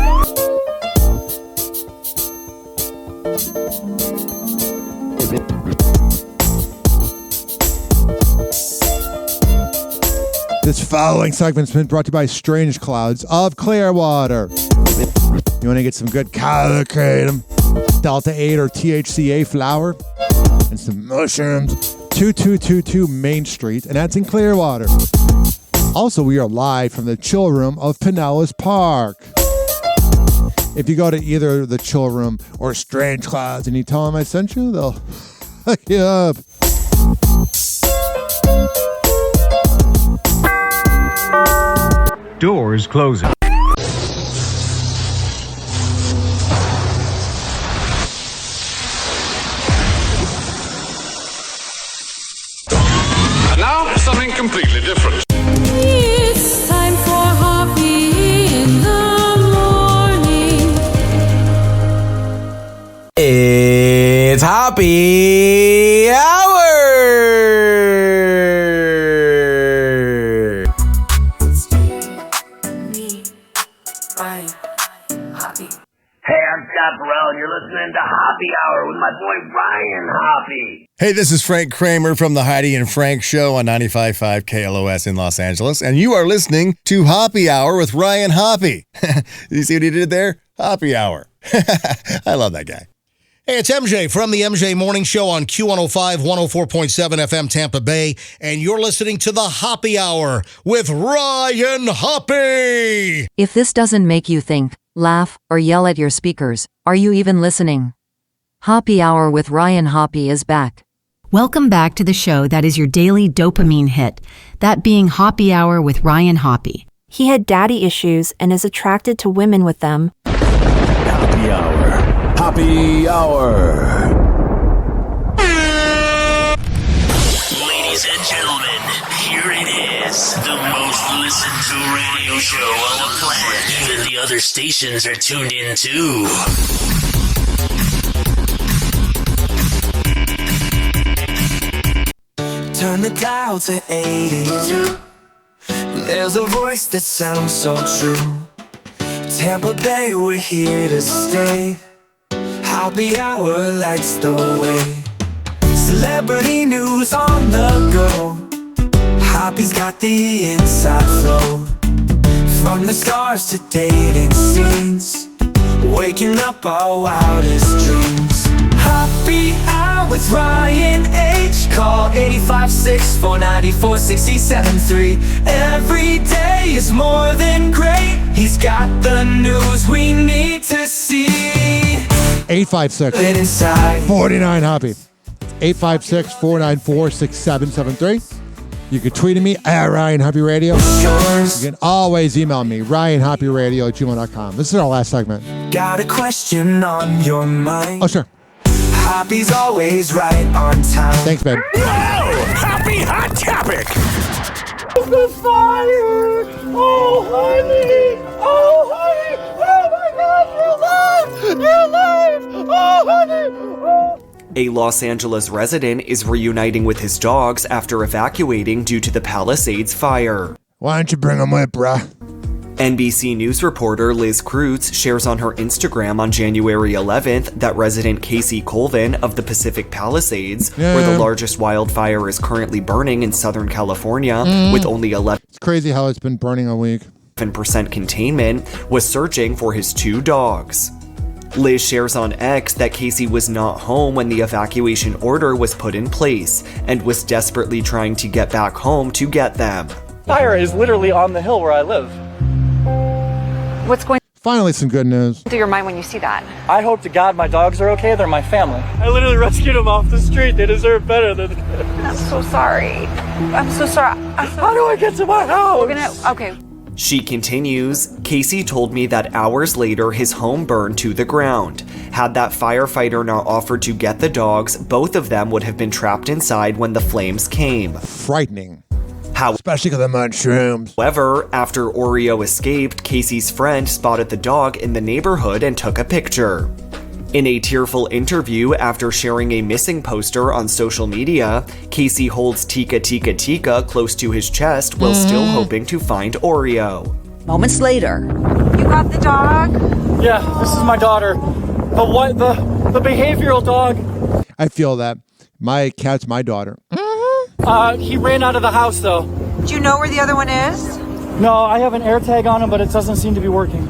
following segment's been brought to you by Strange Clouds of Clearwater. You want to get some good color kratom, Delta 8 or THCA flower, and some mushrooms, 2222 Main Street, and that's in Clearwater. Also, we are live from the chill room of Pinellas Park. If you go to either the chill room or Strange Clouds and you tell them I sent you, they'll hook you up. Doors closing. And now, something completely different. It's time for Hoppe in the morning. It's Hoppe Hour! Hey, I'm Scott Burrell, and you're listening to Hoppe Hour with my boy Ryan Hoppe. Hey, this is Frank Kramer from the Heidi and Frank Show on 95.5 KLOS in Los Angeles, and you are listening to Hoppe Hour with Ryan Hoppe. You see what he did there? Hoppe Hour. I love that guy. Hey, it's MJ from the MJ Morning Show on Q105, 104.7 FM Tampa Bay, and you're listening to the Hoppe Hour with Ryan Hoppe. If this doesn't make you think, laugh, or yell at your speakers, are you even listening? Hoppe Hour with Ryan Hoppe is back. Welcome back to the show that is your daily dopamine hit, that being Hoppe Hour with Ryan Hoppe. He had daddy issues and is attracted to women with them. Hoppe Hour. Hoppe Hour. Ladies and gentlemen, here it is. The most listened to radio show on the planet. Even the other stations are tuned in too. Turn the dial to 82. There's a voice that sounds so true. Tampa Bay, we're here to stay. Hoppe Hour lights the way. Celebrity news on the go. Hoppe's got the inside flow. From the stars to dating scenes, waking up our wildest dreams. Hoppe Hour with Ryan H. Call 856-494-6073. Every day is more than great. He's got the news we need to see. 856-49 Hoppe. 856-494-6773. You can tweet at me at Ryan Hoppe Radio. You can always email me, RyanHoppeRadio@gmail.com. This is our last segment. Got a question on your mind? Oh, sure. Hoppe's always right on time. Thanks, babe. Whoa! Hoppe Hot Topic! The fire! Oh, honey! Oh, honey! Oh, my God! You're alive! You're alive! Oh, honey! Oh. A Los Angeles resident is reuniting with his dogs after evacuating due to the Palisades fire. Why don't you bring them with, bruh? NBC News reporter Liz Kreutz shares on her Instagram on January 11th that resident Casey Colvin of the Pacific Palisades, where the largest wildfire is currently burning in Southern California, with only 11% It's crazy how it's been burning a week. containment, was searching for his two dogs. Liz shares on X that Casey was not home when the evacuation order was put in place and was desperately trying to get back home to get them. Fire is literally on the hill where I live. What's going Finally, some good news. through your mind when you see that? I hope to God my dogs are okay. They're my family. I literally rescued them off the street. They deserve better than this. I'm so sorry. I'm so sorry. How do I get to my house? Okay. She continues, Casey told me that hours later his home burned to the ground. Had that firefighter not offered to get the dogs, both of them would have been trapped inside when the flames came. Frightening. Especially because of mushrooms. However, after Oreo escaped, Casey's friend spotted the dog in the neighborhood and took a picture. In a tearful interview after sharing a missing poster on social media, Casey holds Tika Tika Tika close to his chest while still hoping to find Oreo. Moments later. You got the dog? Yeah, this is my daughter. The behavioral dog. I feel that. My cat's my daughter. He ran out of the house though. Do you know where the other one is? No, I have an AirTag on him, but it doesn't seem to be working.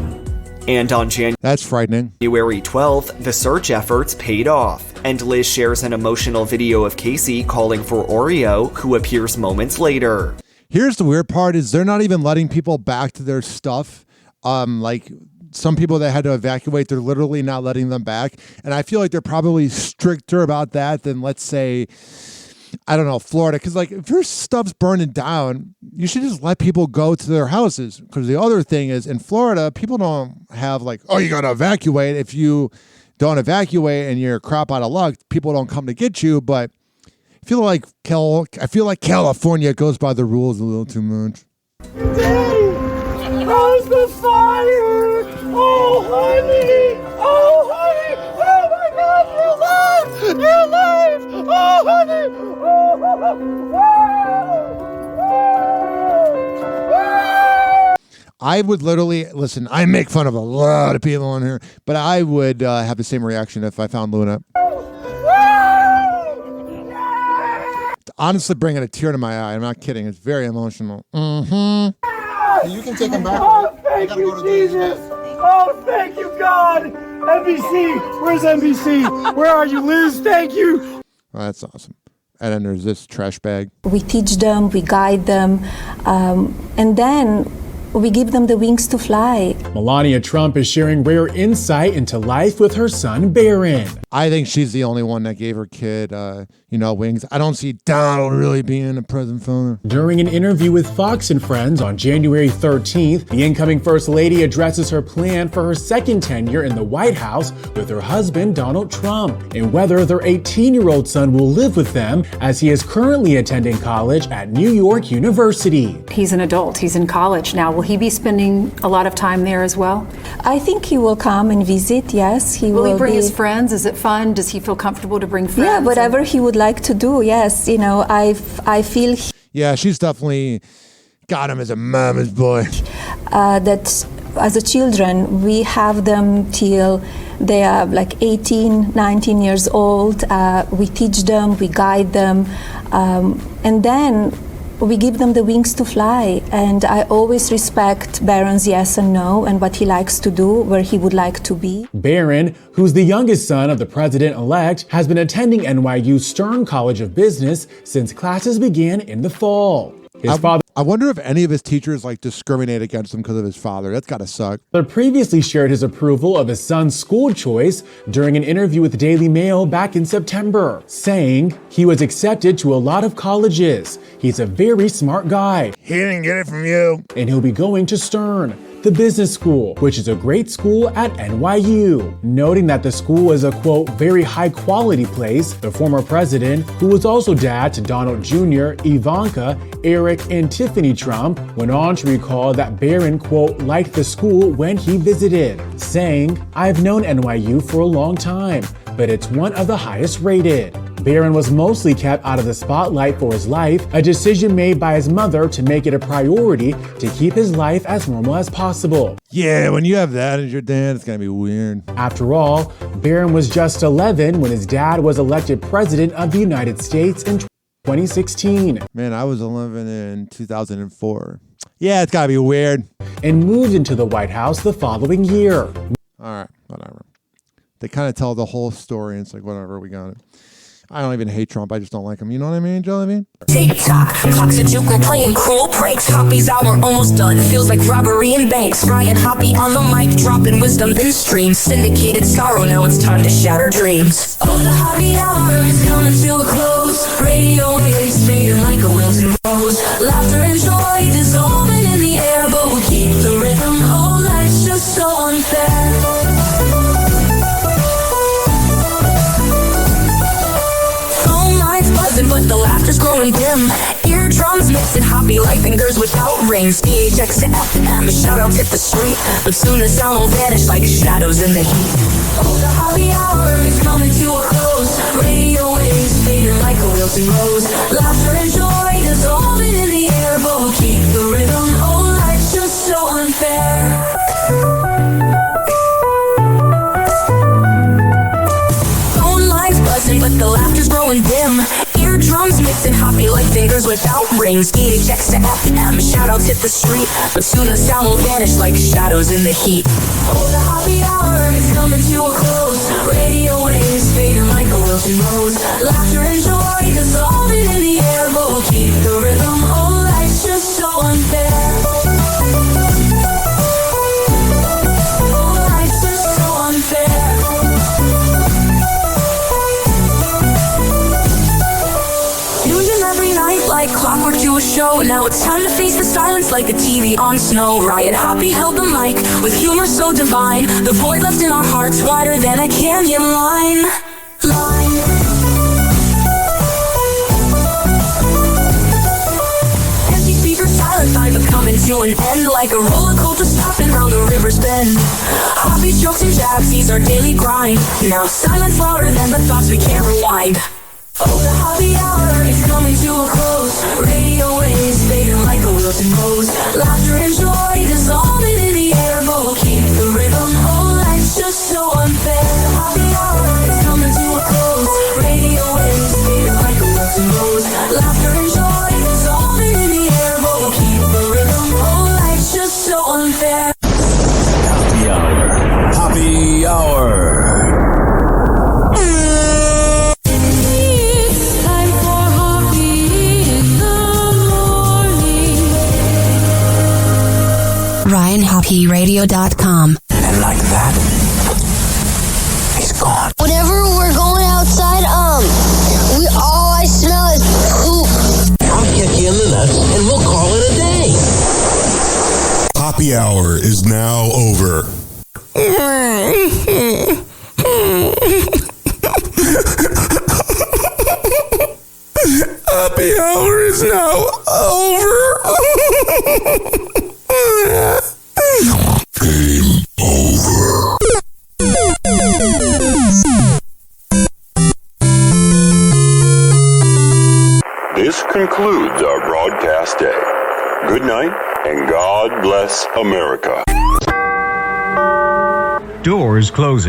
And on That's frightening. January 12th, the search efforts paid off, and Liz shares an emotional video of Casey calling for Oreo, who appears moments later. Here's the weird part is they're not even letting people back to their stuff. Like some people that had to evacuate, they're literally not letting them back. And I feel like they're probably stricter about that than, let's say, I don't know, Florida. Because like if your stuff's burning down, you should just let people go to their houses. Because the other thing is in Florida, people don't have like, oh, you got to evacuate. If you don't evacuate and you're crap out of luck, people don't come to get you. But I feel like California goes by the rules a little too much. Daddy! How's the fire? Oh, honey! Oh, honey! Oh, my God! You're alive! You're alive! Oh, honey! I would literally, listen, I make fun of a lot of people on here, but I would have the same reaction if I found Luna. Honestly bringing a tear to my eye. I'm not kidding. It's very emotional. Mm-hmm. You can take him back. Oh, thank you, Jesus. Oh, thank you, God. NBC. Where's NBC? Where are you, Liz? Thank you. Oh, that's awesome. And then there's this trash bag. We teach them, we guide them, and then we give them the wings to fly. Melania Trump is sharing rare insight into life with her son, Barron. I think she's the only one that gave her kid, wings. I don't see Donald really being a present father. During an interview with Fox and Friends on January 13th, the incoming First Lady addresses her plan for her second tenure in the White House with her husband, Donald Trump, and whether their 18-year-old son will live with them as he is currently attending college at New York University. He's an adult. He's in college now. Will he be spending a lot of time there as well? I think he will come and visit, yes. Will he bring his friends? Is it fun? Does he feel comfortable to bring friends? Yeah, whatever he would like to do, yes. I feel... Yeah, she's definitely got him as a mama's boy. That as a children, we have them till they are like 18, 19 years old. We teach them, we guide them, and then we give them the wings to fly. And I always respect Barron's yes and no and what he likes to do, where he would like to be. Barron, who's the youngest son of the president-elect, has been attending NYU's Stern College of Business since classes began in the fall. His father... I wonder if any of his teachers discriminate against him because of his father. That's gotta suck. He previously shared his approval of his son's school choice during an interview with the Daily Mail back in September, saying he was accepted to a lot of colleges. He's a very smart guy. He didn't get it from you. And he'll be going to Stern, the business school, which is a great school at NYU. Noting that the school is a, quote, very high quality place, the former president, who was also dad to Donald Jr., Ivanka, Eric, and Tiffany Trump, went on to recall that Barron, quote, liked the school when he visited, saying, "I've known NYU for a long time, but it's one of the highest rated." Barron was mostly kept out of the spotlight for his life, a decision made by his mother to make it a priority to keep his life as normal as possible. Yeah, when you have that as your dad, it's gonna be weird. After all, Barron was just 11 when his dad was elected president of the United States in 2016. Man, I was 11 in 2004. Yeah, it's gotta be weird. And moved into the White House the following year. All right, whatever. They kind of tell the whole story, and it's like, whatever, we got it. I don't even hate Trump. I just don't like him. You know what I mean, Jelly Bean? TikTok, clocks a juke, we're playing cruel pranks. Hoppy's hour almost done. Feels like robbery in banks. Ryan Hoppe on the mic, dropping wisdom in streams. Syndicated sorrow, now it's time to shatter dreams. Oh, the Hoppe Hour is coming to a close. Radio waves fading like a wilted rose. Laughter and joy dissolving in the air, but we'll keep the rhythm. Oh, life's just so unfair. But the laughter's growing dim. Eardrums mixing Hoppe like fingers without rings. DHX to FM, shout out hit the street. But soon the sound will vanish like shadows in the heat. Oh, the Hoppe Hour is coming to a close. Radio waves fading like a wilted rose. Laughter and joy dissolving in the air, but we'll keep the rhythm. Oh, life's just so unfair. Phone lines buzzing, but the laughter's growing dim. Eardrums mixing Hoppe like fingers without rings. EHX to FM, shoutouts hit the street, but soon the sound will vanish like shadows in the heat. Oh, the Hoppe Hour is coming to a close. Radio waves fading like a wilting rose. Laughter and joy dissolving in the air, but we'll keep the rhythm. Oh, life's just so unfair. Oh, life's just so unfair. Tune in every night like clockwork to a show. Now it's time to face the silence like a TV on snow. Ryan Hoppe held the mic with humor so divine. The void left in our hearts wider than a canyon line. Empty speakers silent, time but coming to an end like a rollercoaster stopping round the river's bend. Hoppe jokes and jabs, these are daily grind. Now silence louder than the thoughts we can't rewind. Oh, the Hoppe Hour is coming to a close. Radio waves fading like a wilting rose. Laughter and joy dissolving in the air, but we'll keep the rhythm. Oh, life's just so unfair. The Hoppe Hour is coming to a close. Radio waves fading like a wilting rose. Laughter and joy dissolving in the air, but we'll keep the rhythm. Oh, life's just so unfair. Hoppe Hour. Hoppe Hour. RyanHoppeRadio.com. And like that, he's gone. Whenever we're going outside, all I smell is poop. I'll kick you in the nuts and we'll call it a day. Hoppe Hour is now over. Hoppe Hour is now over. Game over. This concludes our broadcast day. Good night, and God bless America. Doors closing.